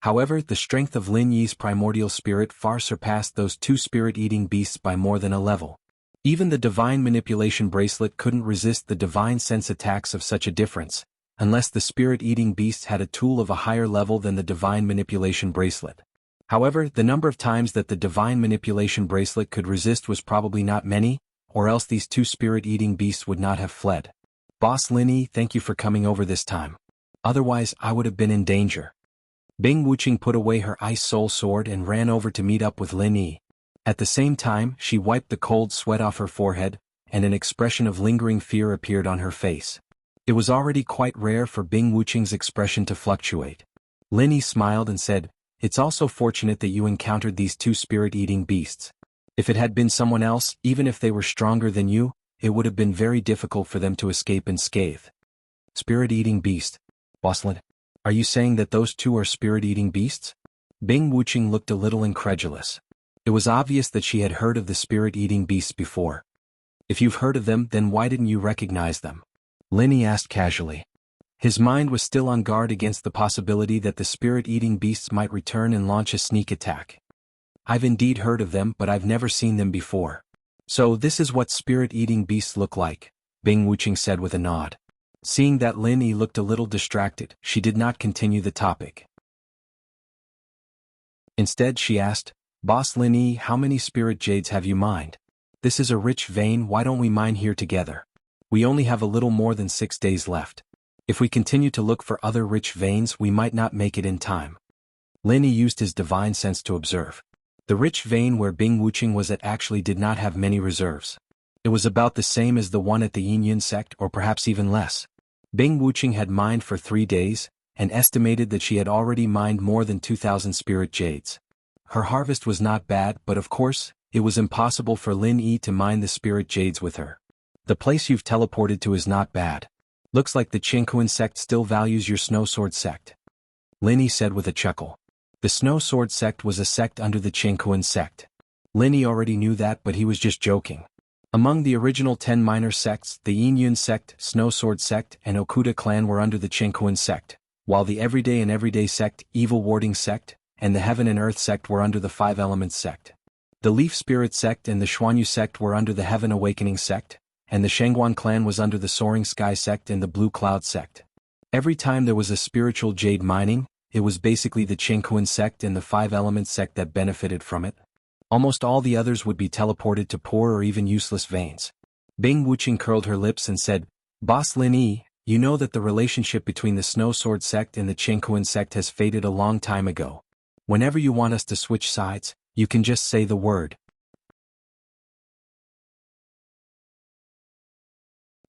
However, the strength of Lin Yi's primordial spirit far surpassed those two spirit-eating beasts by more than a level. Even the divine manipulation bracelet couldn't resist the divine sense attacks of such a difference, unless the spirit-eating beasts had a tool of a higher level than the divine manipulation bracelet. However, the number of times that the divine manipulation bracelet could resist was probably not many, or else these two spirit-eating beasts would not have fled. Boss Lin Yi, thank you for coming over this time. Otherwise, I would have been in danger. Bing Wuqing put away her ice soul sword and ran over to meet up with Lin Yi. At the same time, she wiped the cold sweat off her forehead, and an expression of lingering fear appeared on her face. It was already quite rare for Bing Wuqing's expression to fluctuate. Lin Yi smiled and said, "It's also fortunate that you encountered these two spirit-eating beasts. If it had been someone else, even if they were stronger than you, it would have been very difficult for them to escape unscathed." Spirit-eating beast. Boss Lin, are you saying that those two are spirit-eating beasts? Bing Wuqing looked a little incredulous. It was obvious that she had heard of the spirit-eating beasts before. If you've heard of them, then why didn't you recognize them? Lin Yi asked casually. His mind was still on guard against the possibility that the spirit-eating beasts might return and launch a sneak attack. I've indeed heard of them, but I've never seen them before. So this is what spirit-eating beasts look like, Bing Wuqing said with a nod. Seeing that Lin Yi looked a little distracted, she did not continue the topic. Instead she asked, "Boss Lin Yi, how many spirit jades have you mined? This is a rich vein, why don't we mine here together? We only have a little more than 6 days left. If we continue to look for other rich veins, we might not make it in time." Lin Yi used his divine sense to observe. The rich vein where Bing Wuqing was at actually did not have many reserves. It was about the same as the one at the Yin sect, or perhaps even less. Bing Wuqing had mined for 3 days, and estimated that she had already mined more than 2,000 spirit jades. Her harvest was not bad, but of course, it was impossible for Lin Yi to mine the spirit jades with her. "The place you've teleported to is not bad. Looks like the Qingkuan sect still values your Snow Sword sect," Lin Yi said with a chuckle. The Snow Sword sect was a sect under the Qingkuan sect. Lin Yi already knew that, but he was just joking. Among the original 10 minor sects, the Yin sect, Snow Sword sect, and Okuda clan were under the Qingkuan sect, while the Everyday and Everyday sect, Evil Warding sect, and the Heaven and Earth sect were under the Five Elements sect. The Leaf Spirit sect and the Xuanyu sect were under the Heaven Awakening sect, and the Shangguan clan was under the Soaring Sky sect and the Blue Cloud sect. Every time there was a spiritual jade mining, it was basically the Qingkuan sect and the Five Elements sect that benefited from it. Almost all the others would be teleported to poor or even useless veins. Bing Wuqing curled her lips and said, "Boss Lin Yi, you know that the relationship between the Snow Sword sect and the Qingkuan sect has faded a long time ago. Whenever you want us to switch sides, you can just say the word."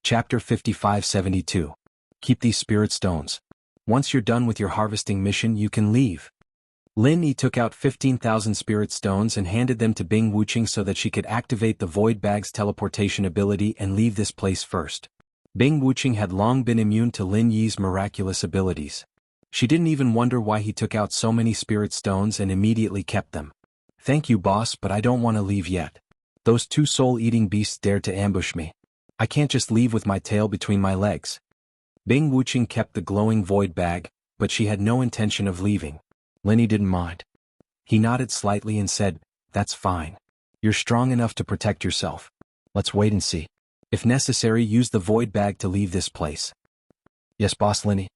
Chapter 5572. Keep these spirit stones. Once you're done with your harvesting mission, you can leave. Lin Yi took out 15,000 spirit stones and handed them to Bing Wuqing so that she could activate the Void Bag's teleportation ability and leave this place first. Bing Wuqing had long been immune to Lin Yi's miraculous abilities. She didn't even wonder why he took out so many spirit stones and immediately kept them. "Thank you, boss, but I don't want to leave yet. Those two soul-eating beasts dared to ambush me. I can't just leave with my tail between my legs." Bing Wuqing kept the glowing Void Bag, but she had no intention of leaving. Lin Yi didn't mind. He nodded slightly and said, "That's fine. You're strong enough to protect yourself. Let's wait and see. If necessary, use the Void Bag to leave this place." "Yes, boss Lin Yi."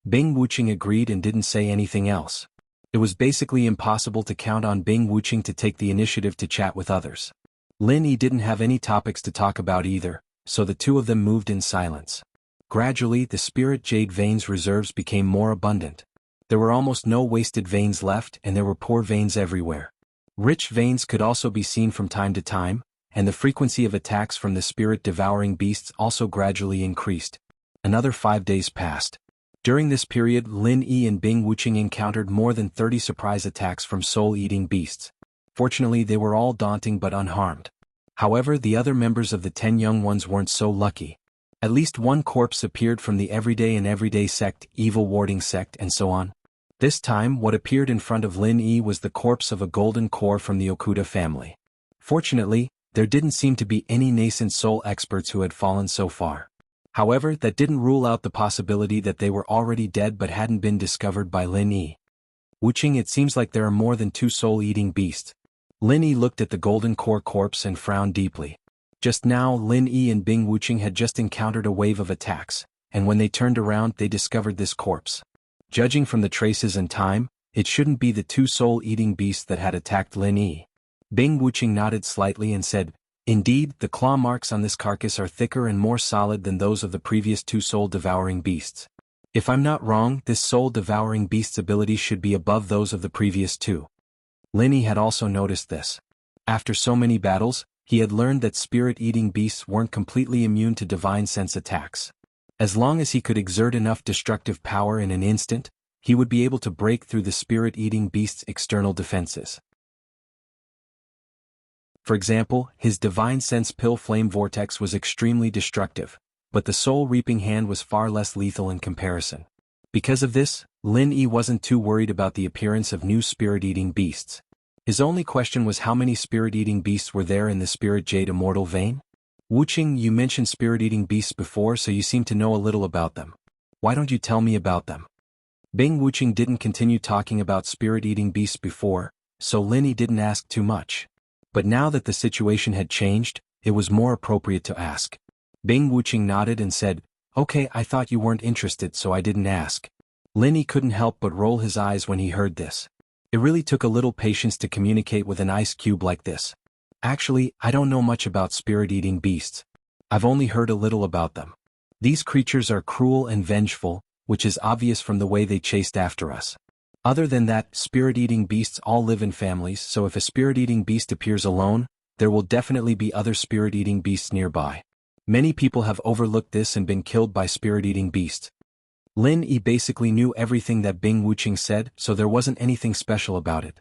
Bing Wuqing agreed and didn't say anything else. It was basically impossible to count on Bing Wuqing to take the initiative to chat with others. Lin Yi didn't have any topics to talk about either, so the two of them moved in silence. Gradually, the spirit jade veins reserves became more abundant. There were almost no wasted veins left, and there were poor veins everywhere. Rich veins could also be seen from time to time, and the frequency of attacks from the spirit-devouring beasts also gradually increased. Another 5 days passed. During this period, Lin Yi and Bing Wuqing encountered more than 30 surprise attacks from soul-eating beasts. Fortunately, they were all daunting but unharmed. However, the other members of the 10 young ones weren't so lucky. At least one corpse appeared from the Everyday and Everyday sect, Evil Warding sect, and so on. This time, what appeared in front of Lin Yi was the corpse of a golden core from the Okuda family. Fortunately, there didn't seem to be any nascent soul experts who had fallen so far. However, that didn't rule out the possibility that they were already dead but hadn't been discovered by Lin Yi. Wuching, it seems like there are more than two soul-eating beasts. Lin Yi looked at the golden core corpse and frowned deeply. Just now Lin Yi and Bing Wuching had just encountered a wave of attacks, and when they turned around they discovered this corpse. Judging from the traces and time, it shouldn't be the two soul-eating beasts that had attacked Lin Yi. Bing Wuching nodded slightly and said, "Indeed, the claw marks on this carcass are thicker and more solid than those of the previous two soul-devouring beasts. If I'm not wrong, this soul-devouring beast's abilities should be above those of the previous two." Lin Yi had also noticed this. After so many battles, he had learned that spirit-eating beasts weren't completely immune to divine sense attacks. As long as he could exert enough destructive power in an instant, he would be able to break through the spirit-eating beast's external defenses. For example, his divine sense pill flame vortex was extremely destructive, but the soul-reaping hand was far less lethal in comparison. Because of this, Lin Yi wasn't too worried about the appearance of new spirit-eating beasts. His only question was how many spirit-eating beasts were there in the Spirit Jade Immortal vein? "Wuching, you mentioned spirit-eating beasts before, so you seem to know a little about them. Why don't you tell me about them?" Bing Wuching didn't continue talking about spirit-eating beasts before, so Lin Yi didn't ask too much. But now that the situation had changed, it was more appropriate to ask. Bing Wuching nodded and said, "Okay, I thought you weren't interested, so I didn't ask." Lin Yi couldn't help but roll his eyes when he heard this. It really took a little patience to communicate with an ice cube like this. "Actually, I don't know much about spirit-eating beasts. I've only heard a little about them. These creatures are cruel and vengeful, which is obvious from the way they chased after us. Other than that, spirit-eating beasts all live in families, so if a spirit-eating beast appears alone, there will definitely be other spirit-eating beasts nearby. Many people have overlooked this and been killed by spirit-eating beasts." Lin Yi basically knew everything that Bing Wuching said, so there wasn't anything special about it.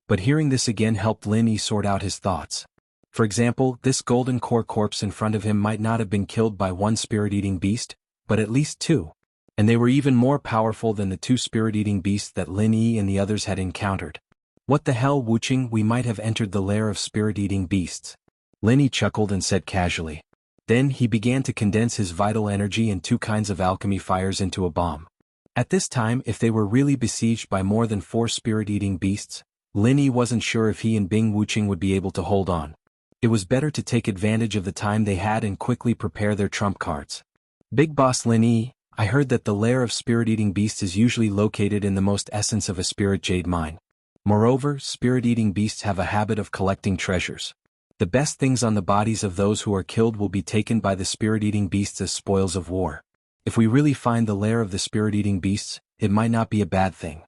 But hearing this again helped Lin Yi sort out his thoughts. For example, this golden core corpse in front of him might not have been killed by one spirit-eating beast, but at least two. And they were even more powerful than the two spirit-eating beasts that Lin Yi and the others had encountered. "What the hell, Wuching, we might have entered the lair of spirit-eating beasts." Lin Yi chuckled and said casually. Then he began to condense his vital energy and two kinds of alchemy fires into a bomb. At this time, if they were really besieged by more than 4 spirit-eating beasts, Lin Yi wasn't sure if he and Bing Wuching would be able to hold on. It was better to take advantage of the time they had and quickly prepare their trump cards. "Big Boss Lin Yi, I heard that the lair of spirit-eating beasts is usually located in the most essence of a spirit jade mine. Moreover, spirit-eating beasts have a habit of collecting treasures. The best things on the bodies of those who are killed will be taken by the spirit-eating beasts as spoils of war. If we really find the lair of the spirit-eating beasts, it might not be a bad thing."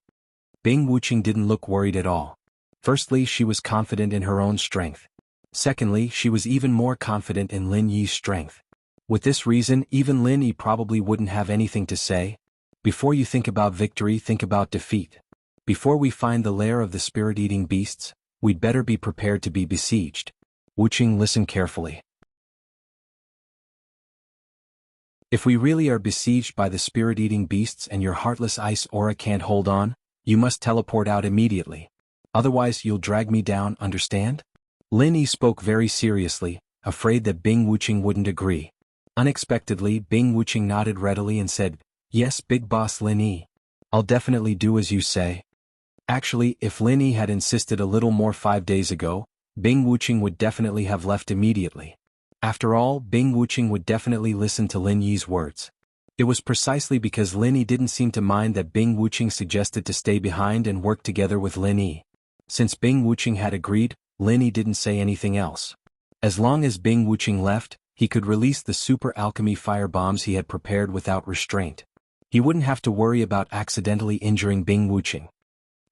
Bing Wuching didn't look worried at all. Firstly, she was confident in her own strength. Secondly, she was even more confident in Lin Yi's strength. With this reason, even Lin Yi probably wouldn't have anything to say. Before you think about victory, think about defeat. Before we find the lair of the spirit-eating beasts, we'd better be prepared to be besieged. Wuching, listen carefully. If we really are besieged by the spirit-eating beasts and your heartless ice aura can't hold on, you must teleport out immediately. Otherwise you'll drag me down, understand? Lin Yi spoke very seriously, afraid that Bing Wuching wouldn't agree. Unexpectedly, Bing Wuching nodded readily and said, "Yes, Big Boss Lin Yi. I'll definitely do as you say." Actually, if Lin Yi had insisted a little more 5 days ago, Bing Wuching would definitely have left immediately. After all, Bing Wuching would definitely listen to Lin Yi's words. It was precisely because Lin Yi didn't seem to mind that Bing Wuching suggested to stay behind and work together with Lin Yi. Since Bing Wuching had agreed, Lin Yi didn't say anything else. As long as Bing Wuching left, he could release the super alchemy fire bombs he had prepared without restraint. He wouldn't have to worry about accidentally injuring Bing Wuching.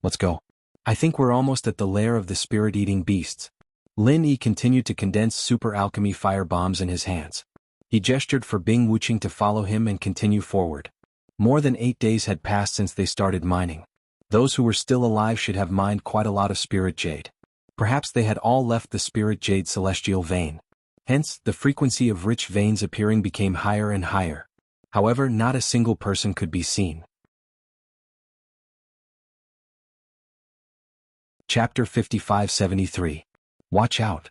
"Let's go. I think we're almost at the lair of the spirit-eating beasts." Lin Yi continued to condense super alchemy fire bombs in his hands. He gestured for Bing Wuching to follow him and continue forward. More than 8 days had passed since they started mining. Those who were still alive should have mined quite a lot of spirit jade. Perhaps they had all left the spirit jade celestial vein. Hence, the frequency of rich veins appearing became higher and higher. However, not a single person could be seen. Chapter 5573. Watch out.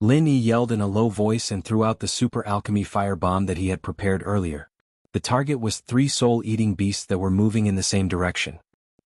Lin Yi yelled in a low voice and threw out the super alchemy fire bomb that he had prepared earlier. The target was 3 soul-eating beasts that were moving in the same direction.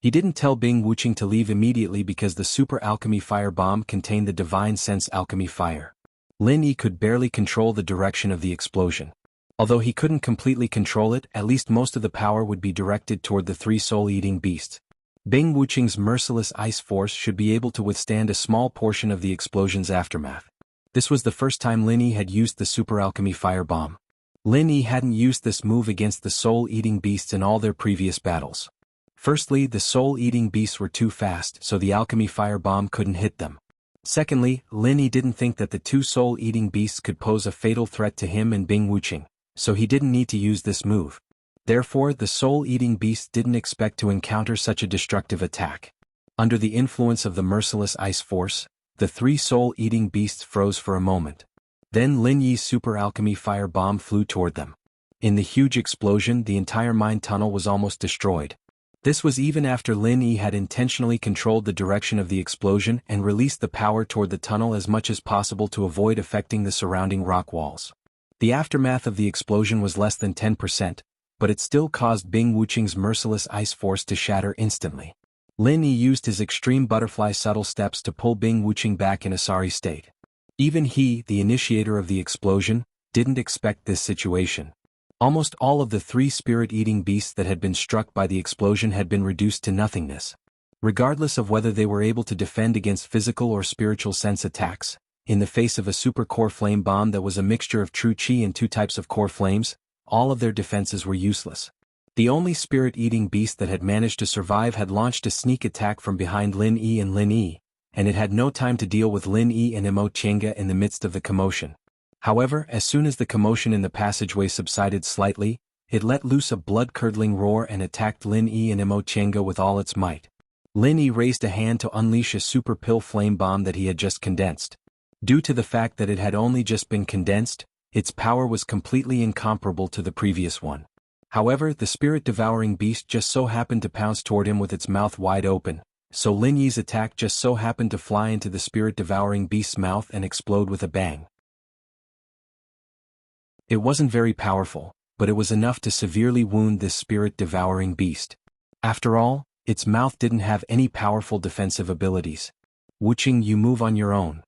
He didn't tell Bing Wuching to leave immediately because the super alchemy fire bomb contained the divine sense alchemy fire. Lin Yi could barely control the direction of the explosion. Although he couldn't completely control it, at least most of the power would be directed toward the three soul-eating beasts. Bing Wuching's merciless ice force should be able to withstand a small portion of the explosion's aftermath. This was the first time Lin Yi had used the super alchemy fire bomb. Lin Yi hadn't used this move against the soul-eating beasts in all their previous battles. Firstly, the soul-eating beasts were too fast, so the alchemy fire bomb couldn't hit them. Secondly, Lin Yi didn't think that the two soul-eating beasts could pose a fatal threat to him and Bing Wuching, so he didn't need to use this move. Therefore, the soul-eating beasts didn't expect to encounter such a destructive attack. Under the influence of the merciless ice force, the three soul-eating beasts froze for a moment. Then Lin Yi's super alchemy fire bomb flew toward them. In the huge explosion, the entire mine tunnel was almost destroyed. This was even after Lin Yi had intentionally controlled the direction of the explosion and released the power toward the tunnel as much as possible to avoid affecting the surrounding rock walls. The aftermath of the explosion was less than 10%, but it still caused Bing Wuching's merciless ice force to shatter instantly. Lin Yi used his extreme butterfly subtle steps to pull Bing Wuching back in a sorry state. Even he, the initiator of the explosion, didn't expect this situation. Almost all of the three spirit-eating beasts that had been struck by the explosion had been reduced to nothingness. Regardless of whether they were able to defend against physical or spiritual sense attacks, in the face of a super core flame bomb that was a mixture of true qi and two types of core flames, all of their defenses were useless. The only spirit-eating beast that had managed to survive had launched a sneak attack from behind Lin Yi, and it had no time to deal with Lin Yi and Mo Chenga in the midst of the commotion. However, as soon as the commotion in the passageway subsided slightly, it let loose a blood-curdling roar and attacked Lin Yi and Mo Chenga with all its might. Lin Yi raised a hand to unleash a super pill flame bomb that he had just condensed. Due to the fact that it had only just been condensed, its power was completely incomparable to the previous one. However, the spirit-devouring beast just so happened to pounce toward him with its mouth wide open, so Lin Yi's attack just so happened to fly into the spirit-devouring beast's mouth and explode with a bang. It wasn't very powerful, but it was enough to severely wound this spirit-devouring beast. After all, its mouth didn't have any powerful defensive abilities. "Wuching, you move on your own,"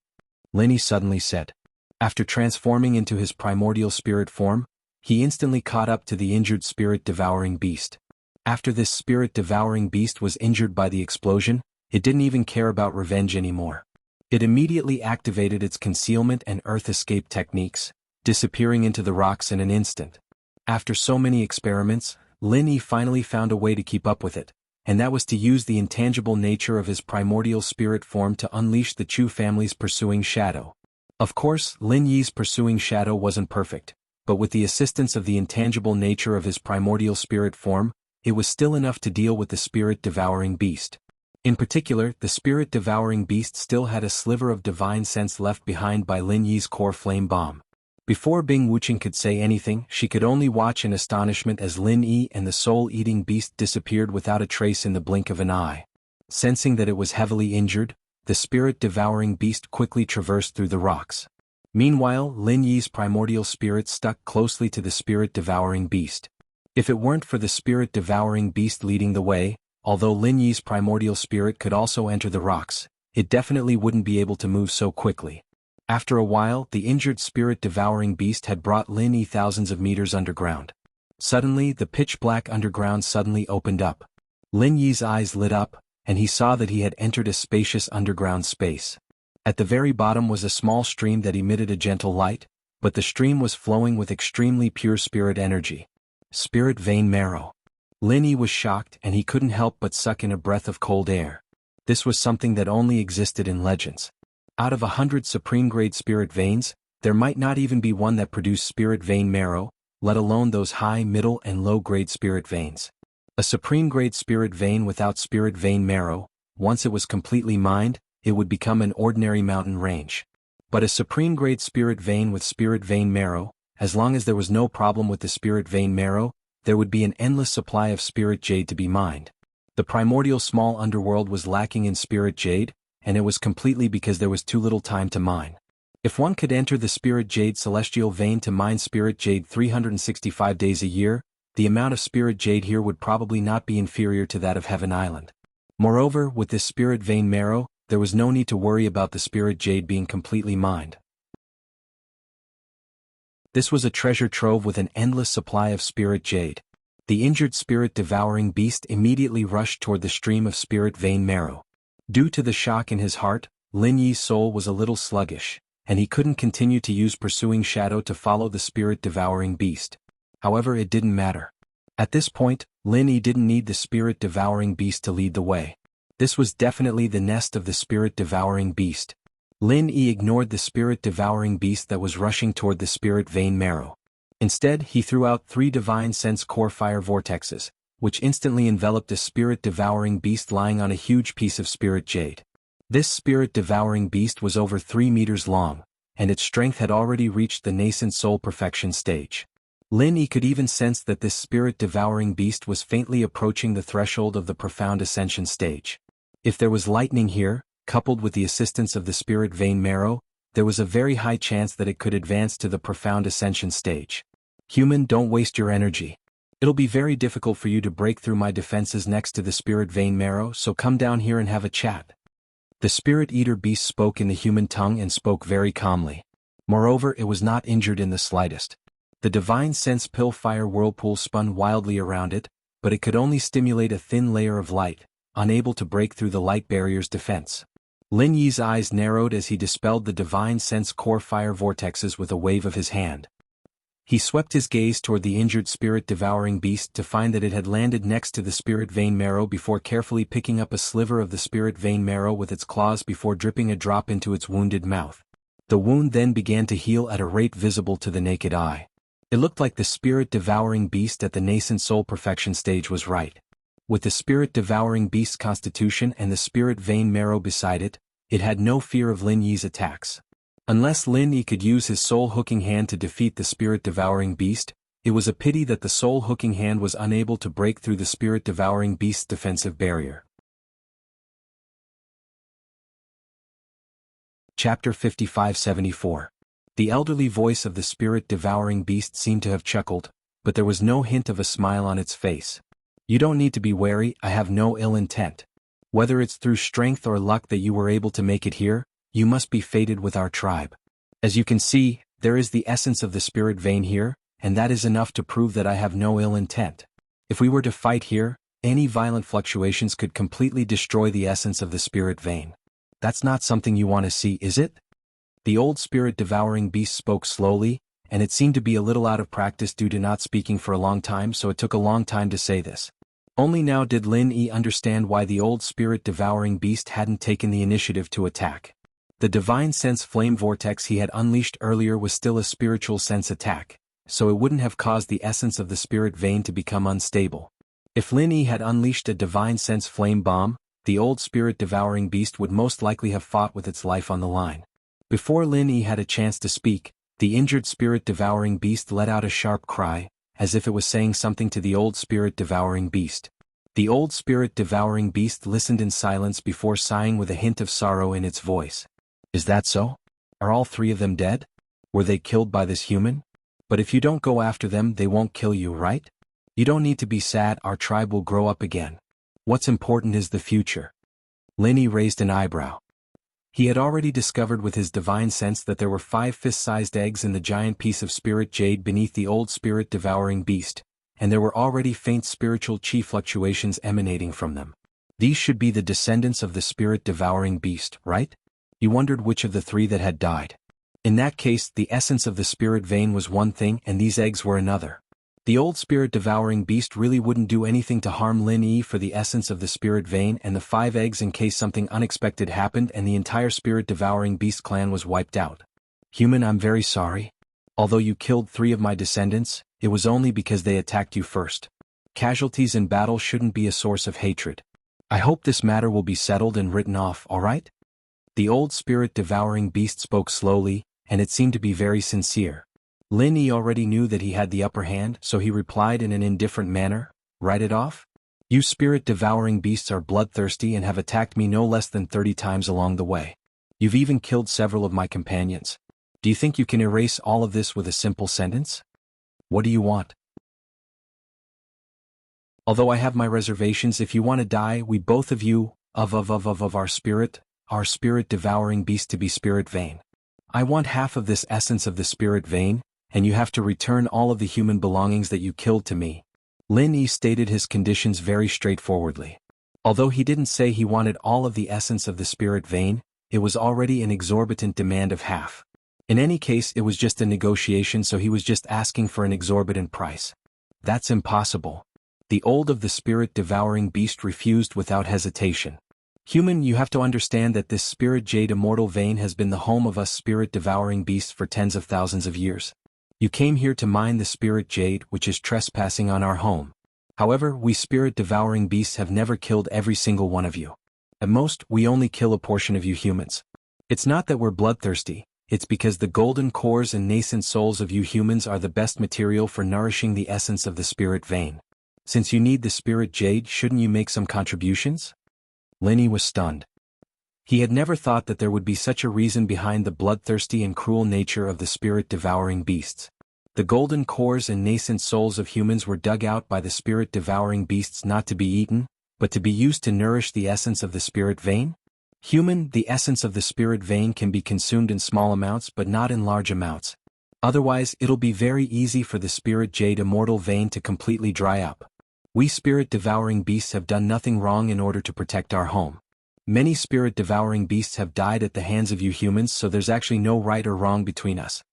Lin Yi suddenly said. After transforming into his primordial spirit form, he instantly caught up to the injured spirit-devouring beast. After this spirit-devouring beast was injured by the explosion, it didn't even care about revenge anymore. It immediately activated its concealment and earth escape techniques, disappearing into the rocks in an instant. After so many experiments, Lin Yi finally found a way to keep up with it, and that was to use the intangible nature of his primordial spirit form to unleash the Chu family's pursuing shadow. Of course, Lin Yi's pursuing shadow wasn't perfect, but with the assistance of the intangible nature of his primordial spirit form, it was still enough to deal with the spirit-devouring beast. In particular, the spirit-devouring beast still had a sliver of divine sense left behind by Lin Yi's core flame bomb. Before Bing Wuching could say anything, she could only watch in astonishment as Lin Yi and the soul-eating beast disappeared without a trace in the blink of an eye. Sensing that it was heavily injured, the spirit-devouring beast quickly traversed through the rocks. Meanwhile, Lin Yi's primordial spirit stuck closely to the spirit-devouring beast. If it weren't for the spirit-devouring beast leading the way, although Lin Yi's primordial spirit could also enter the rocks, it definitely wouldn't be able to move so quickly. After a while, the injured spirit-devouring beast had brought Lin Yi thousands of meters underground. Suddenly, the pitch-black underground suddenly opened up. Lin Yi's eyes lit up, and he saw that he had entered a spacious underground space. At the very bottom was a small stream that emitted a gentle light, but the stream was flowing with extremely pure spirit energy. Spirit vein marrow. Lin Yi was shocked and he couldn't help but suck in a breath of cold air. This was something that only existed in legends. Out of 100 supreme-grade spirit veins, there might not even be one that produced spirit vein marrow, let alone those high, middle, and low-grade spirit veins. A supreme-grade spirit vein without spirit vein marrow, once it was completely mined, it would become an ordinary mountain range. But a supreme-grade spirit vein with spirit vein marrow, as long as there was no problem with the spirit vein marrow, there would be an endless supply of spirit jade to be mined. The primordial small underworld was lacking in spirit jade, and it was completely because there was too little time to mine. If one could enter the spirit jade celestial vein to mine spirit jade 365 days a year, the amount of spirit jade here would probably not be inferior to that of Heaven Island. Moreover, with this spirit vein marrow, there was no need to worry about the spirit jade being completely mined. This was a treasure trove with an endless supply of spirit jade. The injured spirit-devouring beast immediately rushed toward the stream of spirit vein marrow. Due to the shock in his heart, Lin Yi's soul was a little sluggish, and he couldn't continue to use pursuing shadow to follow the spirit-devouring beast. However, it didn't matter. At this point, Lin Yi didn't need the spirit-devouring beast to lead the way. This was definitely the nest of the spirit-devouring beast. Lin Yi ignored the spirit-devouring beast that was rushing toward the spirit vein marrow. Instead, he threw out 3 divine sense core fire vortexes, which instantly enveloped a spirit-devouring beast lying on a huge piece of spirit jade. This spirit-devouring beast was over 3 meters long, and its strength had already reached the nascent soul perfection stage. Lin Yi could even sense that this spirit-devouring beast was faintly approaching the threshold of the profound ascension stage. If there was lightning here, coupled with the assistance of the spirit vein marrow, there was a very high chance that it could advance to the profound ascension stage. Human, don't waste your energy. It'll be very difficult for you to break through my defenses next to the spirit vein marrow, so come down here and have a chat. The spirit eater beast spoke in the human tongue and spoke very calmly. Moreover, it was not injured in the slightest. The divine sense pill fire whirlpool spun wildly around it, but it could only stimulate a thin layer of light, unable to break through the light barrier's defense. Lin Yi's eyes narrowed as he dispelled the divine sense core fire vortexes with a wave of his hand. He swept his gaze toward the injured spirit-devouring beast to find that it had landed next to the spirit vein marrow before carefully picking up a sliver of the spirit vein marrow with its claws before dripping a drop into its wounded mouth. The wound then began to heal at a rate visible to the naked eye. It looked like the spirit-devouring beast at the nascent soul perfection stage was right. With the spirit-devouring beast's constitution and the spirit vein marrow beside it, it had no fear of Lin Yi's attacks. Unless Lin Yi could use his soul-hooking hand to defeat the spirit-devouring beast, it was a pity that the soul-hooking hand was unable to break through the spirit-devouring beast's defensive barrier. Chapter 5574. The elderly voice of the spirit-devouring beast seemed to have chuckled, but there was no hint of a smile on its face. You don't need to be wary, I have no ill intent. Whether it's through strength or luck that you were able to make it here, you must be fated with our tribe. As you can see, there is the essence of the spirit vein here, and that is enough to prove that I have no ill intent. If we were to fight here, any violent fluctuations could completely destroy the essence of the spirit vein. That's not something you want to see, is it? The old spirit-devouring beast spoke slowly, and it seemed to be a little out of practice due to not speaking for a long time, so it took a long time to say this. Only now did Lin Yi understand why the old spirit-devouring beast hadn't taken the initiative to attack. The divine sense flame vortex he had unleashed earlier was still a spiritual sense attack, so it wouldn't have caused the essence of the spirit vein to become unstable. If Lin Yi had unleashed a divine sense flame bomb, the old spirit-devouring beast would most likely have fought with its life on the line. Before Lin Yi had a chance to speak, the injured spirit-devouring beast let out a sharp cry, as if it was saying something to the old spirit-devouring beast. The old spirit-devouring beast listened in silence before sighing with a hint of sorrow in its voice. Is that so? Are all 3 of them dead? Were they killed by this human? But if you don't go after them, they won't kill you, right? You don't need to be sad, our tribe will grow up again. What's important is the future. Lin Yi raised an eyebrow. He had already discovered with his divine sense that there were 5 fist-sized eggs in the giant piece of spirit jade beneath the old spirit-devouring beast, and there were already faint spiritual chi fluctuations emanating from them. These should be the descendants of the spirit-devouring beast, right? You wondered which of the 3 that had died. In that case, the essence of the spirit vein was one thing and these eggs were another. The old spirit-devouring beast really wouldn't do anything to harm Lin Yi for the essence of the spirit vein and the 5 eggs in case something unexpected happened and the entire spirit-devouring beast clan was wiped out. Human, I'm very sorry. Although you killed 3 of my descendants, it was only because they attacked you first. Casualties in battle shouldn't be a source of hatred. I hope this matter will be settled and written off, alright? The old spirit-devouring beast spoke slowly, and it seemed to be very sincere. Lin Yi already knew that he had the upper hand, so he replied in an indifferent manner, "Write it off? You spirit-devouring beasts are bloodthirsty and have attacked me no less than 30 times along the way. You've even killed several of my companions. Do you think you can erase all of this with a simple sentence? What do you want?" Although I have my reservations, if you want to die, we both of you, of our spirit devouring beast to be spirit vein. I want half of this essence of the spirit vein, and you have to return all of the human belongings that you killed to me. Lin Yi stated his conditions very straightforwardly. Although he didn't say he wanted all of the essence of the spirit vein, it was already an exorbitant demand of half. In any case, it was just a negotiation, so he was just asking for an exorbitant price. That's impossible. The old of the spirit devouring beast refused without hesitation. Human, you have to understand that this spirit jade immortal vein has been the home of us spirit devouring beasts for tens of thousands of years. You came here to mine the spirit jade, which is trespassing on our home. However, we spirit devouring beasts have never killed every single one of you. At most, we only kill a portion of you humans. It's not that we're bloodthirsty, it's because the golden cores and nascent souls of you humans are the best material for nourishing the essence of the spirit vein. Since you need the spirit jade, shouldn't you make some contributions? Lin Yi was stunned. He had never thought that there would be such a reason behind the bloodthirsty and cruel nature of the spirit-devouring beasts. The golden cores and nascent souls of humans were dug out by the spirit-devouring beasts not to be eaten, but to be used to nourish the essence of the spirit vein? Human, the essence of the spirit vein can be consumed in small amounts but not in large amounts. Otherwise, it'll be very easy for the spirit jade immortal vein to completely dry up. We spirit-devouring beasts have done nothing wrong in order to protect our home. Many spirit-devouring beasts have died at the hands of you humans, so there's actually no right or wrong between us.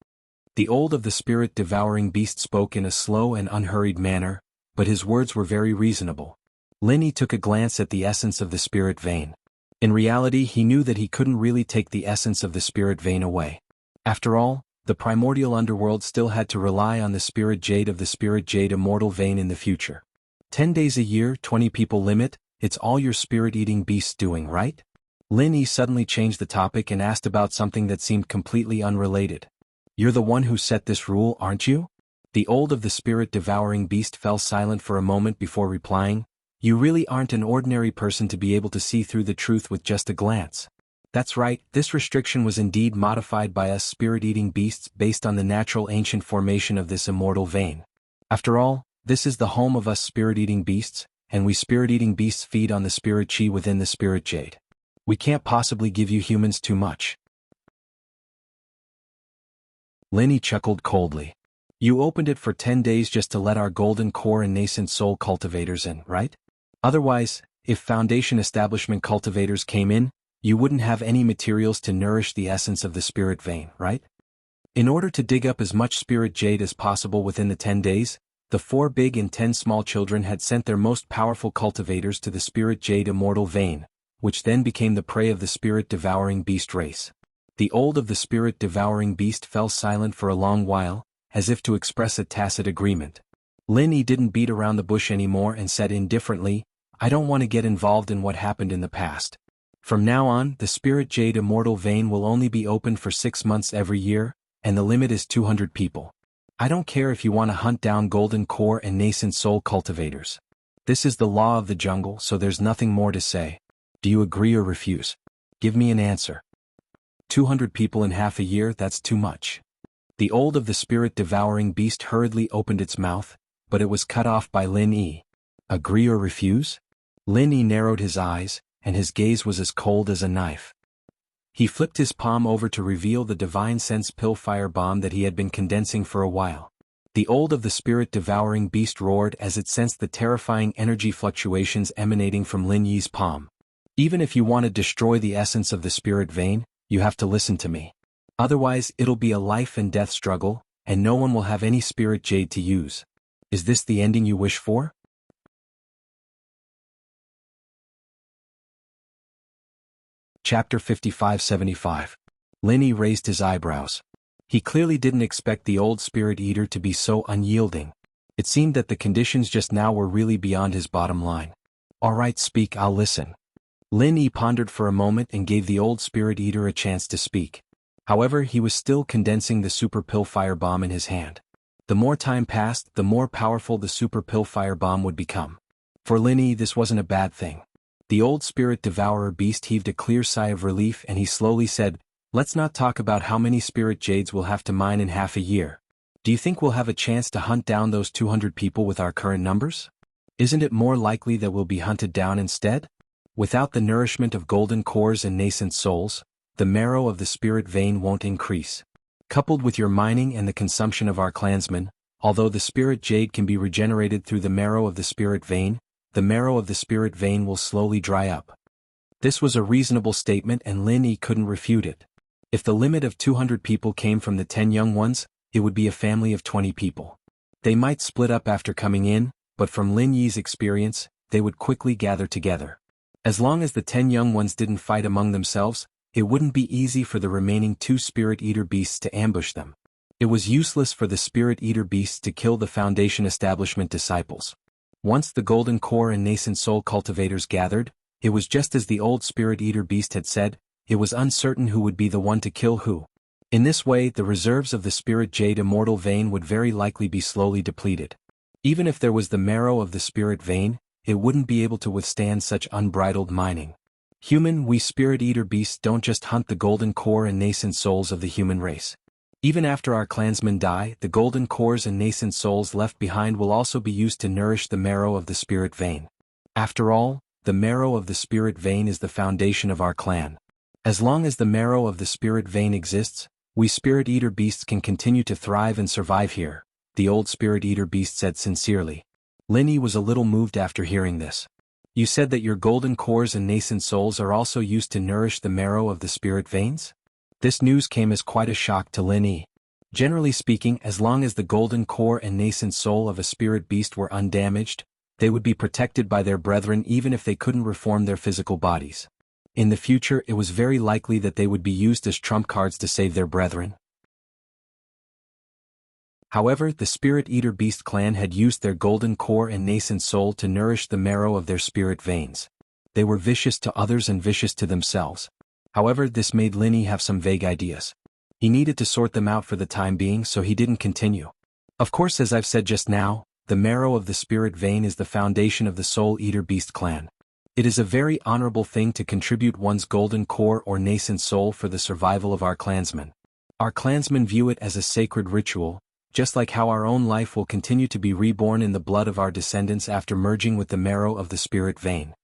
The old of the spirit-devouring beast spoke in a slow and unhurried manner, but his words were very reasonable. Lin Yi took a glance at the essence of the spirit vein. In reality, he knew that he couldn't really take the essence of the spirit vein away. After all, the primordial underworld still had to rely on the spirit jade of the spirit jade immortal vein in the future. 10 days a year, 20 people limit, it's all your spirit-eating beasts doing, right? Lin Yi suddenly changed the topic and asked about something that seemed completely unrelated. You're the one who set this rule, aren't you? The old of the spirit-devouring beast fell silent for a moment before replying, You really aren't an ordinary person to be able to see through the truth with just a glance. That's right, this restriction was indeed modified by us spirit-eating beasts based on the natural ancient formation of this immortal vein. After all, this is the home of us spirit-eating beasts, and we spirit-eating beasts feed on the spirit chi within the spirit jade. We can't possibly give you humans too much. Lin Yi chuckled coldly. You opened it for 10 days just to let our golden core and nascent soul cultivators in, right? Otherwise, if foundation establishment cultivators came in, you wouldn't have any materials to nourish the essence of the spirit vein, right? In order to dig up as much spirit jade as possible within the 10 days, the 4 big and 10 small children had sent their most powerful cultivators to the spirit jade immortal vein, which then became the prey of the spirit-devouring beast race. The old of the spirit-devouring beast fell silent for a long while, as if to express a tacit agreement. Lin Yi didn't beat around the bush anymore and said indifferently, I don't want to get involved in what happened in the past. From now on, the spirit jade immortal vein will only be open for 6 months every year, and the limit is 200 people. I don't care if you want to hunt down golden core and nascent soul cultivators. This is the law of the jungle, so there's nothing more to say. Do you agree or refuse? Give me an answer. 200 people in half a year, that's too much. The old of the spirit-devouring beast hurriedly opened its mouth, but it was cut off by Lin Yi. Agree or refuse? Lin Yi narrowed his eyes, and his gaze was as cold as a knife. He flipped his palm over to reveal the divine sense pill fire bomb that he had been condensing for a while. The old of the spirit-devouring beast roared as it sensed the terrifying energy fluctuations emanating from Lin Yi's palm. Even if you want to destroy the essence of the spirit vein, you have to listen to me. Otherwise, it'll be a life and death struggle, and no one will have any spirit jade to use. Is this the ending you wish for? Chapter 5575. Lin Yi raised his eyebrows. He clearly didn't expect the old spirit eater to be so unyielding. It seemed that the conditions just now were really beyond his bottom line. All right, speak, I'll listen. Lin Yi pondered for a moment and gave the old spirit eater a chance to speak. However, he was still condensing the super pill fire bomb in his hand. The more time passed, the more powerful the super pill fire bomb would become. For Lin Yi, this wasn't a bad thing. The old spirit devourer beast heaved a clear sigh of relief and he slowly said, Let's not talk about how many spirit jades we'll have to mine in half a year. Do you think we'll have a chance to hunt down those 200 people with our current numbers? Isn't it more likely that we'll be hunted down instead? Without the nourishment of golden cores and nascent souls, the marrow of the spirit vein won't increase. Coupled with your mining and the consumption of our clansmen, although the spirit jade can be regenerated through the marrow of the spirit vein, the marrow of the spirit vein will slowly dry up. This was a reasonable statement and Lin Yi couldn't refute it. If the limit of 200 people came from the 10 young ones, it would be a family of 20 people. They might split up after coming in, but from Lin Yi's experience, they would quickly gather together. As long as the 10 young ones didn't fight among themselves, it wouldn't be easy for the remaining 2 Spirit Eater beasts to ambush them. It was useless for the Spirit Eater beasts to kill the Foundation Establishment disciples. Once the Golden Core and Nascent Soul cultivators gathered, it was just as the old Spirit Eater beast had said, it was uncertain who would be the one to kill who. In this way, the reserves of the Spirit Jade Immortal Vein would very likely be slowly depleted. Even if there was the marrow of the Spirit Vein, it wouldn't be able to withstand such unbridled mining. We Spirit Eater beasts don't just hunt the Golden Core and Nascent Souls of the human race. Even after our clansmen die, the Golden Cores and Nascent Souls left behind will also be used to nourish the marrow of the Spirit Vein. After all, the marrow of the Spirit Vein is the foundation of our clan. As long as the marrow of the Spirit Vein exists, we Spirit Eater beasts can continue to thrive and survive here, the old Spirit Eater beast said sincerely. Lin Yi was a little moved after hearing this. You said that your Golden Cores and Nascent Souls are also used to nourish the marrow of the Spirit Veins? This news came as quite a shock to Lin Yi. Generally speaking, as long as the Golden Core and Nascent Soul of a Spirit Beast were undamaged, they would be protected by their brethren even if they couldn't reform their physical bodies. In the future, it was very likely that they would be used as trump cards to save their brethren. However, the Spirit Eater Beast clan had used their Golden Core and Nascent Soul to nourish the marrow of their spirit veins. They were vicious to others and vicious to themselves. However, this made Lin Yi have some vague ideas. He needed to sort them out for the time being, so he didn't continue. Of course, as I've said just now, the marrow of the spirit vein is the foundation of the Soul Eater Beast clan. It is a very honorable thing to contribute one's Golden Core or Nascent Soul for the survival of our clansmen. Our clansmen view it as a sacred ritual, just like how our own life will continue to be reborn in the blood of our descendants after merging with the marrow of the spirit vein.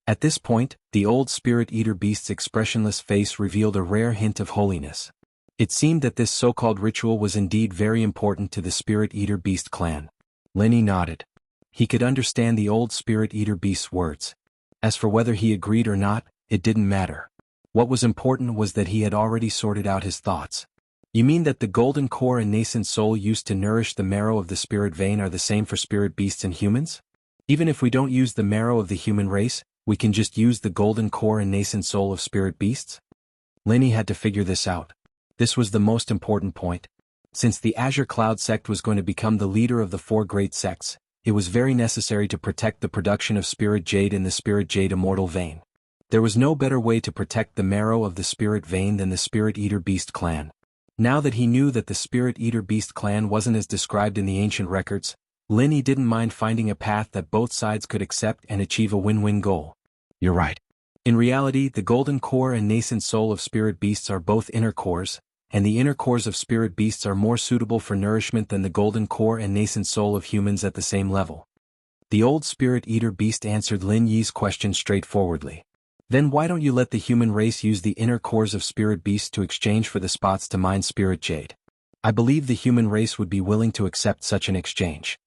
At this point, the old Spirit Eater Beast's expressionless face revealed a rare hint of holiness. It seemed that this so-called ritual was indeed very important to the Spirit Eater Beast clan. Lin Yi nodded. He could understand the old Spirit Eater Beast's words. As for whether he agreed or not, it didn't matter. What was important was that he had already sorted out his thoughts. You mean that the Golden Core and Nascent Soul used to nourish the marrow of the spirit vein are the same for spirit beasts and humans? Even if we don't use the marrow of the human race, we can just use the Golden Core and Nascent Soul of spirit beasts? Lin Yi had to figure this out. This was the most important point. Since the Azure Cloud sect was going to become the leader of the 4 great sects, it was very necessary to protect the production of Spirit Jade in the Spirit Jade Immortal Vein. There was no better way to protect the marrow of the Spirit Vein than the Spirit Eater Beast clan. Now that he knew that the Spirit Eater Beast clan wasn't as described in the ancient records, Lin Yi didn't mind finding a path that both sides could accept and achieve a win-win goal. You're right. In reality, the Golden Core and Nascent Soul of Spirit Beasts are both inner cores, and the inner cores of spirit beasts are more suitable for nourishment than the Golden Core and Nascent Soul of humans at the same level. The old Spirit Eater Beast answered Lin Yi's question straightforwardly. Then why don't you let the human race use the inner cores of spirit beasts to exchange for the spots to mine Spirit Jade? I believe the human race would be willing to accept such an exchange.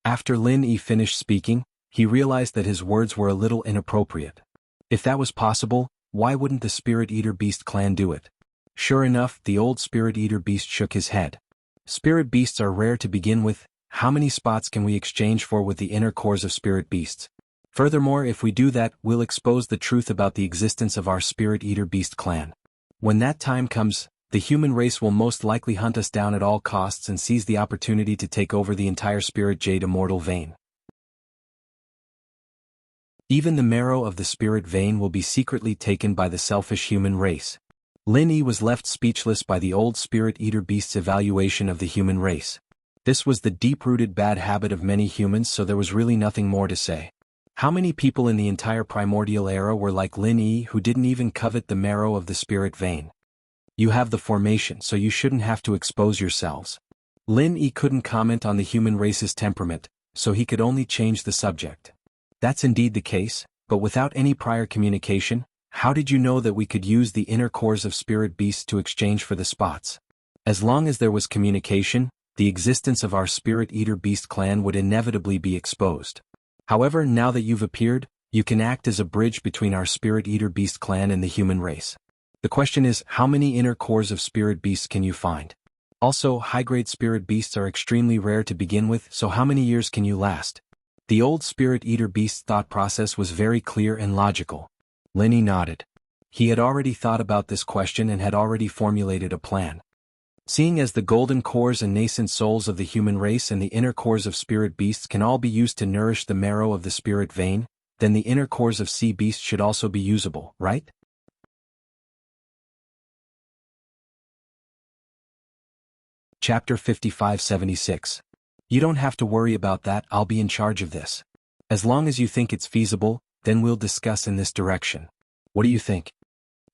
After Lin Yi finished speaking, he realized that his words were a little inappropriate. If that was possible, why wouldn't the Spirit Eater Beast clan do it? Sure enough, the old Spirit Eater Beast shook his head. Spirit beasts are rare to begin with. How many spots can we exchange for with the inner cores of spirit beasts? Furthermore, if we do that, we'll expose the truth about the existence of our Spirit Eater Beast clan. When that time comes, the human race will most likely hunt us down at all costs and seize the opportunity to take over the entire Spirit Jade Immortal Vein. Even the marrow of the Spirit Vein will be secretly taken by the selfish human race. Lin Yi was left speechless by the old Spirit Eater Beast's evaluation of the human race. This was the deep-rooted bad habit of many humans, so there was really nothing more to say. How many people in the entire primordial era were like Lin Yi who didn't even covet the marrow of the Spirit Vein? You have the formation, so you shouldn't have to expose yourselves. Lin Yi couldn't comment on the human race's temperament, so he could only change the subject. That's indeed the case, but without any prior communication, how did you know that we could use the inner cores of spirit beasts to exchange for the spots? As long as there was communication, the existence of our spirit eater beast clan would inevitably be exposed. However, now that you've appeared, you can act as a bridge between our spirit eater beast clan and the human race. The question is, how many inner cores of spirit beasts can you find? Also, high-grade spirit beasts are extremely rare to begin with, so how many years can you last? The old spirit eater beast's thought process was very clear and logical. Linny nodded. He had already thought about this question and had already formulated a plan. Seeing as the golden cores and nascent souls of the human race and the inner cores of spirit beasts can all be used to nourish the marrow of the spirit vein, then the inner cores of sea beasts should also be usable, right? Chapter 5576. You don't have to worry about that, I'll be in charge of this. As long as you think it's feasible, then we'll discuss in this direction. What do you think?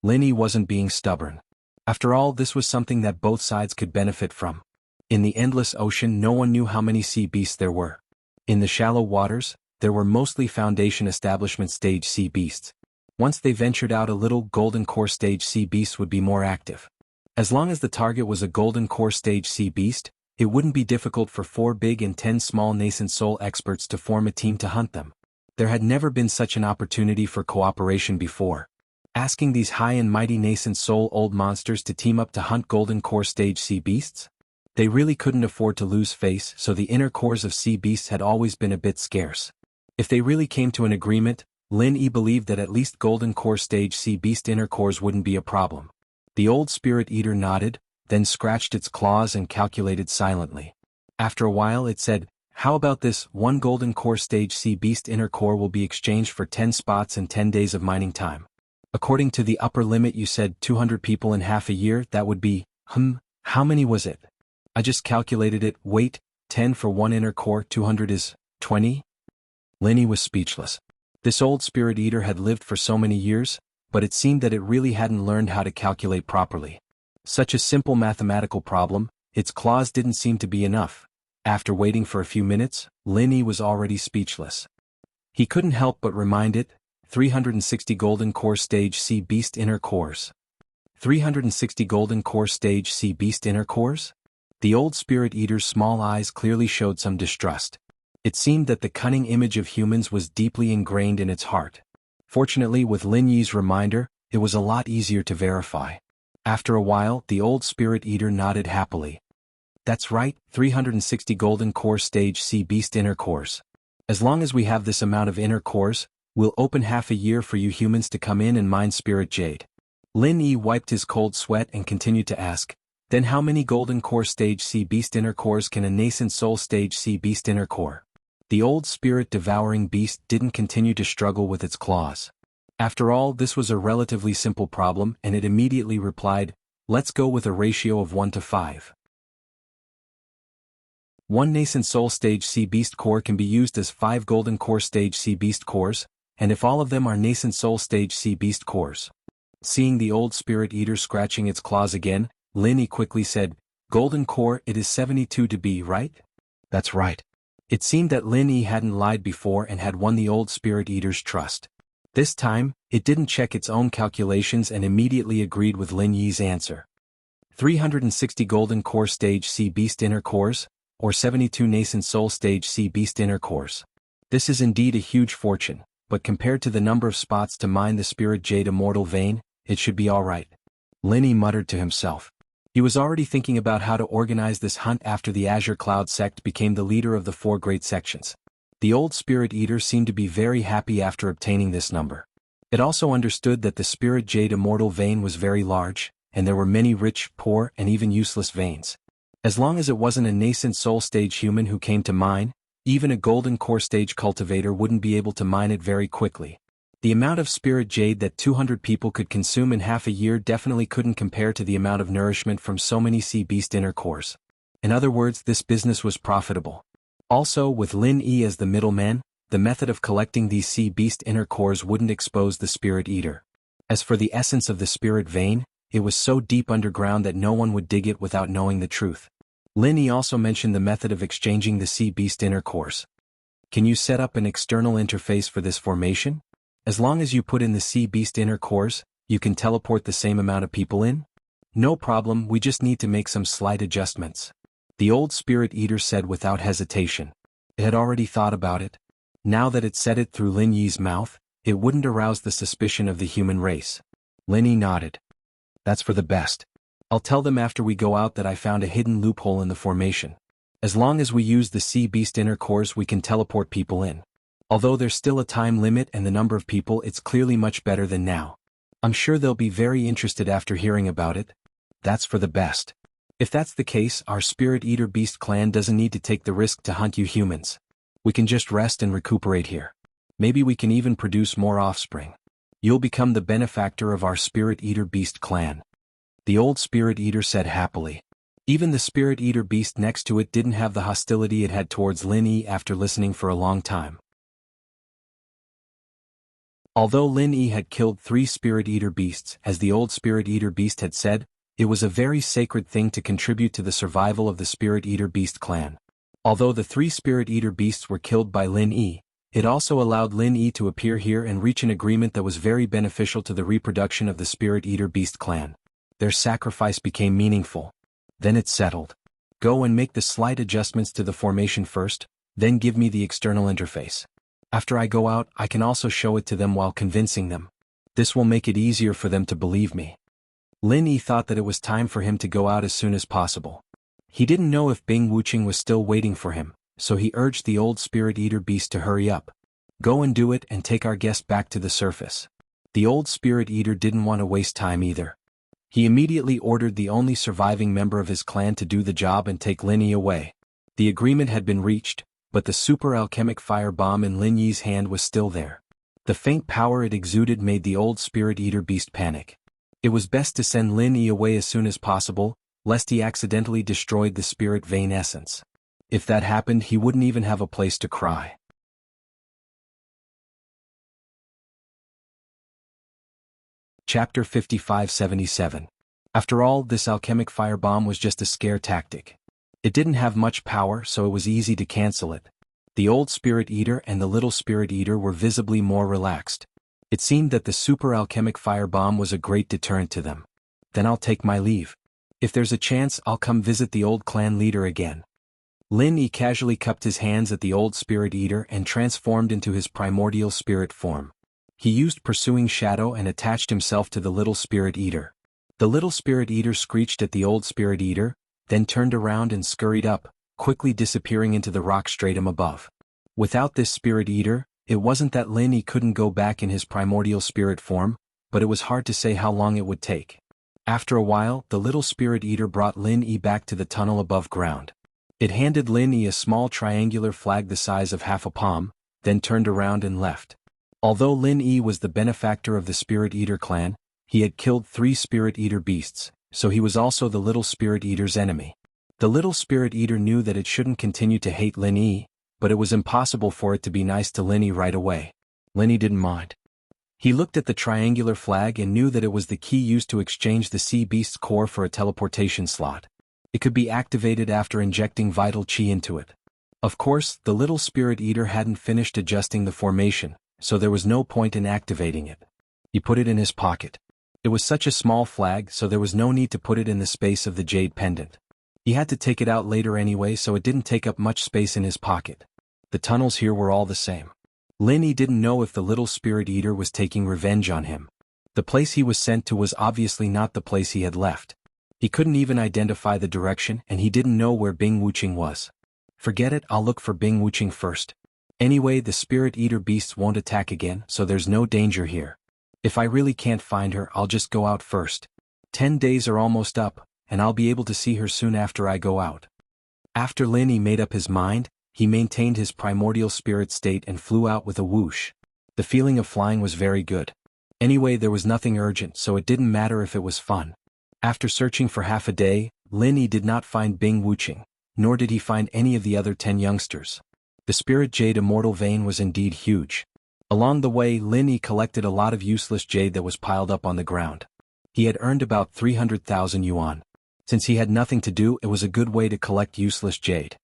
Linny wasn't being stubborn. After all, this was something that both sides could benefit from. In the endless ocean, no one knew how many sea beasts there were. In the shallow waters, there were mostly Foundation Establishment stage sea beasts. Once they ventured out a little, Golden Core stage sea beasts would be more active. As long as the target was a Golden Core stage sea beast, it wouldn't be difficult for 4 big and 10 small nascent soul experts to form a team to hunt them. There had never been such an opportunity for cooperation before. Asking these high and mighty nascent soul old monsters to team up to hunt Golden Core stage sea beasts? They really couldn't afford to lose face, so the inner cores of sea beasts had always been a bit scarce. If they really came to an agreement, Lin-Yi believed that at least Golden Core stage sea beast inner cores wouldn't be a problem. The old spirit eater nodded, then scratched its claws and calculated silently. After a while it said, "How about this, 1 Golden Core stage sea beast inner core will be exchanged for 10 spots and 10 days of mining time. According to the upper limit you said 200 people in half a year, that would be, how many was it? I just calculated it, wait, 10 for 1 inner core, 200 is 20? Linny was speechless. This old spirit eater had lived for so many years, but it seemed that it really hadn't learned how to calculate properly. Such a simple mathematical problem, its claws didn't seem to be enough. After waiting for a few minutes, Linny was already speechless. He couldn't help but remind it, 360 Golden Core stage sea beast inner cores. 360 Golden Core stage sea beast inner cores? The old spirit eater's small eyes clearly showed some distrust. It seemed that the cunning image of humans was deeply ingrained in its heart. Fortunately, with Lin Yi's reminder, it was a lot easier to verify. After a while, the old spirit eater nodded happily. That's right, 360 Golden Core stage sea beast inner cores. As long as we have this amount of inner cores, we'll open half a year for you humans to come in and mine spirit jade. Lin Yi wiped his cold sweat and continued to ask, then how many Golden Core stage sea beast inner cores can a nascent soul stage sea beast inner core? The old spirit-devouring beast didn't continue to struggle with its claws. After all, this was a relatively simple problem, and it immediately replied, let's go with a ratio of 1 to 5. 1 nascent soul stage sea beast core can be used as 5 Golden Core stage sea beast cores, and if all of them are nascent soul stage sea beast cores. Seeing the old spirit eater scratching its claws again, Linny quickly said, Golden Core, it is 72 to be, right? That's right. It seemed that Lin Yi hadn't lied before and had won the old spirit eater's trust. This time, it didn't check its own calculations and immediately agreed with Lin Yi's answer. 360 Golden Core stage sea beast inner cores, or 72 nascent soul stage sea beast inner cores. This is indeed a huge fortune, but compared to the number of spots to mine the spirit jade immortal vein, it should be alright. Lin Yi muttered to himself. He was already thinking about how to organize this hunt after the Azure Cloud sect became the leader of the 4 great sections. The old spirit eater seemed to be very happy after obtaining this number. It also understood that the spirit jade immortal vein was very large, and there were many rich, poor, and even useless veins. As long as it wasn't a nascent soul stage human who came to mine, even a Golden Core stage cultivator wouldn't be able to mine it very quickly. The amount of spirit jade that 200 people could consume in half a year definitely couldn't compare to the amount of nourishment from so many sea beast inner cores. In other words, this business was profitable. Also, with Lin Yi as the middleman, the method of collecting these sea beast inner cores wouldn't expose the spirit eater. As for the essence of the spirit vein, it was so deep underground that no one would dig it without knowing the truth. Lin Yi also mentioned the method of exchanging the sea beast inner cores. Can you set up an external interface for this formation? As long as you put in the sea beast inner cores, you can teleport the same amount of people in? No problem, we just need to make some slight adjustments. The old spirit eater said without hesitation. It had already thought about it. Now that it said it through Lin Yi's mouth, it wouldn't arouse the suspicion of the human race. Lin Yi nodded. That's for the best. I'll tell them after we go out that I found a hidden loophole in the formation. As long as we use the sea beast inner cores, we can teleport people in. Although there's still a time limit and the number of people, it's clearly much better than now. I'm sure they'll be very interested after hearing about it. That's for the best. If that's the case, our Spirit Eater Beast clan doesn't need to take the risk to hunt you humans. We can just rest and recuperate here. Maybe we can even produce more offspring. You'll become the benefactor of our Spirit Eater Beast clan. The old Spirit Eater said happily. Even the Spirit Eater Beast next to it didn't have the hostility it had towards Lin Yi after listening for a long time. Although Lin Yi had killed 3 Spirit Eater Beasts, as the old Spirit Eater Beast had said, it was a very sacred thing to contribute to the survival of the Spirit Eater Beast clan. Although the 3 Spirit Eater Beasts were killed by Lin Yi, it also allowed Lin Yi to appear here and reach an agreement that was very beneficial to the reproduction of the Spirit Eater Beast clan. Their sacrifice became meaningful. Then it's settled. Go and make the slight adjustments to the formation first, then give me the external interface. After I go out, I can also show it to them while convincing them. This will make it easier for them to believe me. Lin Yi thought that it was time for him to go out as soon as possible. He didn't know if Bing Wuqing was still waiting for him, so he urged the old Spirit Eater Beast to hurry up. Go and do it and take our guest back to the surface. The old Spirit Eater didn't want to waste time either. He immediately ordered the only surviving member of his clan to do the job and take Lin Yi away. The agreement had been reached, but the super alchemic fire bomb in Lin Yi's hand was still there. The faint power it exuded made the old Spirit Eater Beast panic. It was best to send Lin Yi away as soon as possible, lest he accidentally destroyed the spirit vein essence. If that happened, he wouldn't even have a place to cry. Chapter 5577. After all, this alchemic fire bomb was just a scare tactic. It didn't have much power, so it was easy to cancel it. The old Spirit Eater and the little Spirit Eater were visibly more relaxed. It seemed that the super alchemic fire bomb was a great deterrent to them. Then I'll take my leave. If there's a chance, I'll come visit the old clan leader again. Lin Yi casually cupped his hands at the old Spirit Eater and transformed into his primordial spirit form. He used Pursuing Shadow and attached himself to the little Spirit Eater. The little Spirit Eater screeched at the old Spirit Eater, then turned around and scurried up, quickly disappearing into the rock stratum above. Without this Spirit Eater, it wasn't that Lin Yi couldn't go back in his primordial spirit form, but it was hard to say how long it would take. After a while, the little Spirit Eater brought Lin Yi back to the tunnel above ground. It handed Lin Yi a small triangular flag the size of half a palm, then turned around and left. Although Lin Yi was the benefactor of the Spirit Eater clan, he had killed 3 Spirit Eater beasts, so he was also the little Spirit Eater's enemy. The little Spirit Eater knew that it shouldn't continue to hate Lin Yi, but it was impossible for it to be nice to Lin Yi right away. Lin Yi didn't mind. He looked at the triangular flag and knew that it was the key used to exchange the sea beast's core for a teleportation slot. It could be activated after injecting vital chi into it. Of course, the little Spirit Eater hadn't finished adjusting the formation, so there was no point in activating it. He put it in his pocket. It was such a small flag, so there was no need to put it in the space of the jade pendant. He had to take it out later anyway, so it didn't take up much space in his pocket. The tunnels here were all the same. Lin Yi didn't know if the little Spirit Eater was taking revenge on him. The place he was sent to was obviously not the place he had left. He couldn't even identify the direction, and he didn't know where Bing Wuqing was. Forget it, I'll look for Bing Wuqing first. Anyway, the Spirit Eater beasts won't attack again, so there's no danger here. If I really can't find her, I'll just go out first. 10 days are almost up, and I'll be able to see her soon after I go out. After Lin Yi made up his mind, he maintained his primordial spirit state and flew out with a whoosh. The feeling of flying was very good. Anyway, there was nothing urgent, so it didn't matter if it was fun. After searching for half a day, Lin Yi did not find Bing Wuqing, nor did he find any of the other 10 youngsters. The Spirit Jade Immortal Vein was indeed huge. Along the way, Lin Yi collected a lot of useless jade that was piled up on the ground. He had earned about 300,000 yuan. Since he had nothing to do, it was a good way to collect useless jade.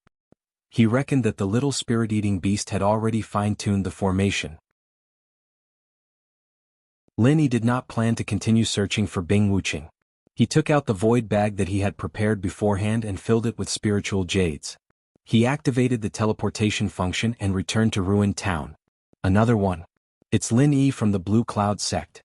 He reckoned that the little spirit-eating beast had already fine-tuned the formation. Lin Yi did not plan to continue searching for Bing Wuqing. He took out the void bag that he had prepared beforehand and filled it with spiritual jades. He activated the teleportation function and returned to Ruined Town. Another one. It's Lin Yi from the Blue Cloud sect.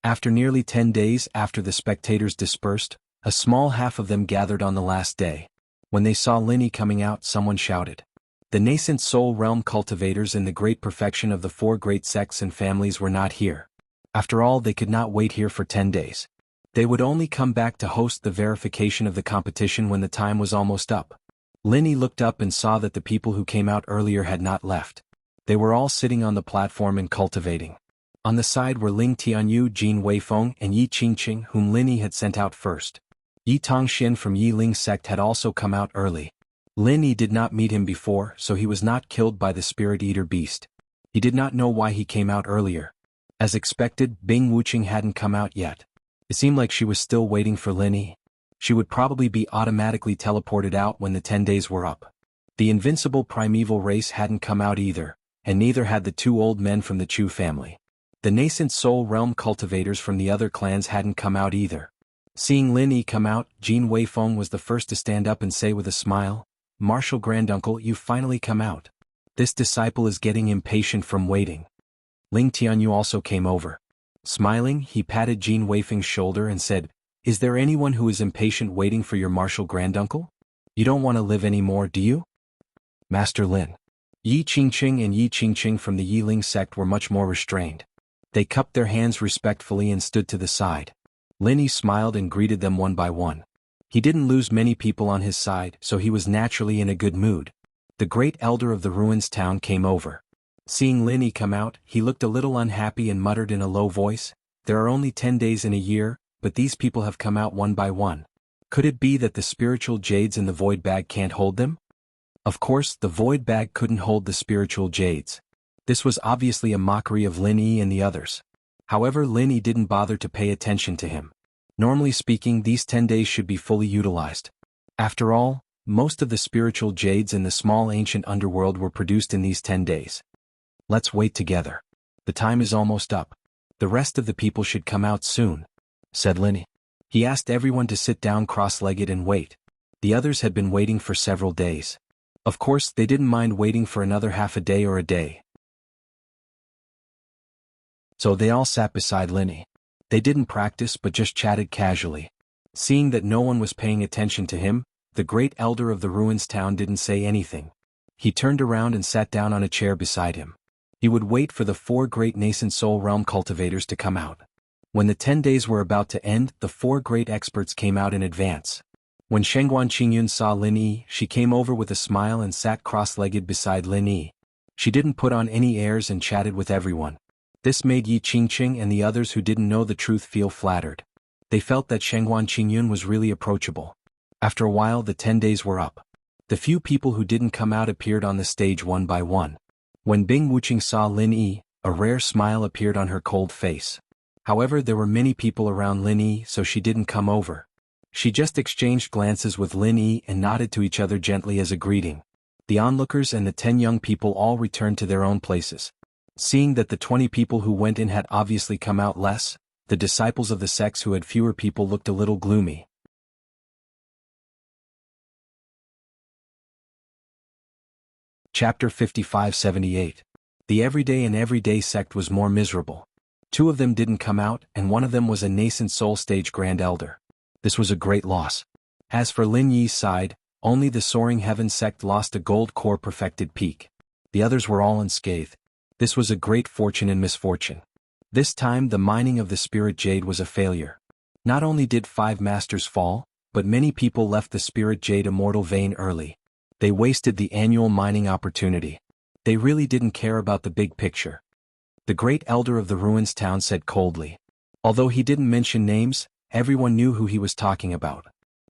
After nearly 10 days after the spectators dispersed, a small half of them gathered on the last day. When they saw Lin Yi coming out, someone shouted. The nascent soul realm cultivators in the great perfection of the 4 great sects and families were not here. After all, they could not wait here for 10 days. They would only come back to host the verification of the competition when the time was almost up. Lin Yi looked up and saw that the people who came out earlier had not left. They were all sitting on the platform and cultivating. On the side were Ling Tianyu, Jin Weifeng, and Yi Qingqing, whom Lin Yi had sent out first. Yi Tongxin from Yi Ling sect had also come out early. Lin Yi did not meet him before, so he was not killed by the Spirit Eater beast. He did not know why he came out earlier. As expected, Bing Wuqing hadn't come out yet. It seemed like she was still waiting for Lin Yi. She would probably be automatically teleported out when the 10 days were up. The invincible primeval race hadn't come out either, and neither had the 2 old men from the Chu family. The nascent soul realm cultivators from the other clans hadn't come out either. Seeing Lin Yi come out, Jin Weifeng was the first to stand up and say with a smile, "Martial Granduncle, you've finally come out. This disciple is getting impatient from waiting." Ling Tianyu also came over. Smiling, he patted Jin Weifeng's shoulder and said, "Is there anyone who is impatient waiting for your martial granduncle? You don't want to live anymore, do you?" Master Lin. Yi Qingqing and Yi Qingqing from the Yi Ling sect were much more restrained. They cupped their hands respectfully and stood to the side. Lin Yi smiled and greeted them one by one. He didn't lose many people on his side, so he was naturally in a good mood. The great elder of the ruins town came over. Seeing Lin Yi come out, he looked a little unhappy and muttered in a low voice, "There are only 10 days in a year, but these people have come out one by one. Could it be that the spiritual jades in the void bag can't hold them?" Of course, the void bag couldn't hold the spiritual jades. This was obviously a mockery of Lin Yi and the others. However, Lin Yi didn't bother to pay attention to him. Normally speaking, these 10 days should be fully utilized. After all, most of the spiritual jades in the small ancient underworld were produced in these 10 days. Let's wait together. The time is almost up. The rest of the people should come out soon, said Lin Yi. He asked everyone to sit down cross-legged and wait. The others had been waiting for several days. Of course, they didn't mind waiting for another half a day or a day. So they all sat beside Lin Yi. They didn't practice but just chatted casually. Seeing that no one was paying attention to him, the great elder of the ruins town didn't say anything. He turned around and sat down on a chair beside him. He would wait for the 4 great nascent soul realm cultivators to come out. When the 10 days were about to end, the 4 great experts came out in advance. When Shengguan Qingyun saw Lin Yi, she came over with a smile and sat cross-legged beside Lin Yi. She didn't put on any airs and chatted with everyone. This made Yi Qingqing and the others who didn't know the truth feel flattered. They felt that Shengguan Qingyun was really approachable. After a while, the 10 days were up. The few people who didn't come out appeared on the stage one by one. When Bing Wuqing saw Lin Yi, a rare smile appeared on her cold face. However, there were many people around Lin Yi, so she didn't come over. She just exchanged glances with Lin Yi and nodded to each other gently as a greeting. The onlookers and the 10 young people all returned to their own places. Seeing that the 20 people who went in had obviously come out less, the disciples of the sects who had fewer people looked a little gloomy. Chapter 55-78. The everyday and everyday sect was more miserable. 2 of them didn't come out, and one of them was a nascent soul stage grand elder. This was a great loss. As for Lin Yi's side, only the Soaring Heaven sect lost a gold core perfected peak. The others were all unscathed. This was a great fortune and misfortune. This time the mining of the spirit jade was a failure. Not only did 5 masters fall, but many people left the spirit jade immortal vein early. They wasted the annual mining opportunity. They really didn't care about the big picture. The great elder of the ruins town said coldly. Although he didn't mention names, everyone knew who he was talking about.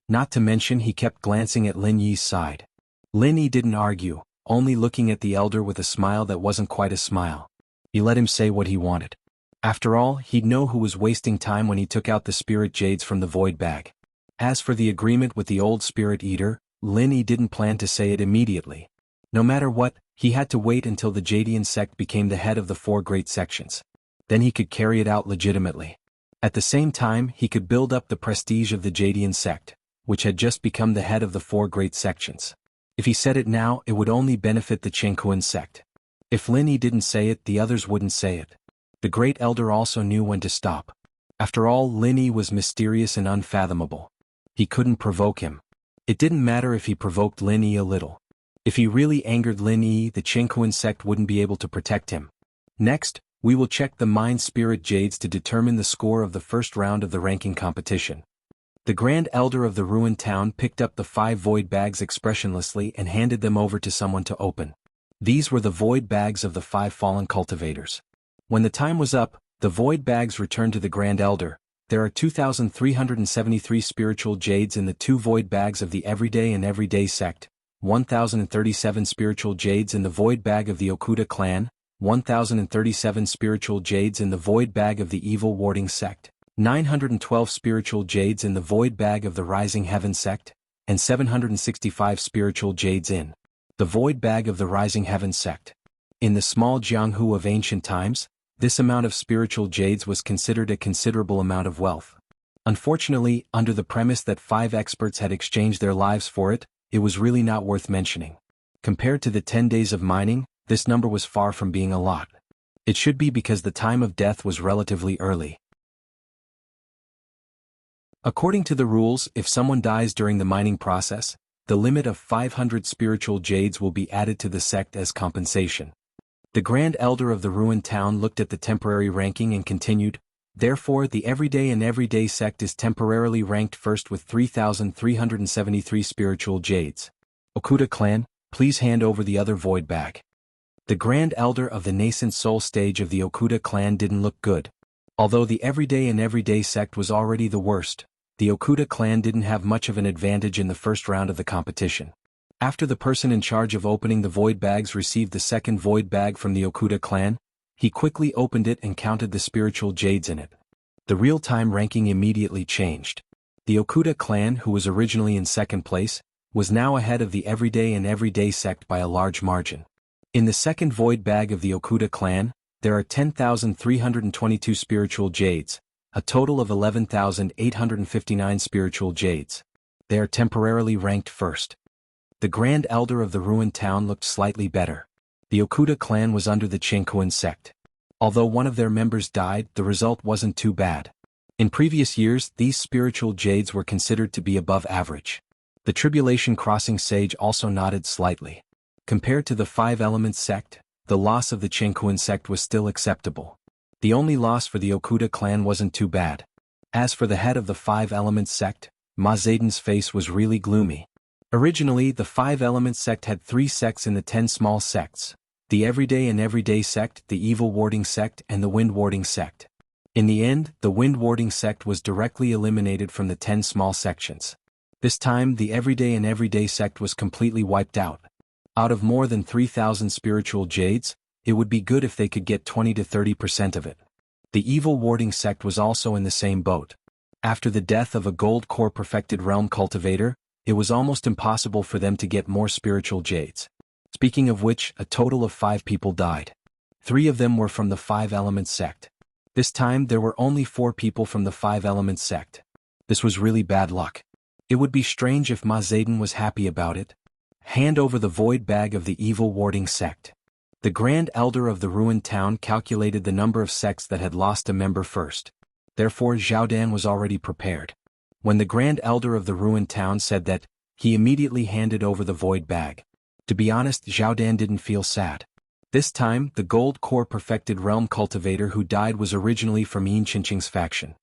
Not to mention he kept glancing at Lin Yi's side. Lin Yi didn't argue, only looking at the elder with a smile that wasn't quite a smile. He let him say what he wanted. After all, he'd know who was wasting time when he took out the spirit jades from the void bag. As for the agreement with the old spirit eater, Lin Yi didn't plan to say it immediately. No matter what, he had to wait until the Jadian sect became the head of the 4 great sections. Then he could carry it out legitimately. At the same time, he could build up the prestige of the Jadian sect, which had just become the head of the 4 great sections. If he said it now, it would only benefit the Chengkuan sect. If Lin Yi didn't say it, the others wouldn't say it. The great elder also knew when to stop. After all, Lin Yi was mysterious and unfathomable. He couldn't provoke him. It didn't matter if he provoked Lin Yi a little. If he really angered Lin Yi, the Chengkuan sect wouldn't be able to protect him. Next, we will check the Mind Spirit Jades to determine the score of the first round of the ranking competition. The Grand Elder of the ruined town picked up the 5 void bags expressionlessly and handed them over to someone to open. These were the void bags of the 5 fallen cultivators. When the time was up, the void bags returned to the Grand Elder. There are 2,373 spiritual jades in the 2 void bags of the Everyday and Everyday sect, 1,037 spiritual jades in the void bag of the Okuda clan, 1,037 spiritual jades in the void bag of the Evil Warding sect, 912 spiritual jades in the void bag of the Rising Heaven sect, and 765 spiritual jades in the void bag of the Rising Heaven sect. In the small Jianghu of ancient times, this amount of spiritual jades was considered a considerable amount of wealth. Unfortunately, under the premise that 5 experts had exchanged their lives for it, it was really not worth mentioning. Compared to the 10 days of mining, this number was far from being a lot. It should be because the time of death was relatively early. According to the rules, if someone dies during the mining process, the limit of 500 spiritual jades will be added to the sect as compensation. The Grand Elder of the ruined town looked at the temporary ranking and continued, therefore the Everyday and Everyday sect is temporarily ranked first with 3,373 spiritual jades. Okuda clan, please hand over the other void bag. The Grand Elder of the nascent soul stage of the Okuda clan didn't look good. Although the Everyday and Everyday sect was already the worst, the Okuda clan didn't have much of an advantage in the first round of the competition. After the person in charge of opening the void bags received the second void bag from the Okuda clan, he quickly opened it and counted the spiritual jades in it. The real-time ranking immediately changed. The Okuda clan, who was originally in second place, was now ahead of the Everyday and Everyday sect by a large margin. In the second void bag of the Okuda clan, there are 10,322 spiritual jades, a total of 11,859 spiritual jades. They are temporarily ranked first. The Grand Elder of the ruined town looked slightly better. The Okuda clan was under the Chengkuan sect. Although one of their members died, the result wasn't too bad. In previous years, these spiritual jades were considered to be above average. The Tribulation Crossing sage also nodded slightly. Compared to the 5 Elements sect, the loss of the Chengkuan sect was still acceptable. The only loss for the Okuda clan wasn't too bad. As for the head of the 5 Elements sect, Ma Zedon's face was really gloomy. Originally, the 5 Elements sect had 3 sects in the 10 small sects: the Everyday and Everyday sect, the Evil Warding sect, and the Wind Warding sect. In the end, the Wind Warding sect was directly eliminated from the 10 small sections. This time, the Everyday and Everyday sect was completely wiped out. Out of more than 3,000 spiritual jades, it would be good if they could get 20 to 30% of it. The Evil Warding sect was also in the same boat. After the death of a gold core perfected realm cultivator, it was almost impossible for them to get more spiritual jades. Speaking of which, a total of 5 people died. 3 of them were from the 5 Elements sect. This time there were only 4 people from the 5 Elements sect. This was really bad luck. It would be strange if Ma Zedon was happy about it. Hand over the void bag of the Evil Warding sect. The Grand Elder of the ruined town calculated the number of sects that had lost a member first. Therefore Zhao Dan was already prepared. When the Grand Elder of the ruined town said that, he immediately handed over the void bag. To be honest, Zhao Dan didn't feel sad. This time, the gold core perfected realm cultivator who died was originally from Yin Qinqing's faction.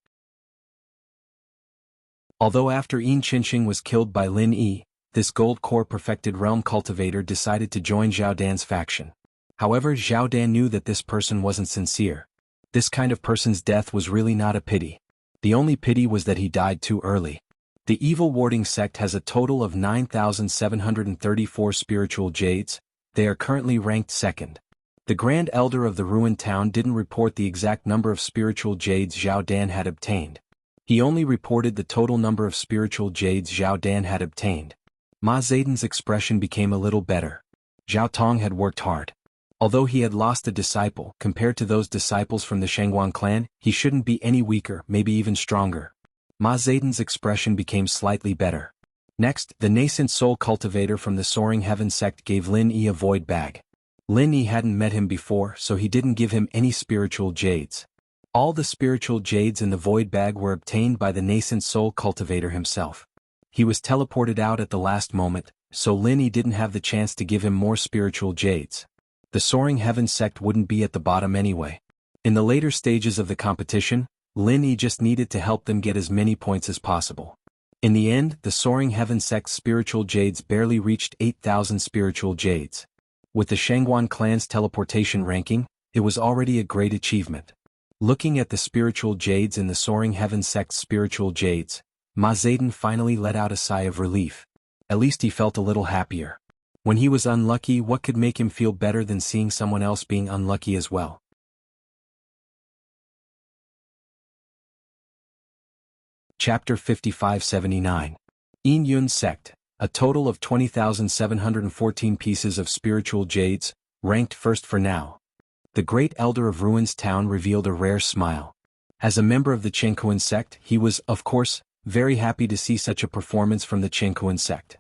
Although after Yin Qinqing was killed by Lin Yi, this gold core perfected realm cultivator decided to join Zhao Dan's faction. However, Zhao Dan knew that this person wasn't sincere. This kind of person's death was really not a pity. The only pity was that he died too early. The Evil Warding sect has a total of 9,734 spiritual jades. They are currently ranked second. The Grand Elder of the ruined town didn't report the exact number of spiritual jades Zhao Dan had obtained. He only reported the total number of spiritual jades Zhao Dan had obtained. Ma Zedon's expression became a little better. Zhao Tong had worked hard. Although he had lost a disciple, compared to those disciples from the Shangguan clan, he shouldn't be any weaker, maybe even stronger. Ma Zedon's expression became slightly better. Next, the nascent soul cultivator from the Soaring Heaven sect gave Lin Yi a void bag. Lin Yi hadn't met him before, so he didn't give him any spiritual jades. All the spiritual jades in the void bag were obtained by the nascent soul cultivator himself. He was teleported out at the last moment, so Lin Yi didn't have the chance to give him more spiritual jades. The Soaring Heaven sect wouldn't be at the bottom anyway. In the later stages of the competition, Lin Yi just needed to help them get as many points as possible. In the end, the Soaring Heaven sect's spiritual jades barely reached 8,000 spiritual jades. With the Shangguan clan's teleportation ranking, it was already a great achievement. Looking at the spiritual jades in the Soaring Heaven sect's spiritual jades, Ma Zedon finally let out a sigh of relief. At least he felt a little happier. When he was unlucky, what could make him feel better than seeing someone else being unlucky as well? Chapter 5579. Yin Yun Sect, a total of 20,714 pieces of spiritual jades, ranked first for now. The great elder of Ruins Town revealed a rare smile. As a member of the Chengkuan sect, he was, of course, very happy to see such a performance from the Chengkuan sect.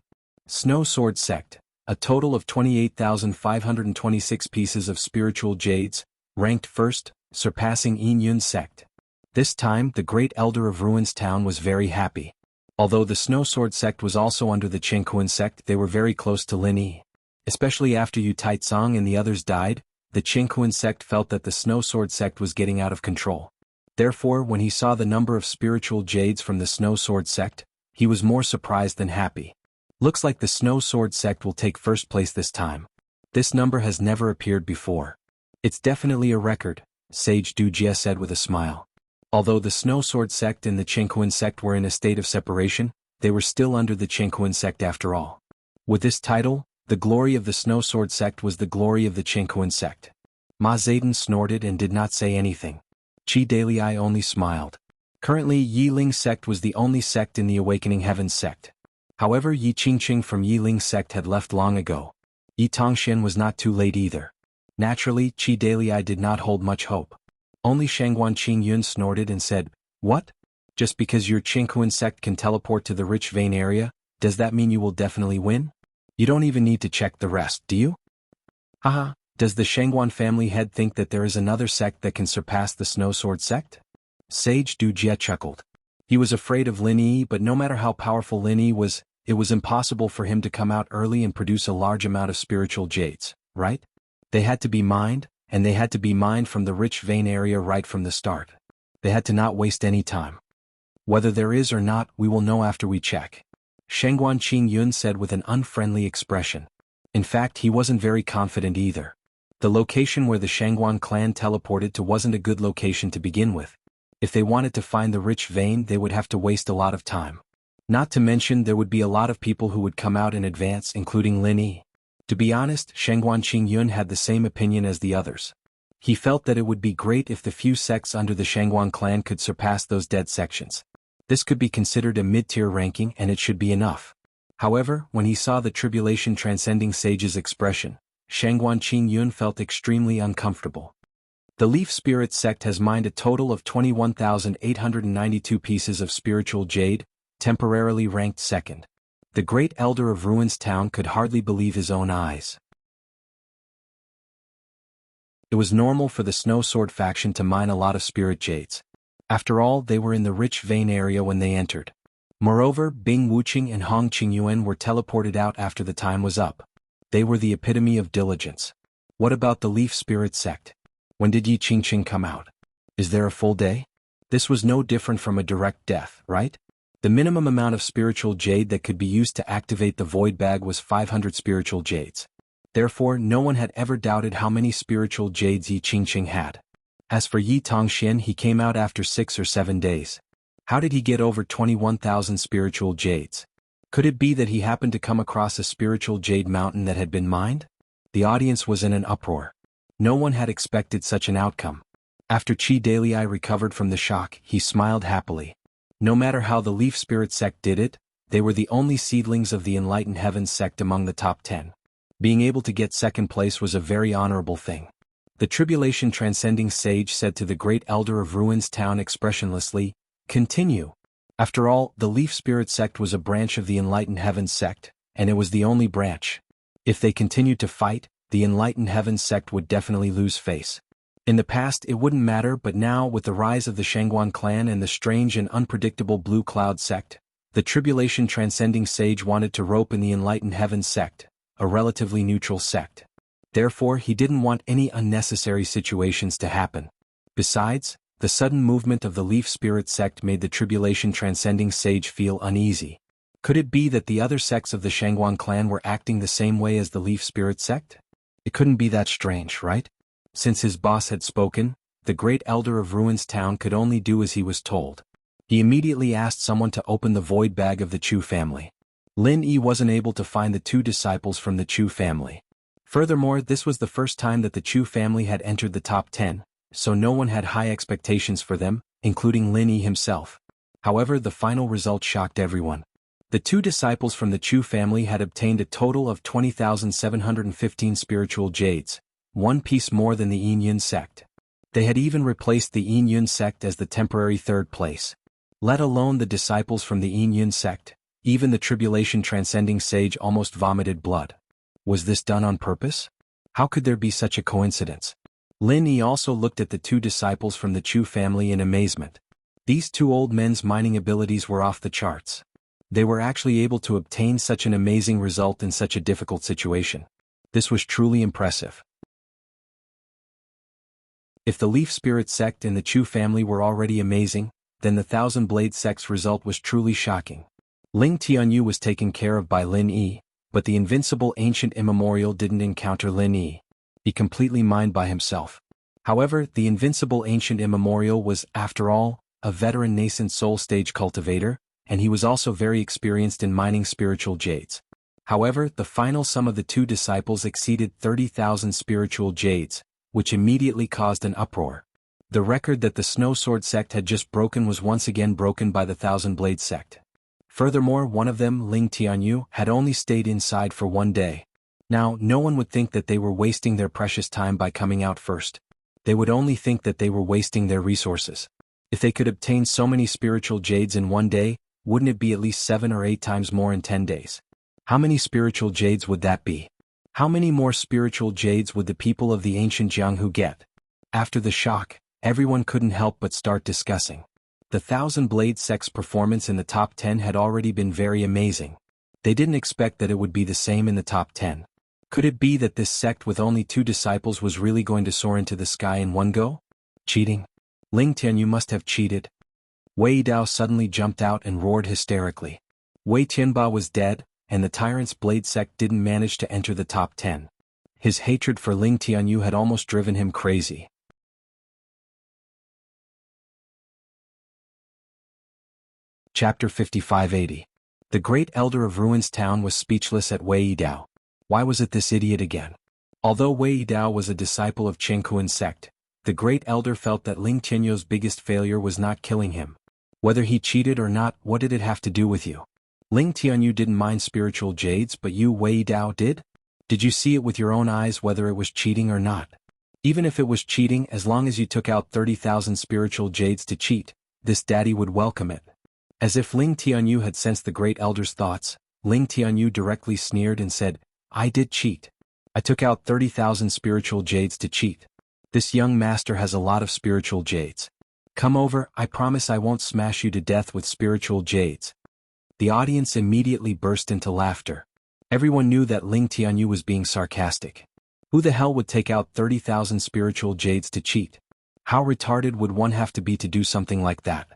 Snow Sword Sect, a total of 28,526 pieces of spiritual jades, ranked first, surpassing Yin Yun Sect. This time, the great elder of Ruins Town was very happy. Although the Snow Sword Sect was also under the Chengkuan sect, they were very close to Lin Yi. Especially after Yu Taizong and the others died, the Chengkuan sect felt that the Snow Sword Sect was getting out of control. Therefore, when he saw the number of spiritual jades from the Snow Sword Sect, he was more surprised than happy. Looks like the Snow Sword Sect will take first place this time. This number has never appeared before. It's definitely a record, Sage Du Jie said with a smile. Although the Snow Sword Sect and the Chengkuan sect were in a state of separation, they were still under the Chengkuan sect after all. With this title, the glory of the Snow Sword Sect was the glory of the Chengkuan sect. Ma Zedon snorted and did not say anything. Qi Dalai only smiled. Currently, Yi Ling sect was the only sect in the Awakening Heavens sect. However, Yi Qingqing from Yi Ling sect had left long ago. Yi Tongxian was not too late either. Naturally, Qi Dalai did not hold much hope. Only Shangguan Qingyun snorted and said, "What? Just because your Chengkuan sect can teleport to the rich vein area, does that mean you will definitely win? You don't even need to check the rest, do you? Haha, does the Shangguan family head think that there is another sect that can surpass the Snow Sword sect?" Sage Du Jie chuckled. He was afraid of Lin Yi, but no matter how powerful Lin Yi was, it was impossible for him to come out early and produce a large amount of spiritual jades, right? They had to be mined, and they had to be mined from the rich vein area right from the start. They had to not waste any time. Whether there is or not, we will know after we check. Shangguan Qingyun said with an unfriendly expression. In fact, he wasn't very confident either. The location where the Shangguan clan teleported to wasn't a good location to begin with. If they wanted to find the rich vein, they would have to waste a lot of time. Not to mention there would be a lot of people who would come out in advance, including Lin Yi. To be honest, Shangguan Qingyun had the same opinion as the others. He felt that it would be great if the few sects under the Shangguan clan could surpass those dead sections. This could be considered a mid-tier ranking and it should be enough. However, when he saw the tribulation transcending sage's expression, Shangguan Qingyun felt extremely uncomfortable. The Leaf Spirit sect has mined a total of 21,892 pieces of spiritual jade, temporarily ranked second. The great elder of Ruins Town could hardly believe his own eyes. It was normal for the Snow Sword faction to mine a lot of spirit jades. After all, they were in the rich vein area when they entered. Moreover, Bing Wuqing and Hong Qingyuan were teleported out after the time was up. They were the epitome of diligence. What about the Leaf Spirit sect? When did Yi Qingqing come out? Is there a full day? This was no different from a direct death, right? The minimum amount of spiritual jade that could be used to activate the void bag was 500 spiritual jades. Therefore, no one had ever doubted how many spiritual jades Yi Qingqing had. As for Yi Tongxian, he came out after 6 or 7 days. How did he get over 21,000 spiritual jades? Could it be that he happened to come across a spiritual jade mountain that had been mined? The audience was in an uproar. No one had expected such an outcome. After Qi Dalai recovered from the shock, he smiled happily. No matter how the Leaf Spirit sect did it, they were the only seedlings of the Enlightened Heavens sect among the top 10. Being able to get second place was a very honorable thing. The tribulation transcending sage said to the great elder of Ruins Town expressionlessly, "Continue." After all, the Leaf Spirit sect was a branch of the Enlightened Heavens sect, and it was the only branch. If they continued to fight, the Enlightened Heavens sect would definitely lose face. In the past it wouldn't matter, but now with the rise of the Shangguan clan and the strange and unpredictable Blue Cloud sect, the tribulation transcending sage wanted to rope in the Enlightened Heavens sect, a relatively neutral sect. Therefore he didn't want any unnecessary situations to happen. Besides, the sudden movement of the Leaf Spirit sect made the tribulation transcending sage feel uneasy. Could it be that the other sects of the Shangguan clan were acting the same way as the Leaf Spirit sect? It couldn't be that strange, right? Since his boss had spoken, the great elder of Ruins Town could only do as he was told. He immediately asked someone to open the void bag of the Chu family. Lin Yi wasn't able to find the two disciples from the Chu family. Furthermore, this was the first time that the Chu family had entered the top 10, so no one had high expectations for them, including Lin Yi himself. However, the final result shocked everyone. The two disciples from the Chu family had obtained a total of 20,715 spiritual jades, one piece more than the Yin Yun sect. They had even replaced the Yin Yun sect as the temporary third place. Let alone the disciples from the Yin Yun sect, even the tribulation transcending sage almost vomited blood. Was this done on purpose? How could there be such a coincidence? Lin Yi also looked at the two disciples from the Chu family in amazement. These two old men's mining abilities were off the charts. They were actually able to obtain such an amazing result in such a difficult situation. This was truly impressive. If the Leaf Spirit sect and the Chu family were already amazing, then the Thousand Blade sect's result was truly shocking. Ling Tianyu was taken care of by Lin Yi, but the invincible ancient immemorial didn't encounter Lin Yi. He completely mined by himself. However, the invincible ancient immemorial was, after all, a veteran nascent soul stage cultivator, and he was also very experienced in mining spiritual jades. However, the final sum of the two disciples exceeded 30,000 spiritual jades, which immediately caused an uproar. The record that the Snow Sword sect had just broken was once again broken by the Thousand Blade sect. Furthermore, one of them, Ling Tianyu, had only stayed inside for one day. Now, no one would think that they were wasting their precious time by coming out first. They would only think that they were wasting their resources. If they could obtain so many spiritual jades in one day, wouldn't it be at least 7 or 8 times more in 10 days? How many spiritual jades would that be? How many more spiritual jades would the people of the ancient Jianghu get? After the shock, everyone couldn't help but start discussing. The Thousand Blade sect's performance in the top 10 had already been very amazing. They didn't expect that it would be the same in the top 10. Could it be that this sect with only 2 disciples was really going to soar into the sky in one go? Cheating? Ling Tianyu must have cheated. Wei Dao suddenly jumped out and roared hysterically. Wei Tianba was dead, and the Tyrant's Blade sect didn't manage to enter the top 10. His hatred for Ling Tianyu had almost driven him crazy. Chapter 5580. The great elder of Ruins Town was speechless at Wei Dao. Why was it this idiot again? Although Wei Dao was a disciple of Chengkuan sect, the great elder felt that Ling Tianyu's biggest failure was not killing him. Whether he cheated or not, what did it have to do with you? Ling Tianyu didn't mind spiritual jades, but you, Wei Dao, did? Did you see it with your own eyes whether it was cheating or not? Even if it was cheating, as long as you took out 30,000 spiritual jades to cheat, this daddy would welcome it. As if Ling Tianyu had sensed the great elder's thoughts, Ling Tianyu directly sneered and said, "I did cheat. I took out 30,000 spiritual jades to cheat. This young master has a lot of spiritual jades. Come over, I promise I won't smash you to death with spiritual jades." The audience immediately burst into laughter. Everyone knew that Ling Tianyu was being sarcastic. Who the hell would take out 30,000 spiritual jades to cheat? How retarded would one have to be to do something like that?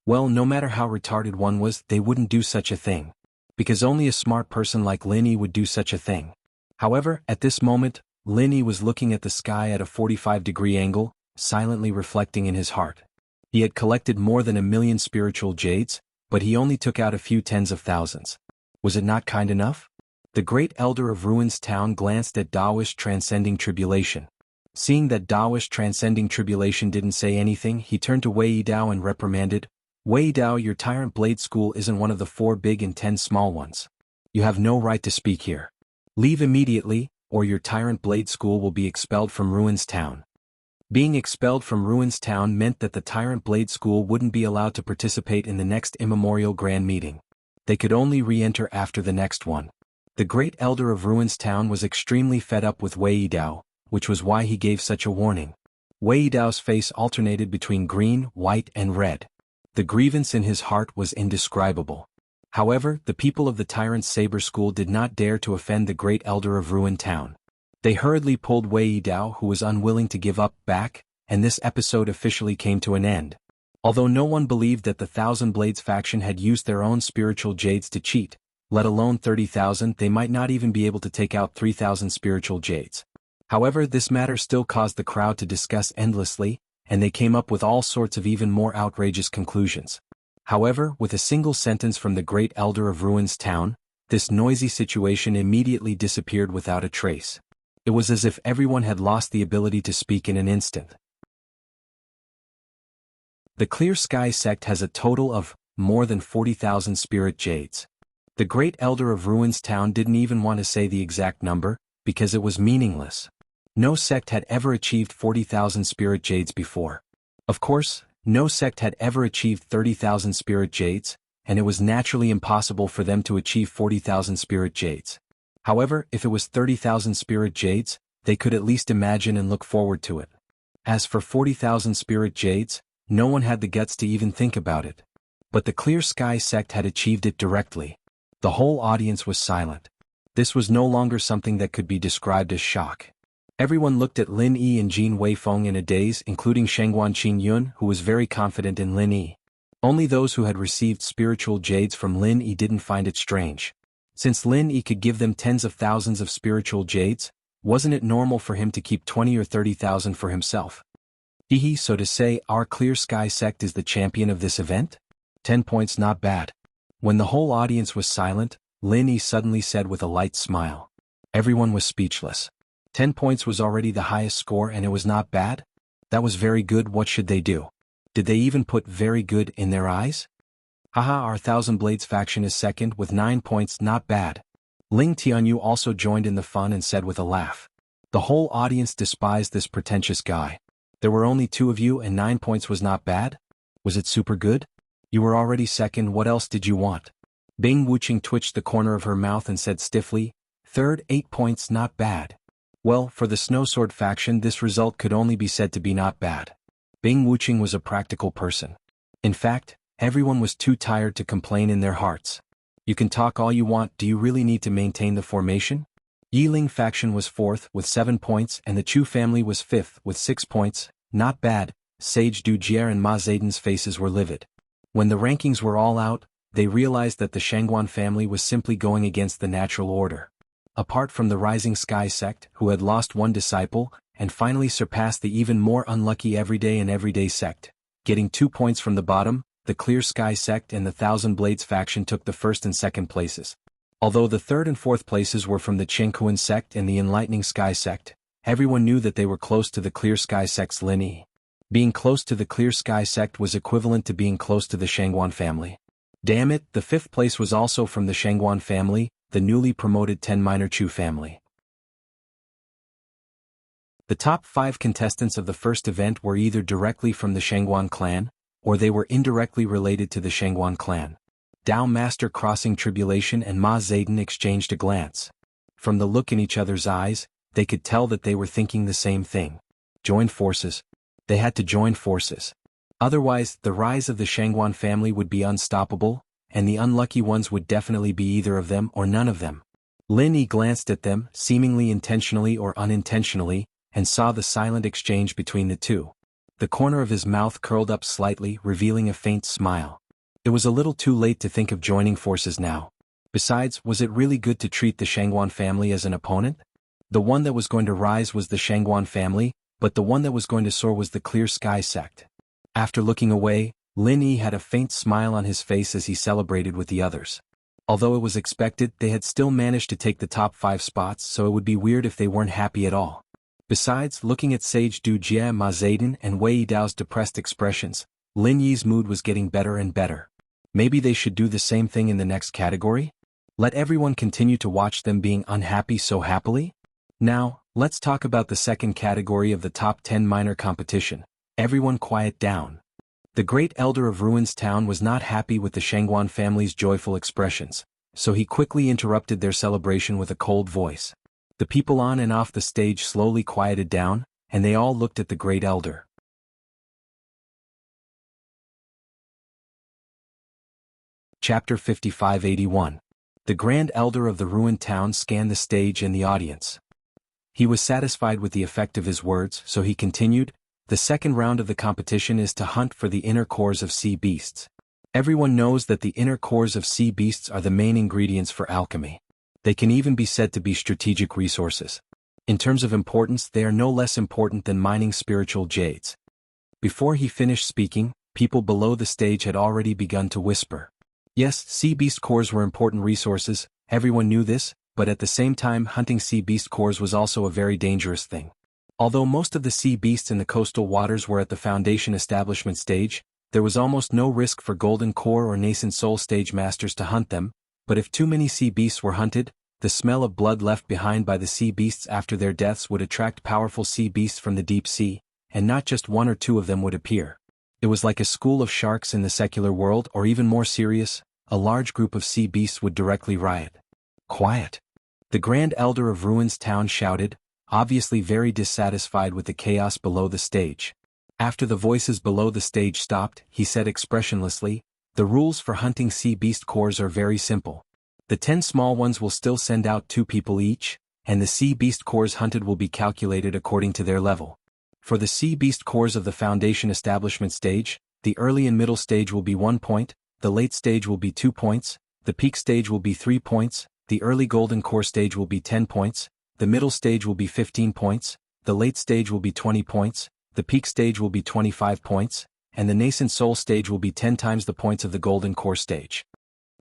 Well, no matter how retarded one was, they wouldn't do such a thing. Because only a smart person like Lin Yi would do such a thing. However, at this moment, Lin Yi was looking at the sky at a 45-degree angle, silently reflecting in his heart. He had collected more than 1,000,000 spiritual jades, but he only took out a few tens of thousands. Was it not kind enough? The great elder of Ruins Town glanced at Daoist transcending tribulation. Seeing that Daoist transcending tribulation didn't say anything, he turned to Wei Dao and reprimanded, "Wei Dao, your Tyrant Blade School isn't one of the 4 big and 10 small ones. You have no right to speak here." Leave immediately, or your Tyrant Blade School will be expelled from Ruins Town. Being expelled from Ruins Town meant that the Tyrant Blade School wouldn't be allowed to participate in the next immemorial grand meeting. They could only re-enter after the next one. The Great Elder of Ruins Town was extremely fed up with Wei Dao, which was why he gave such a warning. Wei Dao's face alternated between green, white and red. The grievance in his heart was indescribable. However, the people of the Tyrant Saber School did not dare to offend the Great Elder of Ruin Town. They hurriedly pulled Wei Dao, who was unwilling to give up, back, and this episode officially came to an end. Although no one believed that the Thousand Blades faction had used their own spiritual jades to cheat, let alone 30,000, they might not even be able to take out 3,000 spiritual jades. However, this matter still caused the crowd to discuss endlessly, and they came up with all sorts of even more outrageous conclusions. However, with a single sentence from the Great Elder of Ruins Town, this noisy situation immediately disappeared without a trace. It was as if everyone had lost the ability to speak in an instant. The Clear Sky sect has a total of more than 40,000 spirit jades. The Great Elder of Ruins Town didn't even want to say the exact number, because it was meaningless. No sect had ever achieved 40,000 spirit jades before. Of course, no sect had ever achieved 30,000 spirit jades, and it was naturally impossible for them to achieve 40,000 spirit jades. However, if it was 30,000 spirit jades, they could at least imagine and look forward to it. As for 40,000 spirit jades, no one had the guts to even think about it. But the Clear Sky sect had achieved it directly. The whole audience was silent. This was no longer something that could be described as shock. Everyone looked at Lin Yi and Jin Weifeng in a daze, including Shengguan Qingyun, who was very confident in Lin Yi. Only those who had received spiritual jades from Lin Yi didn't find it strange. Since Lin Yi could give them tens of thousands of spiritual jades, wasn't it normal for him to keep 20 or 30,000 for himself? Hehe, so to say, our Clear Sky sect is the champion of this event? 10 points, not bad. When the whole audience was silent, Lin Yi suddenly said with a light smile. Everyone was speechless. 10 points was already the highest score and it was not bad? That was very good. What should they do? Did they even put very good in their eyes? Haha, our Thousand Blades faction is second with 9 points, not bad. Ling Tianyu also joined in the fun and said with a laugh. The whole audience despised this pretentious guy. There were only 2 of you and 9 points was not bad? Was it super good? You were already second, what else did you want? Bing Wuqing twitched the corner of her mouth and said stiffly, third, 8 points, not bad. Well, for the Snow Sword faction this result could only be said to be not bad. Bing Wuqing was a practical person. In fact, everyone was too tired to complain in their hearts. You can talk all you want, do you really need to maintain the formation? Yiling faction was 4th with 7 points and the Chu family was 5th with 6 points, not bad. Sage Dujier and Ma Zaidan's faces were livid. When the rankings were all out, they realized that the Shangguan family was simply going against the natural order. Apart from the Rising Sky sect, who had lost 1 disciple, and finally surpassed the even more unlucky Everyday and Everyday sect, getting 2 points from the bottom, the Clear Sky sect and the Thousand Blades faction took the 1st and 2nd places. Although the 3rd and 4th places were from the Qingkuan sect and the Enlightening Sky sect, everyone knew that they were close to the Clear Sky sect's Lin Yi. Being close to the Clear Sky sect was equivalent to being close to the Shangguan family. Damn it, the 5th place was also from the Shangguan family, the newly promoted 10 Minor Chu family. The top 5 contestants of the first event were either directly from the Shangguan clan, or they were indirectly related to the Shangguan clan. Dao Master Crossing Tribulation and Ma Zaidan exchanged a glance. From the look in each other's eyes, they could tell that they were thinking the same thing. Join forces. They had to join forces. Otherwise, the rise of the Shangguan family would be unstoppable, and the unlucky ones would definitely be either of them or none of them. Lin Yi glanced at them, seemingly intentionally or unintentionally, and saw the silent exchange between the two. The corner of his mouth curled up slightly, revealing a faint smile. It was a little too late to think of joining forces now. Besides, was it really good to treat the Shangguan family as an opponent? The one that was going to rise was the Shangguan family, but the one that was going to soar was the Clear Sky sect. After looking away, Lin Yi had a faint smile on his face as he celebrated with the others. Although it was expected, they had still managed to take the top 5 spots, so it would be weird if they weren't happy at all. Besides, looking at Sage Du Jie, Ma Zaidan and Wei Dao's depressed expressions, Lin Yi's mood was getting better and better. Maybe they should do the same thing in the next category? Let everyone continue to watch them being unhappy so happily? Now, let's talk about the second category of the top 10 minor competition. Everyone quiet down. The great elder of Ruins Town was not happy with the Shangguan family's joyful expressions, so he quickly interrupted their celebration with a cold voice. The people on and off the stage slowly quieted down, and they all looked at the great elder. Chapter 5581. The Grand Elder of the ruined town scanned the stage and the audience. He was satisfied with the effect of his words, so he continued, "The second round of the competition is to hunt for the inner cores of sea beasts. Everyone knows that the inner cores of sea beasts are the main ingredients for alchemy. They can even be said to be strategic resources. In terms of importance, they are no less important than mining spiritual jades." Before he finished speaking, people below the stage had already begun to whisper. Yes, sea beast cores were important resources, everyone knew this, but at the same time hunting sea beast cores was also a very dangerous thing. Although most of the sea beasts in the coastal waters were at the Foundation establishment stage, there was almost no risk for Golden Core or Nascent Soul stage masters to hunt them, but if too many sea beasts were hunted, the smell of blood left behind by the sea beasts after their deaths would attract powerful sea beasts from the deep sea, and not just one or two of them would appear. It was like a school of sharks in the secular world, or even more serious, a large group of sea beasts would directly riot. Quiet. The Grand Elder of Ruins Town shouted, obviously very dissatisfied with the chaos below the stage. After the voices below the stage stopped, he said expressionlessly, "The rules for hunting sea beast cores are very simple. The 10 small ones will still send out 2 people each, and the sea beast cores hunted will be calculated according to their level. For the sea beast cores of the Foundation establishment stage, the early and middle stage will be 1 point, the late stage will be 2 points, the peak stage will be 3 points, the early golden core stage will be 10 points, the middle stage will be 15 points, the late stage will be 20 points, the peak stage will be 25 points, and the nascent soul stage will be 10 times the points of the golden core stage."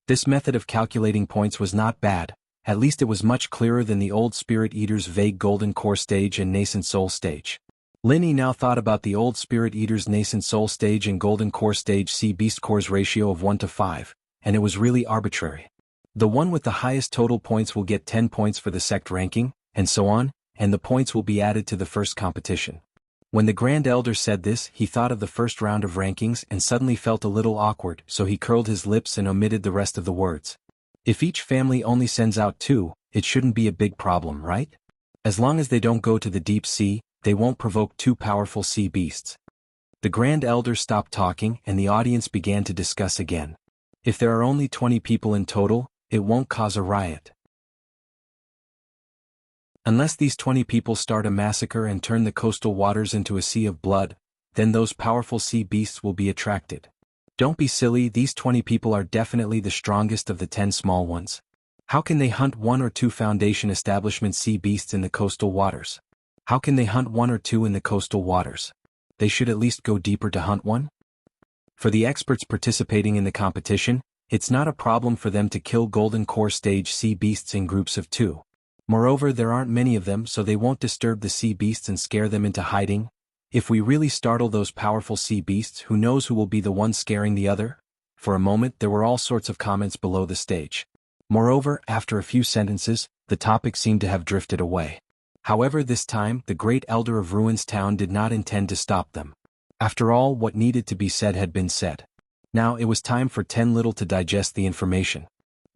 This method of calculating points was not bad, at least it was much clearer than the old Spirit Eater's vague golden core stage and nascent soul stage. Linny now thought about the old Spirit Eater's nascent soul stage and golden core stage sea beast cores ratio of 1 to 5, and it was really arbitrary. The one with the highest total points will get 10 points for the sect ranking, and so on, and the points will be added to the first competition. When the Grand Elder said this, he thought of the first round of rankings and suddenly felt a little awkward, so he curled his lips and omitted the rest of the words. If each family only sends out 2, it shouldn't be a big problem, right? As long as they don't go to the deep sea, they won't provoke 2 powerful sea beasts. The Grand Elder stopped talking and the audience began to discuss again. If there are only 20 people in total, it won't cause a riot. Unless these 20 people start a massacre and turn the coastal waters into a sea of blood, then those powerful sea beasts will be attracted. Don't be silly, these 20 people are definitely the strongest of the 10 small ones. How can they hunt 1 or 2 Foundation establishment sea beasts in the coastal waters? How can they hunt 1 or 2 in the coastal waters? They should at least go deeper to hunt 1? For the experts participating in the competition, it's not a problem for them to kill golden core stage sea beasts in groups of 2. Moreover, there aren't many of them, so they won't disturb the sea beasts and scare them into hiding. If we really startle those powerful sea beasts, who knows who will be the one scaring the other? For a moment there were all sorts of comments below the stage. Moreover, after a few sentences, the topic seemed to have drifted away. However, this time, the great elder of Ruins Town did not intend to stop them. After all, what needed to be said had been said. Now it was time for 10 Little to digest the information.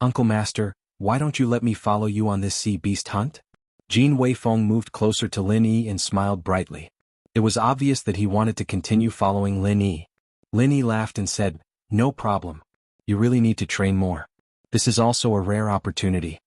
"Uncle Master, why don't you let me follow you on this sea beast hunt?" Jean Weifeng moved closer to Lin Yi and smiled brightly. It was obvious that he wanted to continue following Lin Yi. Lin Yi laughed and said, "No problem. You really need to train more. This is also a rare opportunity."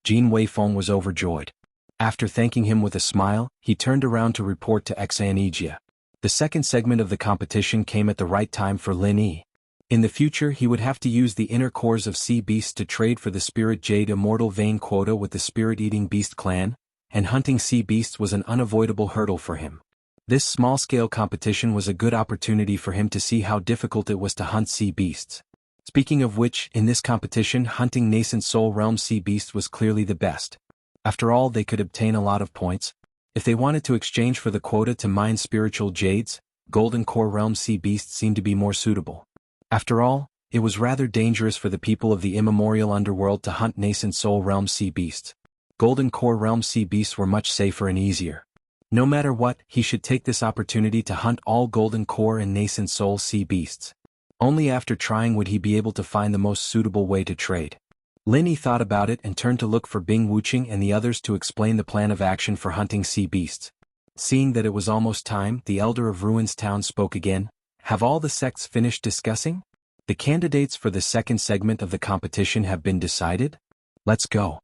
Jean Weifeng was overjoyed. After thanking him with a smile, he turned around to report to Exanegia. The second segment of the competition came at the right time for Lin Yi. In the future he would have to use the inner cores of sea beasts to trade for the Spirit Jade Immortal Vein quota with the Spirit-Eating Beast clan, and hunting sea beasts was an unavoidable hurdle for him. This small-scale competition was a good opportunity for him to see how difficult it was to hunt sea beasts. Speaking of which, in this competition hunting Nascent Soul Realm sea beasts was clearly the best. After all, they could obtain a lot of points. If they wanted to exchange for the quota to mine spiritual jades, Golden Core Realm sea beasts seemed to be more suitable. After all, it was rather dangerous for the people of the immemorial underworld to hunt nascent soul realm sea beasts. Golden core realm sea beasts were much safer and easier. No matter what, he should take this opportunity to hunt all golden core and nascent soul sea beasts. Only after trying would he be able to find the most suitable way to trade. Lin Yi thought about it and turned to look for Bing Wuqing and the others to explain the plan of action for hunting sea beasts. Seeing that it was almost time, the Elder of Ruins Town spoke again. Have all the sects finished discussing? The candidates for the second segment of the competition have been decided? Let's go.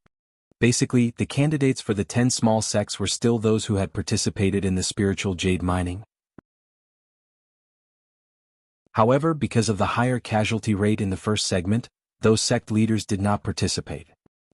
Basically, the candidates for the 10 small sects were still those who had participated in the spiritual jade mining. However, because of the higher casualty rate in the first segment, those sect leaders did not participate.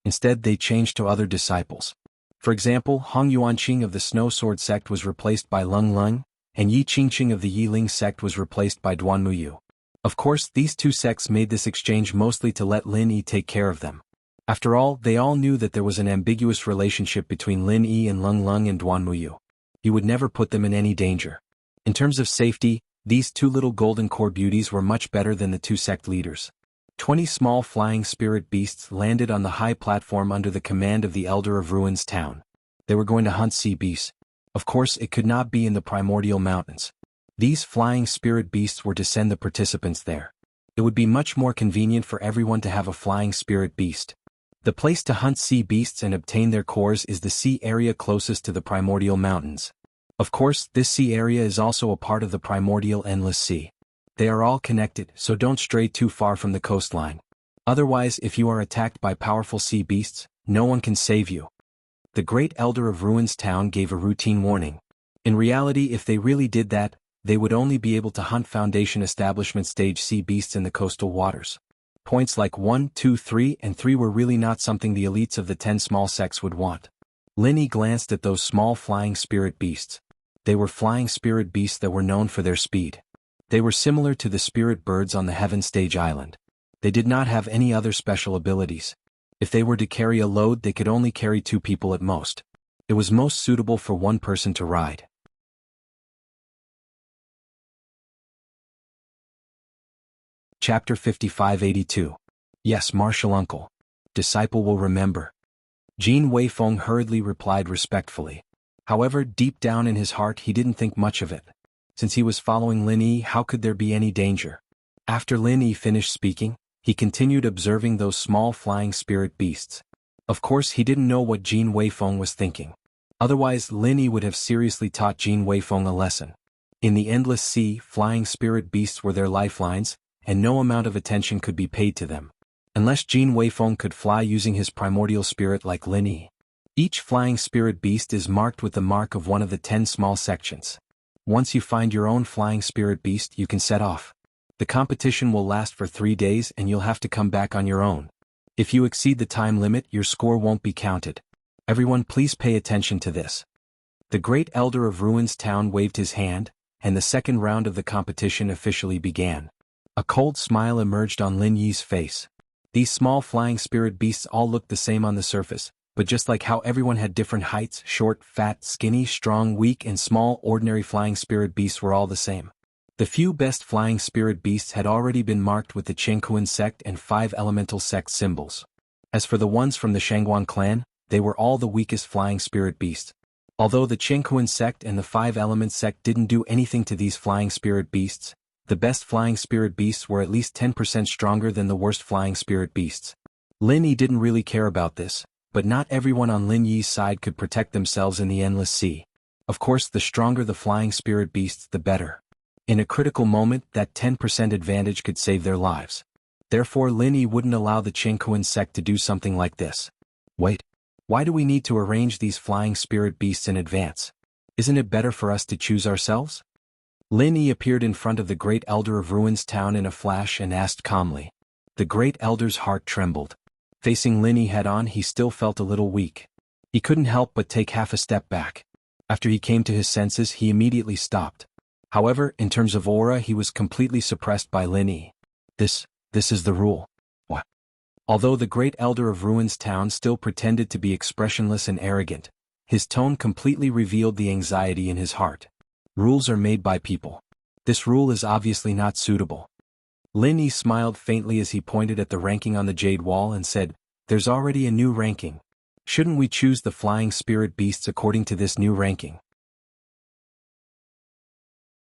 Instead, they changed to other disciples. For example, Hong Yuanqing of the Snow Sword sect was replaced by Lung Lung, and Yi Qingqing of the Yiling sect was replaced by Duan Muyu. Of course, these two sects made this exchange mostly to let Lin Yi take care of them. After all, they all knew that there was an ambiguous relationship between Lin Yi and Lung Lung and Duan Muyu. He would never put them in any danger. In terms of safety, these two little golden core beauties were much better than the two sect leaders. 20 small flying spirit beasts landed on the high platform under the command of the Elder of Ruins Town. They were going to hunt sea beasts. Of course, it could not be in the primordial mountains. These flying spirit beasts were to send the participants there. It would be much more convenient for everyone to have a flying spirit beast. The place to hunt sea beasts and obtain their cores is the sea area closest to the primordial mountains. Of course, this sea area is also a part of the primordial endless sea. They are all connected, so don't stray too far from the coastline. Otherwise, if you are attacked by powerful sea beasts, no one can save you. The great Elder of Ruins Town gave a routine warning. In reality, if they really did that, they would only be able to hunt Foundation Establishment stage sea beasts in the coastal waters. Points like 1, 2, 3, and 3 were really not something the elites of the 10 small sects would want. Lin Yi glanced at those small flying spirit beasts. They were flying spirit beasts that were known for their speed. They were similar to the spirit birds on the Heaven Stage Island. They did not have any other special abilities. If they were to carry a load, they could only carry 2 people at most. It was most suitable for one person to ride. Chapter 5582. Yes, Martial Uncle. Disciple will remember. Jin Weifeng hurriedly replied respectfully. However, deep down in his heart he didn't think much of it. Since he was following Lin Yi, how could there be any danger? After Lin Yi finished speaking, he continued observing those small flying spirit beasts. Of course, he didn't know what Jin Weifeng was thinking. Otherwise, Lin Yi would have seriously taught Jin Weifeng a lesson. In the endless sea, flying spirit beasts were their lifelines, and no amount of attention could be paid to them. Unless Jin Weifeng could fly using his primordial spirit like Lin Yi. Each flying spirit beast is marked with the mark of one of the 10 small sections. Once you find your own flying spirit beast, you can set off. The competition will last for 3 days and you'll have to come back on your own. If you exceed the time limit, your score won't be counted. Everyone, please pay attention to this. The great Elder of Ruins Town waved his hand, and the second round of the competition officially began. A cold smile emerged on Lin Yi's face. These small flying spirit beasts all looked the same on the surface, but just like how everyone had different heights, short, fat, skinny, strong, weak, and small, ordinary flying spirit beasts were all the same. The few best flying spirit beasts had already been marked with the Chengkuan sect and 5 elemental sect symbols. As for the ones from the Shangguan clan, they were all the weakest flying spirit beasts. Although the Chengkuan sect and the 5 element sect didn't do anything to these flying spirit beasts, the best flying spirit beasts were at least 10% stronger than the worst flying spirit beasts. Lin Yi didn't really care about this, but not everyone on Lin Yi's side could protect themselves in the endless sea. Of course, the stronger the flying spirit beasts, the better. In a critical moment, that 10% advantage could save their lives. Therefore, Lin Yi wouldn't allow the Chengkuan sect to do something like this. Wait. Why do we need to arrange these flying spirit beasts in advance? Isn't it better for us to choose ourselves? Lin Yi appeared in front of the great Elder of Ruins Town in a flash and asked calmly. The great Elder's heart trembled. Facing Lin Yi head-on, he still felt a little weak. He couldn't help but take half a step back. After he came to his senses, he immediately stopped. However, in terms of aura, he was completely suppressed by Lin Yi. This is the rule. What? Although the great Elder of Ruins Town still pretended to be expressionless and arrogant, his tone completely revealed the anxiety in his heart. Rules are made by people. This rule is obviously not suitable. Lin Yi smiled faintly as he pointed at the ranking on the jade wall and said, "There's already a new ranking. Shouldn't we choose the flying spirit beasts according to this new ranking?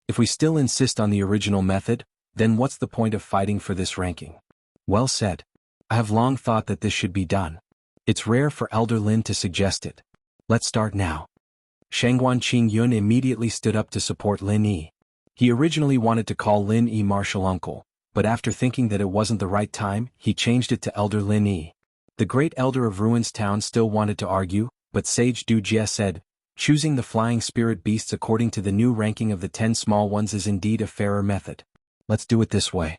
If we still insist on the original method, then what's the point of fighting for this ranking?" Well said. I have long thought that this should be done. It's rare for Elder Lin to suggest it. Let's start now. Shangguan Qingyun immediately stood up to support Lin Yi. He originally wanted to call Lin Yi martial uncle, but after thinking that it wasn't the right time, he changed it to Elder Lin Yi. The great elder of Ruins Town still wanted to argue, but Sage Du Jie said, "Choosing the flying spirit beasts according to the new ranking of the 10 small ones is indeed a fairer method. Let's do it this way."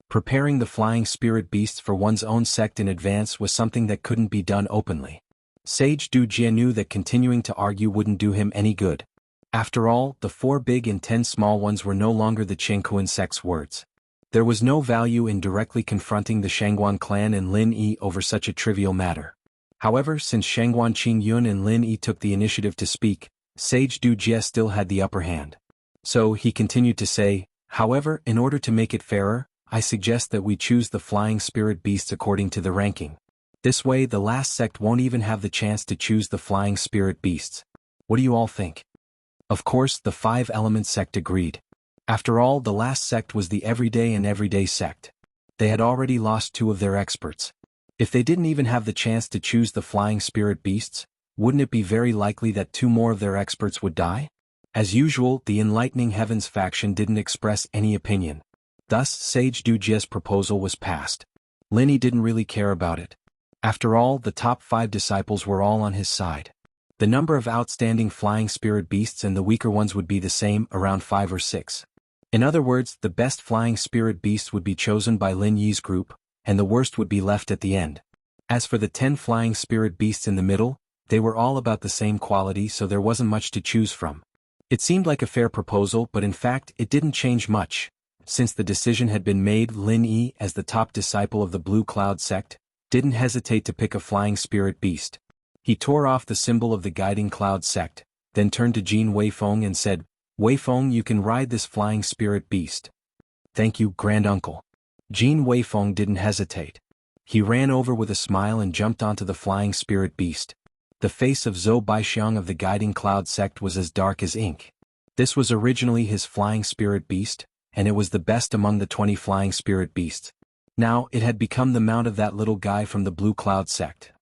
Preparing the flying spirit beasts for one's own sect in advance was something that couldn't be done openly. Sage Du Jie knew that continuing to argue wouldn't do him any good. After all, the 4 big and 10 small ones were no longer the Qingkuan sect's words. There was no value in directly confronting the Shangguan clan and Lin Yi over such a trivial matter. However, since Shangguan Qingyun and Lin Yi took the initiative to speak, Sage Du Jie still had the upper hand. So he continued to say, "However, in order to make it fairer, I suggest that we choose the flying spirit beasts according to the ranking. This way the last sect won't even have the chance to choose the flying spirit beasts. What do you all think?" Of course, the 5-element sect agreed. After all, the last sect was the everyday sect. They had already lost 2 of their experts. If they didn't even have the chance to choose the flying spirit beasts, wouldn't it be very likely that 2 more of their experts would die? As usual, the Enlightening Heavens faction didn't express any opinion. Thus, Sage Du Jie's proposal was passed. Lin Yi didn't really care about it. After all, the top 5 disciples were all on his side. The number of outstanding flying spirit beasts and the weaker ones would be the same, around 5 or 6. In other words, the best flying spirit beast would be chosen by Lin Yi's group, and the worst would be left at the end. As for the 10 flying spirit beasts in the middle, they were all about the same quality, so there wasn't much to choose from. It seemed like a fair proposal, but in fact it didn't change much. Since the decision had been made, Lin Yi, as the top disciple of the Blue Cloud sect, didn't hesitate to pick a flying spirit beast. He tore off the symbol of the Guiding Cloud sect, then turned to Jin Weifeng and said, "Weifeng, you can ride this flying spirit beast." "Thank you, Grand Uncle." Jin Weifeng didn't hesitate. He ran over with a smile and jumped onto the flying spirit beast. The face of Zhou Baixiang of the Guiding Cloud sect was as dark as ink. This was originally his flying spirit beast, and it was the best among the 20 flying spirit beasts. Now, it had become the mount of that little guy from the Blue Cloud sect.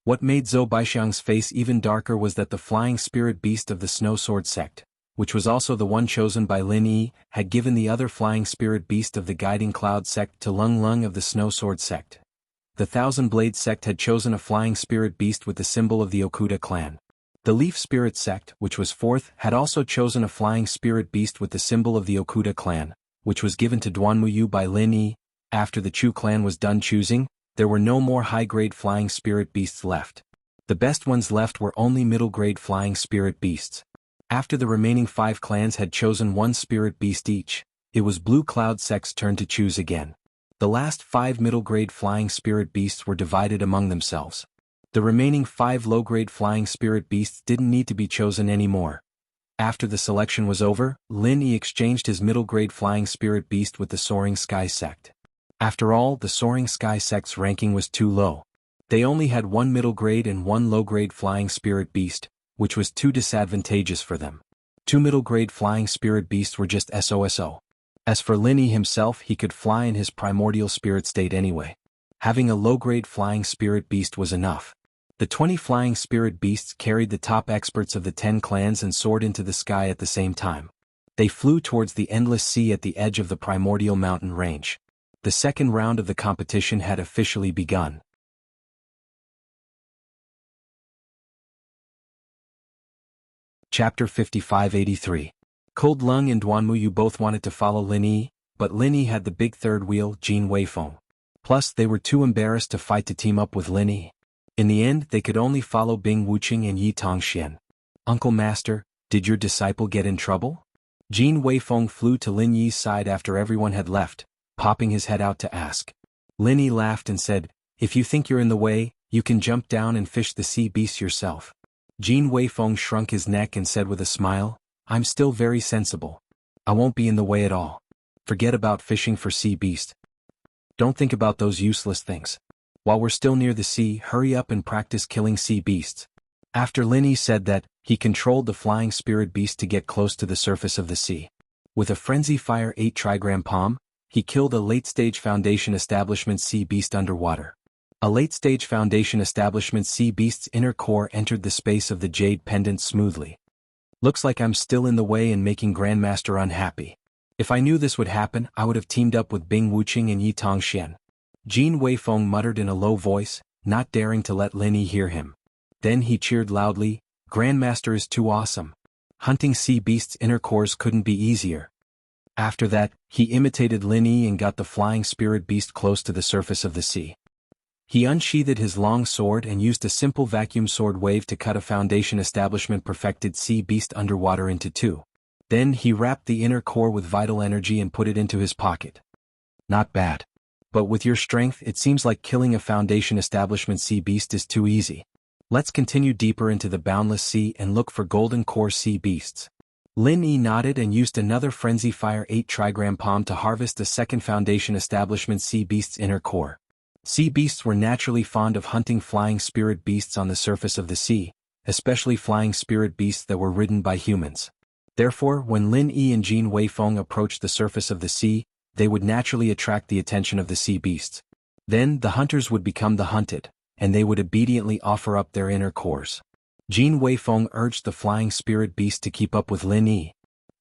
What made Zhou Baixiang's face even darker was that the flying spirit beast of the Snow Sword sect, which was also the one chosen by Lin Yi, had given the other flying spirit beast of the Guiding Cloud sect to Lung Lung of the Snow Sword sect. The Thousand Blade sect had chosen a flying spirit beast with the symbol of the Okuda clan. The Leaf Spirit sect, which was 4th, had also chosen a flying spirit beast with the symbol of the Okuda clan, which was given to Duanmuyu by Lin Yi. After the Chu clan was done choosing, there were no more high-grade flying spirit beasts left. The best ones left were only middle-grade flying spirit beasts. After the remaining 5 clans had chosen 1 spirit beast each, it was Blue Cloud sect's turn to choose again. The last 5 middle-grade flying spirit beasts were divided among themselves. The remaining 5 low-grade flying spirit beasts didn't need to be chosen anymore. After the selection was over, Lin Yi exchanged his middle-grade flying spirit beast with the Soaring Sky sect. After all, the Soaring Sky sect's ranking was too low. They only had 1 middle-grade and 1 low-grade flying spirit beast, which was too disadvantageous for them. 2 middle-grade flying spirit beasts were just SOSO. As for Lin Yi himself, he could fly in his primordial spirit state anyway. Having a low-grade flying spirit beast was enough. The 20 flying spirit beasts carried the top experts of the 10 clans and soared into the sky at the same time. They flew towards the endless sea at the edge of the primordial mountain range. The second round of the competition had officially begun. Chapter 5583. Cold Lung and Duanmuyu both wanted to follow Lin Yi, but Lin Yi had the big third wheel, Jin Weifeng. Plus, they were too embarrassed to fight to team up with Lin Yi. In the end, they could only follow Bing Wuqing and Yi Tongxian. "Uncle Master, did your disciple get in trouble?" Jin Weifeng flew to Lin Yi's side after everyone had left, popping his head out to ask. Lin Yi laughed and said, "If you think you're in the way, you can jump down and fish the sea beasts yourself." Jin Weifeng shrunk his neck and said with a smile, "I'm still very sensible. I won't be in the way at all. Forget about fishing for sea beast. Don't think about those useless things. While we're still near the sea, hurry up and practice killing sea beasts. After Lin Yi said that, he controlled the flying spirit beast to get close to the surface of the sea. With a frenzy fire 8 trigram palm, he killed a late-stage Foundation Establishment sea beast underwater. A late-stage Foundation Establishment sea beast's inner core entered the space of the jade pendant smoothly. Looks like I'm still in the way and making Grandmaster unhappy. If I knew this would happen, I would have teamed up with Bing Wuqing and Yi Tongxian. Jin Weifeng muttered in a low voice, not daring to let Lin Yi hear him. Then he cheered loudly, Grandmaster is too awesome. Hunting sea beasts' inner cores couldn't be easier. After that, he imitated Lin Yi and got the flying spirit beast close to the surface of the sea. He unsheathed his long sword and used a simple vacuum sword wave to cut a Foundation Establishment perfected sea beast underwater into two. Then he wrapped the inner core with vital energy and put it into his pocket. Not bad. But with your strength, it seems like killing a Foundation Establishment sea beast is too easy. Let's continue deeper into the boundless sea and look for golden core sea beasts. Lin Yi nodded and used another Frenzy Fire 8 trigram palm to harvest the second Foundation Establishment sea beast's inner core. Sea beasts were naturally fond of hunting flying spirit beasts on the surface of the sea, especially flying spirit beasts that were ridden by humans. Therefore, when Lin Yi and Jin Weifeng approached the surface of the sea, they would naturally attract the attention of the sea beasts. Then the hunters would become the hunted, and they would obediently offer up their inner cores. Jin Weifeng urged the flying spirit beast to keep up with Lin Yi.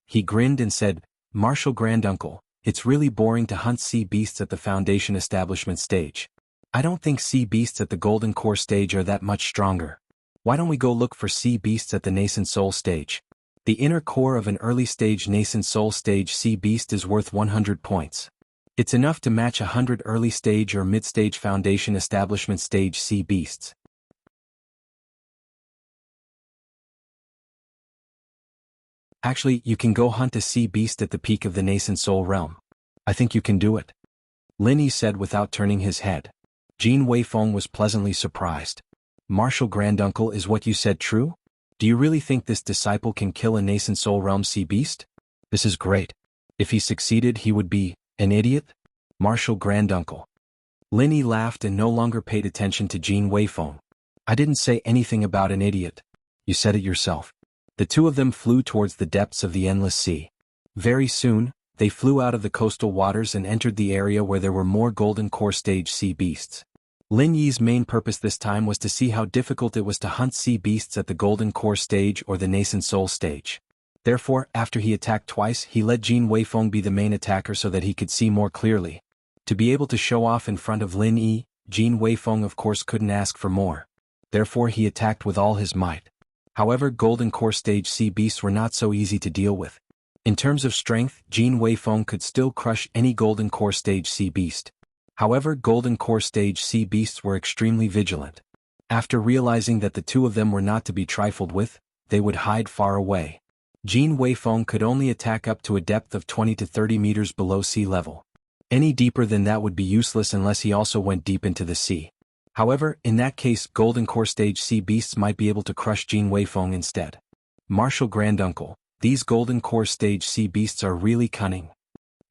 He grinned and said, Martial Granduncle, it's really boring to hunt sea beasts at the Foundation Establishment stage. I don't think sea beasts at the Golden Core stage are that much stronger. Why don't we go look for sea beasts at the Nascent Soul stage? The inner core of an early stage Nascent Soul stage sea beast is worth 100 points. It's enough to match 100 early stage or mid-stage Foundation Establishment stage sea beasts. Actually, you can go hunt a sea beast at the peak of the Nascent Soul realm. I think you can do it. Lin Yi said without turning his head. Jin Weifeng was pleasantly surprised. Martial Granduncle, is what you said true? Do you really think this disciple can kill a Nascent Soul realm sea beast? This is great. If he succeeded, he would be an idiot? Martial Granduncle. Lin Yi laughed and no longer paid attention to Jin Weifeng. I didn't say anything about an idiot. You said it yourself. The two of them flew towards the depths of the endless sea. Very soon, they flew out of the coastal waters and entered the area where there were more Golden Core stage sea beasts. Lin Yi's main purpose this time was to see how difficult it was to hunt sea beasts at the Golden Core stage or the Nascent Soul stage. Therefore, after he attacked twice, he let Jin Weifeng be the main attacker so that he could see more clearly. To be able to show off in front of Lin Yi, Jin Weifeng of course couldn't ask for more. Therefore he attacked with all his might. However, Golden Core stage sea beasts were not so easy to deal with. In terms of strength, Jin Weifeng could still crush any Golden Core stage sea beast. However, Golden Core stage sea beasts were extremely vigilant. After realizing that the two of them were not to be trifled with, they would hide far away. Jin Weifeng could only attack up to a depth of 20 to 30 meters below sea level. Any deeper than that would be useless unless he also went deep into the sea. However, in that case, Golden Core stage sea beasts might be able to crush Jin Weifeng instead. Martial Granduncle, these Golden Core stage sea beasts are really cunning.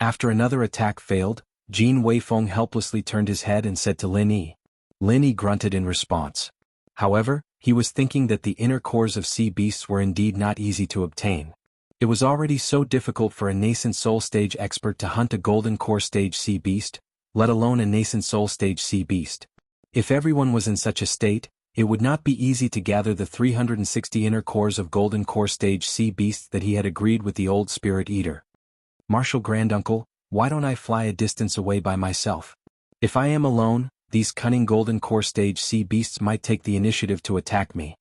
After another attack failed, Jin Weifeng helplessly turned his head and said to Lin Yi. Lin Yi grunted in response. However, he was thinking that the inner cores of sea beasts were indeed not easy to obtain. It was already so difficult for a Nascent Soul stage expert to hunt a Golden Core stage sea beast, let alone a Nascent Soul stage sea beast. If everyone was in such a state, it would not be easy to gather the 360 inner cores of Golden Core stage sea beasts that he had agreed with the old Spirit Eater. Martial Granduncle, why don't I fly a distance away by myself? If I am alone, these cunning Golden Core stage sea beasts might take the initiative to attack me.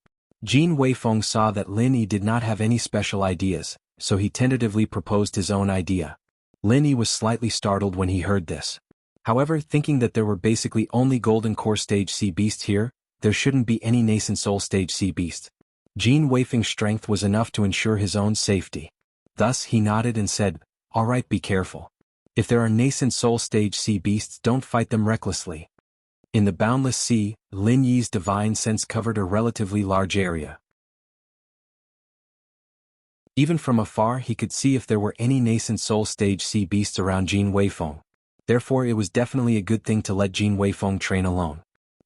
Jin Weifeng saw that Lin Yi did not have any special ideas, so he tentatively proposed his own idea. Lin Yi was slightly startled when he heard this. However, thinking that there were basically only Golden Core stage sea beasts here, there shouldn't be any Nascent Soul stage sea beasts. Jin Weifeng's strength was enough to ensure his own safety. Thus he nodded and said, Alright, be careful. If there are Nascent Soul stage sea beasts, don't fight them recklessly. In the boundless sea, Lin Yi's divine sense covered a relatively large area. Even from afar he could see if there were any nascent soul stage sea beasts around Jin Weifeng. Therefore it was definitely a good thing to let Jin Weifeng train alone.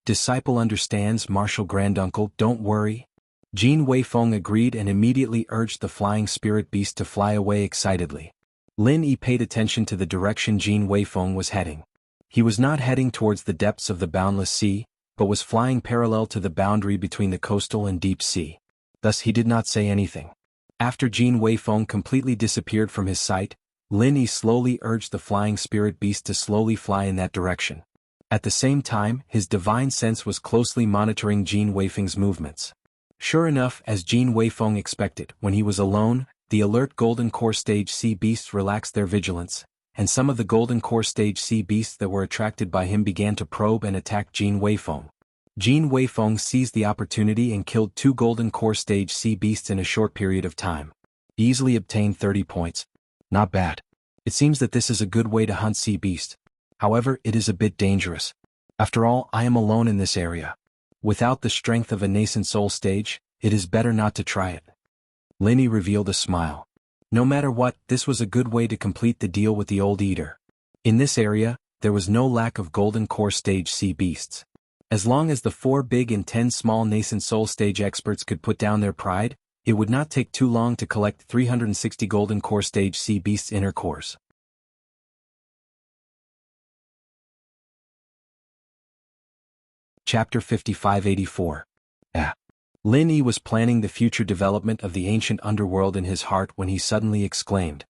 Disciple understands, Martial Granduncle, don't worry. Jin Weifeng agreed and immediately urged the flying spirit beast to fly away excitedly. Lin Yi paid attention to the direction Jin Weifeng was heading. He was not heading towards the depths of the boundless sea, but was flying parallel to the boundary between the coastal and deep sea. Thus he did not say anything. After Jin Weifeng completely disappeared from his sight, Lin Yi slowly urged the flying spirit beast to slowly fly in that direction. At the same time, his divine sense was closely monitoring Jin Weifeng's movements. Sure enough, as Jin Weifeng expected, when he was alone, the alert Golden Core Stage sea beasts relaxed their vigilance, and some of the Golden Core Stage sea beasts that were attracted by him began to probe and attack Jin Weifeng. Jin Weifeng seized the opportunity and killed 2 Golden Core Stage sea beasts in a short period of time. He easily obtained 30 points. Not bad. It seems that this is a good way to hunt sea beasts. However, it is a bit dangerous. After all, I am alone in this area. Without the strength of a nascent soul stage, it is better not to try it. Lin Yi revealed a smile. No matter what, this was a good way to complete the deal with the old eater. In this area, there was no lack of Golden Core Stage sea beasts. As long as the 4 big and 10 small nascent soul stage experts could put down their pride, it would not take too long to collect 360 Golden Core Stage sea beasts' inner cores. Chapter 5584. Lin Yi was planning the future development of the ancient underworld in his heart when he suddenly exclaimed.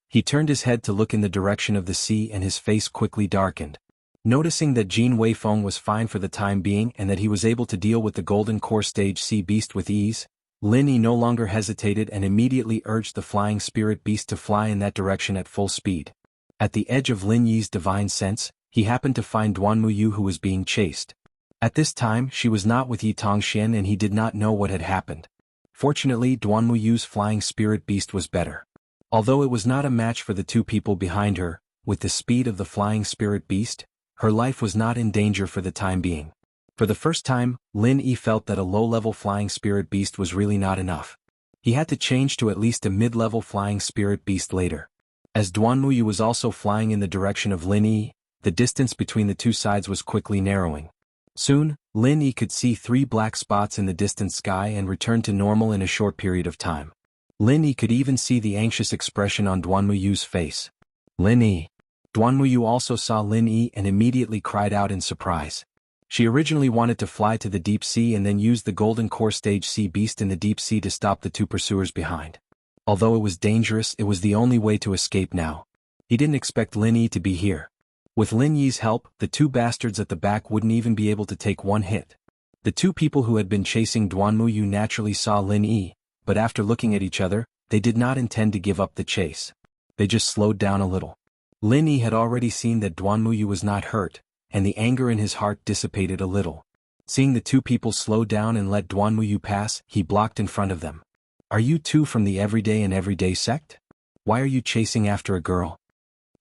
He turned his head to look in the direction of the sea and his face quickly darkened. Noticing that Jin Weifeng was fine for the time being and that he was able to deal with the Golden Core Stage sea beast with ease, Lin Yi no longer hesitated and immediately urged the flying spirit beast to fly in that direction at full speed. At the edge of Lin Yi's divine sense, he happened to find Duanmuyu, who was being chased. At this time she was not with Yi Tongxian and he did not know what had happened. Fortunately, Duanmuyu's flying spirit beast was better. Although it was not a match for the 2 people behind her, with the speed of the flying spirit beast, her life was not in danger for the time being. For the first time, Lin Yi felt that a low-level flying spirit beast was really not enough. He had to change to at least a mid-level flying spirit beast later. As Duanmuyu was also flying in the direction of Lin Yi, the distance between the 2 sides was quickly narrowing. Soon, Lin Yi could see 3 black spots in the distant sky and returned to normal in a short period of time. Lin Yi could even see the anxious expression on Duanmuyu's face. Lin Yi. Duanmuyu also saw Lin Yi and immediately cried out in surprise. She originally wanted to fly to the deep sea and then use the Golden Core Stage sea beast in the deep sea to stop the 2 pursuers behind. Although it was dangerous, it was the only way to escape now. He didn't expect Lin Yi to be here. With Lin Yi's help, the 2 bastards at the back wouldn't even be able to take 1 hit. The 2 people who had been chasing Duanmuyu naturally saw Lin Yi, but after looking at each other, they did not intend to give up the chase. They just slowed down a little. Lin Yi had already seen that Duanmuyu was not hurt, and the anger in his heart dissipated a little. Seeing the 2 people slow down and let Duanmuyu pass, he blocked in front of them. Are you 2 from the Everyday and Everyday sect? Why are you chasing after a girl?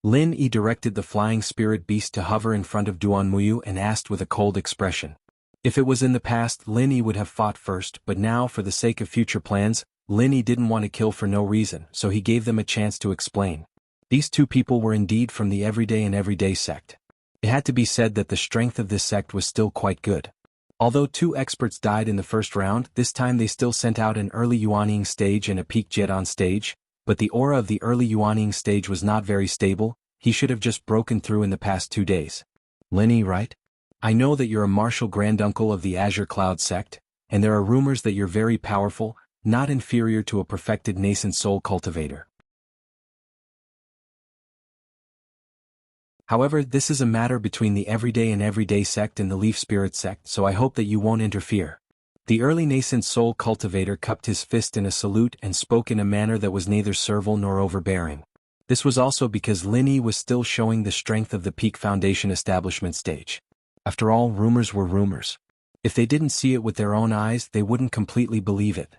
Lin Yi directed the flying spirit beast to hover in front of Duanmuyu and asked with a cold expression. If it was in the past, Lin Yi would have fought first, but now for the sake of future plans, Lin Yi didn't want to kill for no reason, so he gave them a chance to explain. These 2 people were indeed from the Everyday and Everyday sect. It had to be said that the strength of this sect was still quite good. Although 2 experts died in the first round, this time they still sent out an early Yuanying stage and a peak Jedon stage, but the aura of the early Yuanying stage was not very stable. He should have just broken through in the past 2 days. Lin Yi, right? I know that you're a martial granduncle of the Azure Cloud sect, and there are rumors that you're very powerful, not inferior to a perfected nascent soul cultivator. However, this is a matter between the Everyday and Everyday sect and the Leaf Spirit sect, so I hope that you won't interfere. The early nascent soul cultivator cupped his fist in a salute and spoke in a manner that was neither servile nor overbearing. This was also because Lin Yi was still showing the strength of the peak foundation establishment stage. After all, rumors were rumors. If they didn't see it with their own eyes, they wouldn't completely believe it.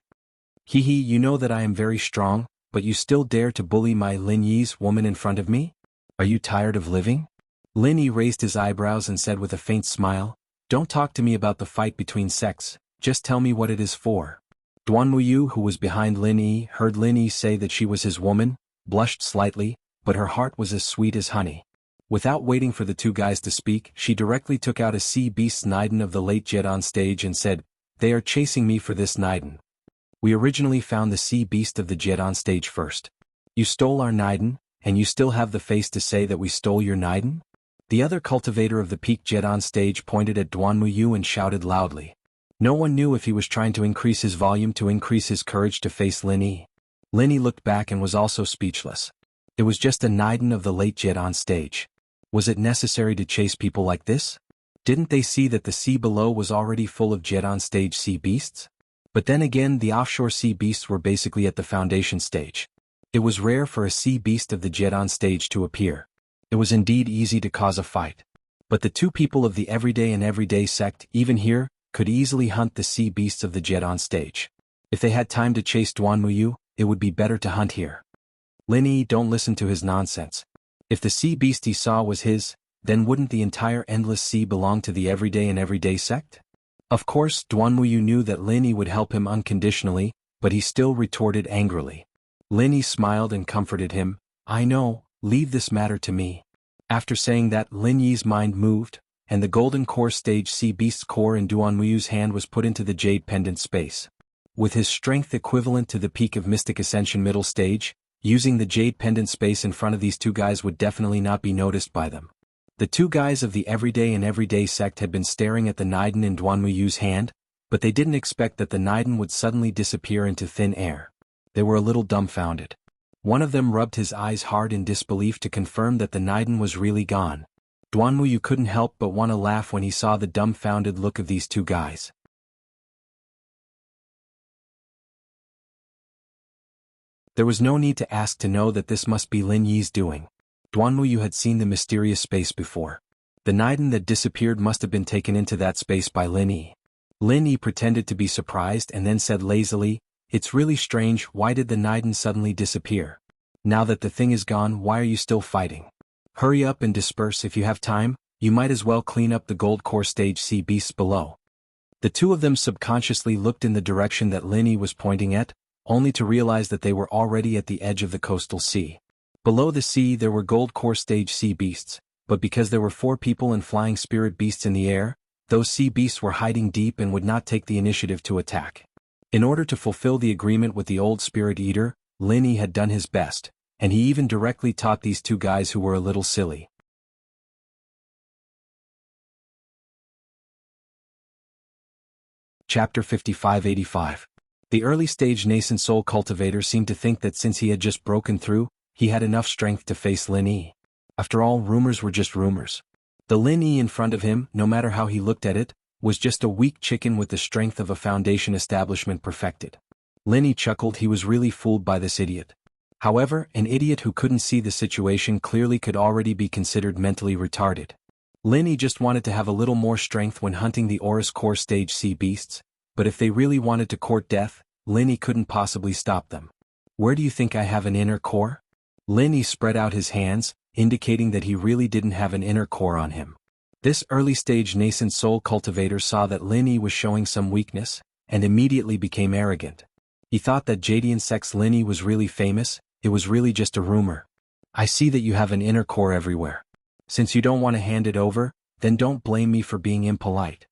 Hee hee, you know that I am very strong, but you still dare to bully my Lin Yi's woman in front of me? Are you tired of living? Lin Yi raised his eyebrows and said with a faint smile, Don't talk to me about the fight between sects, just tell me what it is for. Duanmuyu, who was behind Lin Yi, heard Lin Yi say that she was his woman, blushed slightly, but her heart was as sweet as honey. Without waiting for the two guys to speak, she directly took out a sea beast's Niden of the late Jet on stage and said, "They are chasing me for this Niden. We originally found the sea beast of the Jet on stage first. You stole our Niden, and you still have the face to say that we stole your Niden?" The other cultivator of the peak Jet on stage pointed at Duanmuyu and shouted loudly. No one knew if he was trying to increase his volume to increase his courage to face Lin Yi. Lin Yi looked back and was also speechless. It was just a Niden of the late Jet on stage. Was it necessary to chase people like this? Didn't they see that the sea below was already full of Jet on stage sea beasts? But then again, the offshore sea beasts were basically at the foundation stage. It was rare for a sea beast of the Jet on stage to appear. It was indeed easy to cause a fight. But the two people of the everyday and everyday sect, even here, could easily hunt the sea beasts of the Jet on stage. If they had time to chase Duanmuyu, it would be better to hunt here. Lin Yi, don't listen to his nonsense. If the sea beast he saw was his, then wouldn't the entire endless sea belong to the everyday and everyday sect? Of course, Duanmuyu knew that Lin Yi would help him unconditionally, but he still retorted angrily. Lin Yi smiled and comforted him. "I know, leave this matter to me." After saying that, Lin Yi's mind moved, and the golden core stage sea beast's core in Duanmuyu's hand was put into the jade pendant space. With his strength equivalent to the peak of Mystic Ascension middle stage, using the jade pendant space in front of these two guys would definitely not be noticed by them. The two guys of the everyday and everyday sect had been staring at the Niden in Duanmuyu's hand, but they didn't expect that the Niden would suddenly disappear into thin air. They were a little dumbfounded. One of them rubbed his eyes hard in disbelief to confirm that the Niden was really gone. Duanmuyu couldn't help but want to laugh when he saw the dumbfounded look of these two guys. There was no need to ask to know that this must be Lin Yi's doing. Duanmuyu had seen the mysterious space before. The Niden that disappeared must have been taken into that space by Lin Yi. Lin Yi pretended to be surprised and then said lazily, "It's really strange, why did the Niden suddenly disappear? Now that the thing is gone, why are you still fighting? Hurry up and disperse if you have time, you might as well clean up the gold core stage sea beasts below." The two of them subconsciously looked in the direction that Lin Yi was pointing at, only to realize that they were already at the edge of the coastal sea. Below the sea there were gold core stage sea beasts, but because there were 4 people and flying spirit beasts in the air, those sea beasts were hiding deep and would not take the initiative to attack. In order to fulfill the agreement with the old spirit eater, Lin Yi had done his best, and he even directly taught these two guys who were a little silly. Chapter 5585. The early-stage nascent soul cultivator seemed to think that since he had just broken through, he had enough strength to face Lin Yi. After all, rumors were just rumors. The Lin Yi in front of him, no matter how he looked at it, was just a weak chicken with the strength of a foundation establishment perfected. Lin Yi chuckled. He was really fooled by this idiot. However, an idiot who couldn't see the situation clearly could already be considered mentally retarded. Lin Yi just wanted to have a little more strength when hunting the Aurus core stage sea beasts, but if they really wanted to court death, Lin Yi couldn't possibly stop them. "Where do you think I have an inner core?" Lin Yi spread out his hands, indicating that he really didn't have an inner core on him. This early-stage nascent soul cultivator saw that Lin Yi was showing some weakness, and immediately became arrogant. He thought that Jadian Sect's Lin Yi was really famous. It was really just a rumor. "I see that you have an inner core everywhere. Since you don't want to hand it over, then don't blame me for being impolite."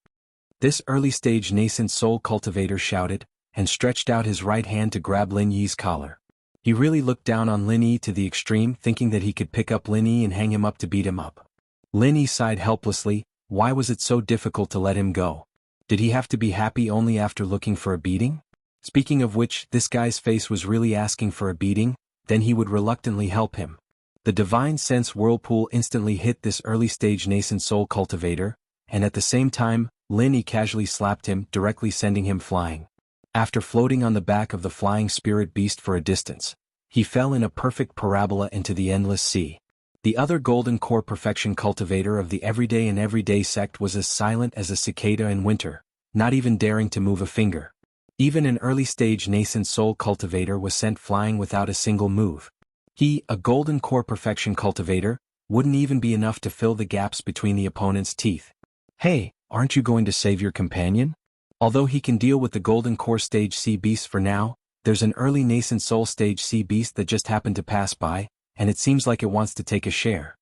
This early-stage nascent soul cultivator shouted, and stretched out his right hand to grab Lin Yi's collar. He really looked down on Lin Yi to the extreme, thinking that he could pick up Lin Yi and hang him up to beat him up. Lin Yi sighed helplessly. Why was it so difficult to let him go? Did he have to be happy only after looking for a beating? Speaking of which, this guy's face was really asking for a beating, then he would reluctantly help him. The divine sense whirlpool instantly hit this early-stage nascent soul cultivator, and at the same time, Lin Yi casually slapped him, directly sending him flying. After floating on the back of the flying spirit beast for a distance, he fell in a perfect parabola into the endless sea. The other golden core perfection cultivator of the everyday and everyday sect was as silent as a cicada in winter, not even daring to move a finger. Even an early-stage nascent soul cultivator was sent flying without a single move. He, a golden core perfection cultivator, wouldn't even be enough to fill the gaps between the opponent's teeth. "Hey, aren't you going to save your companion?" Although he can deal with the Golden Core Stage sea beasts for now, there's an early nascent Soul Stage sea beast that just happened to pass by, and it seems like it wants to take a share.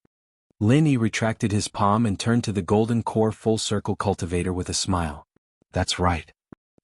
Lin Yi retracted his palm and turned to the Golden Core Full Circle Cultivator with a smile. That's right.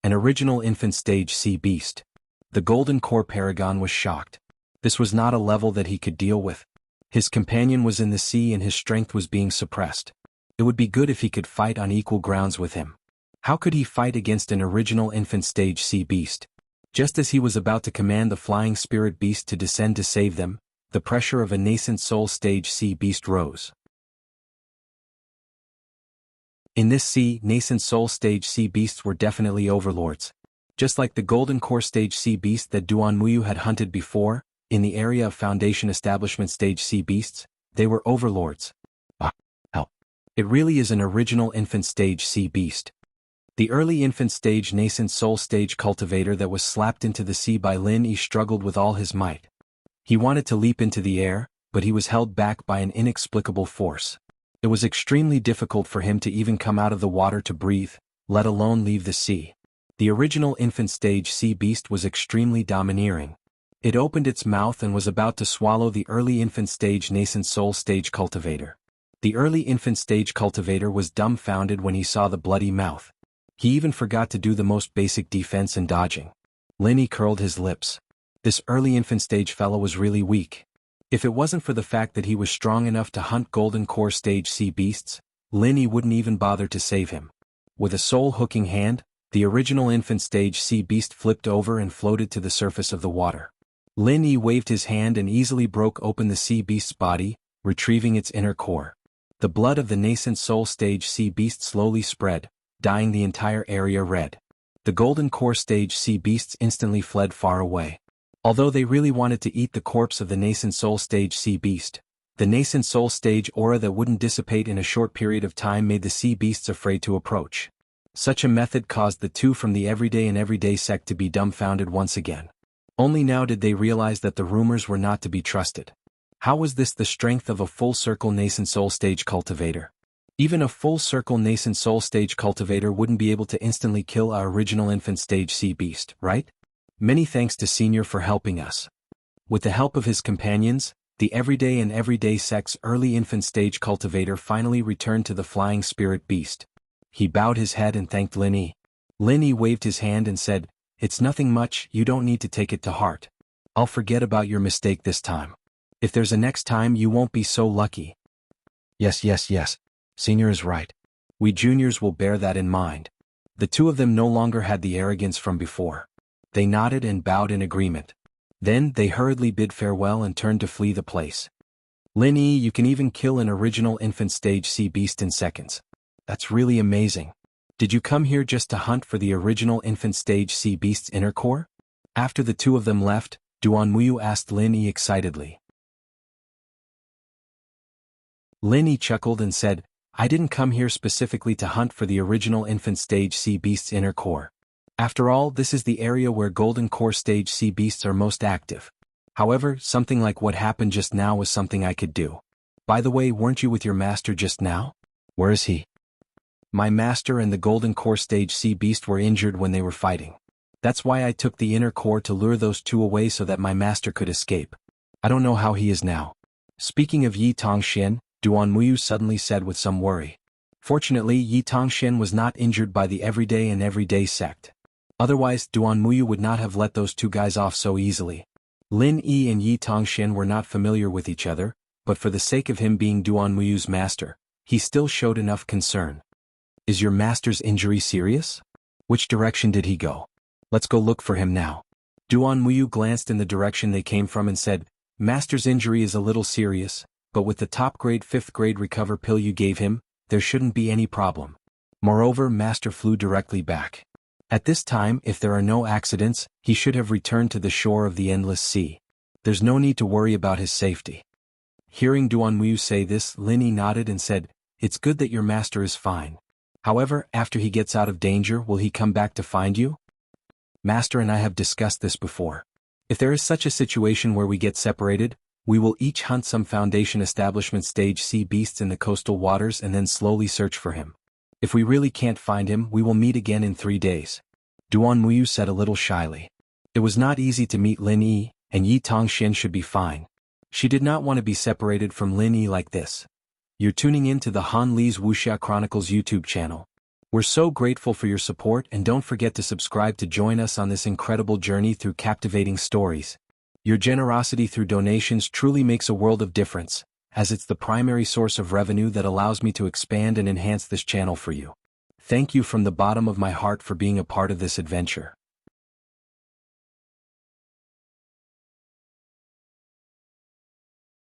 An original infant stage sea beast. The Golden Core Paragon was shocked. This was not a level that he could deal with. His companion was in the sea and his strength was being suppressed. It would be good if he could fight on equal grounds with him. How could he fight against an original infant stage sea beast? Just as he was about to command the flying spirit beast to descend to save them, the pressure of a nascent soul stage sea beast rose. In this sea, nascent soul stage sea beasts were definitely overlords. Just like the Golden Core Stage sea beast that Duan Muyu had hunted before, in the area of Foundation Establishment Stage sea beasts, they were overlords. Hell. It really is an original infant stage sea beast. The early infant stage nascent soul stage cultivator that was slapped into the sea by Lin Yi struggled with all his might. He wanted to leap into the air, but he was held back by an inexplicable force. It was extremely difficult for him to even come out of the water to breathe, let alone leave the sea. The original infant stage sea beast was extremely domineering. It opened its mouth and was about to swallow the early infant stage nascent soul stage cultivator. The early infant stage cultivator was dumbfounded when he saw the bloody mouth. He even forgot to do the most basic defense and dodging. Lin Yi curled his lips. This early infant stage fellow was really weak. If it wasn't for the fact that he was strong enough to hunt Golden Core Stage sea beasts, Lin Yi wouldn't even bother to save him. With a soul-hooking hand, the original infant stage sea beast flipped over and floated to the surface of the water. Lin Yi waved his hand and easily broke open the sea beast's body, retrieving its inner core. The blood of the nascent soul stage sea beast slowly spread, dyeing the entire area red. The Golden Core Stage sea beasts instantly fled far away. Although they really wanted to eat the corpse of the nascent soul stage sea beast, the nascent soul stage aura that wouldn't dissipate in a short period of time made the sea beasts afraid to approach. Such a method caused the two from the everyday sect to be dumbfounded once again. Only now did they realize that the rumors were not to be trusted. How was this the strength of a full-circle nascent soul stage cultivator? Even a full-circle nascent soul stage cultivator wouldn't be able to instantly kill our original infant stage sea beast, right? Many thanks to Senior for helping us. With the help of his companions, the everyday sect's early infant stage cultivator finally returned to the flying spirit beast. He bowed his head and thanked Lin Yi. Lin Yi waved his hand and said, "It's nothing much, you don't need to take it to heart. I'll forget about your mistake this time. If there's a next time you won't be so lucky." Yes. Senior is right. We juniors will bear that in mind. The two of them no longer had the arrogance from before. They nodded and bowed in agreement. Then they hurriedly bid farewell and turned to flee the place. Lin Yi, you can even kill an original infant stage sea beast in seconds. That's really amazing. Did you come here just to hunt for the original infant stage sea beast's inner core? After the two of them left, Duan Muyu asked Lin Yi excitedly. Lin Yi chuckled and said, "I didn't come here specifically to hunt for the original infant stage sea beast's inner core. After all, this is the area where Golden Core Stage sea beasts are most active. However, something like what happened just now was something I could do. By the way, weren't you with your master just now? Where is he?" "My master and the Golden Core Stage sea beast were injured when they were fighting. That's why I took the inner core to lure those two away so that my master could escape. I don't know how he is now." Speaking of Yi Tongxian, Duan Muyu suddenly said with some worry. Fortunately, Yi Tongxian was not injured by the everyday sect. Otherwise, Duan Muyu would not have let those two guys off so easily. Lin Yi and Yi Tongxian were not familiar with each other, but for the sake of him being Duan Muyu's master, he still showed enough concern. "Is your master's injury serious? Which direction did he go? Let's go look for him now." Duan Muyu glanced in the direction they came from and said, "Master's injury is a little serious, but with the top-grade 5th-grade recover pill you gave him, there shouldn't be any problem. Moreover, Master flew directly back. At this time, if there are no accidents, he should have returned to the shore of the Endless Sea. There's no need to worry about his safety." Hearing Duan Muyu say this, Lin Yi nodded and said, "It's good that your master is fine. However, after he gets out of danger, will he come back to find you? Master and I have discussed this before. If there is such a situation where we get separated, we will each hunt some Foundation Establishment Stage sea beasts in the coastal waters and then slowly search for him. If we really can't find him, we will meet again in 3 days. Duan Muyu said a little shyly. It was not easy to meet Lin Yi, and Yi Tongxin should be fine. She did not want to be separated from Lin Yi like this. You're tuning in to the Han Li's Wuxia Chronicles YouTube channel. We're so grateful for your support, and don't forget to subscribe to join us on this incredible journey through captivating stories. Your generosity through donations truly makes a world of difference, as it's the primary source of revenue that allows me to expand and enhance this channel for you. Thank you from the bottom of my heart for being a part of this adventure.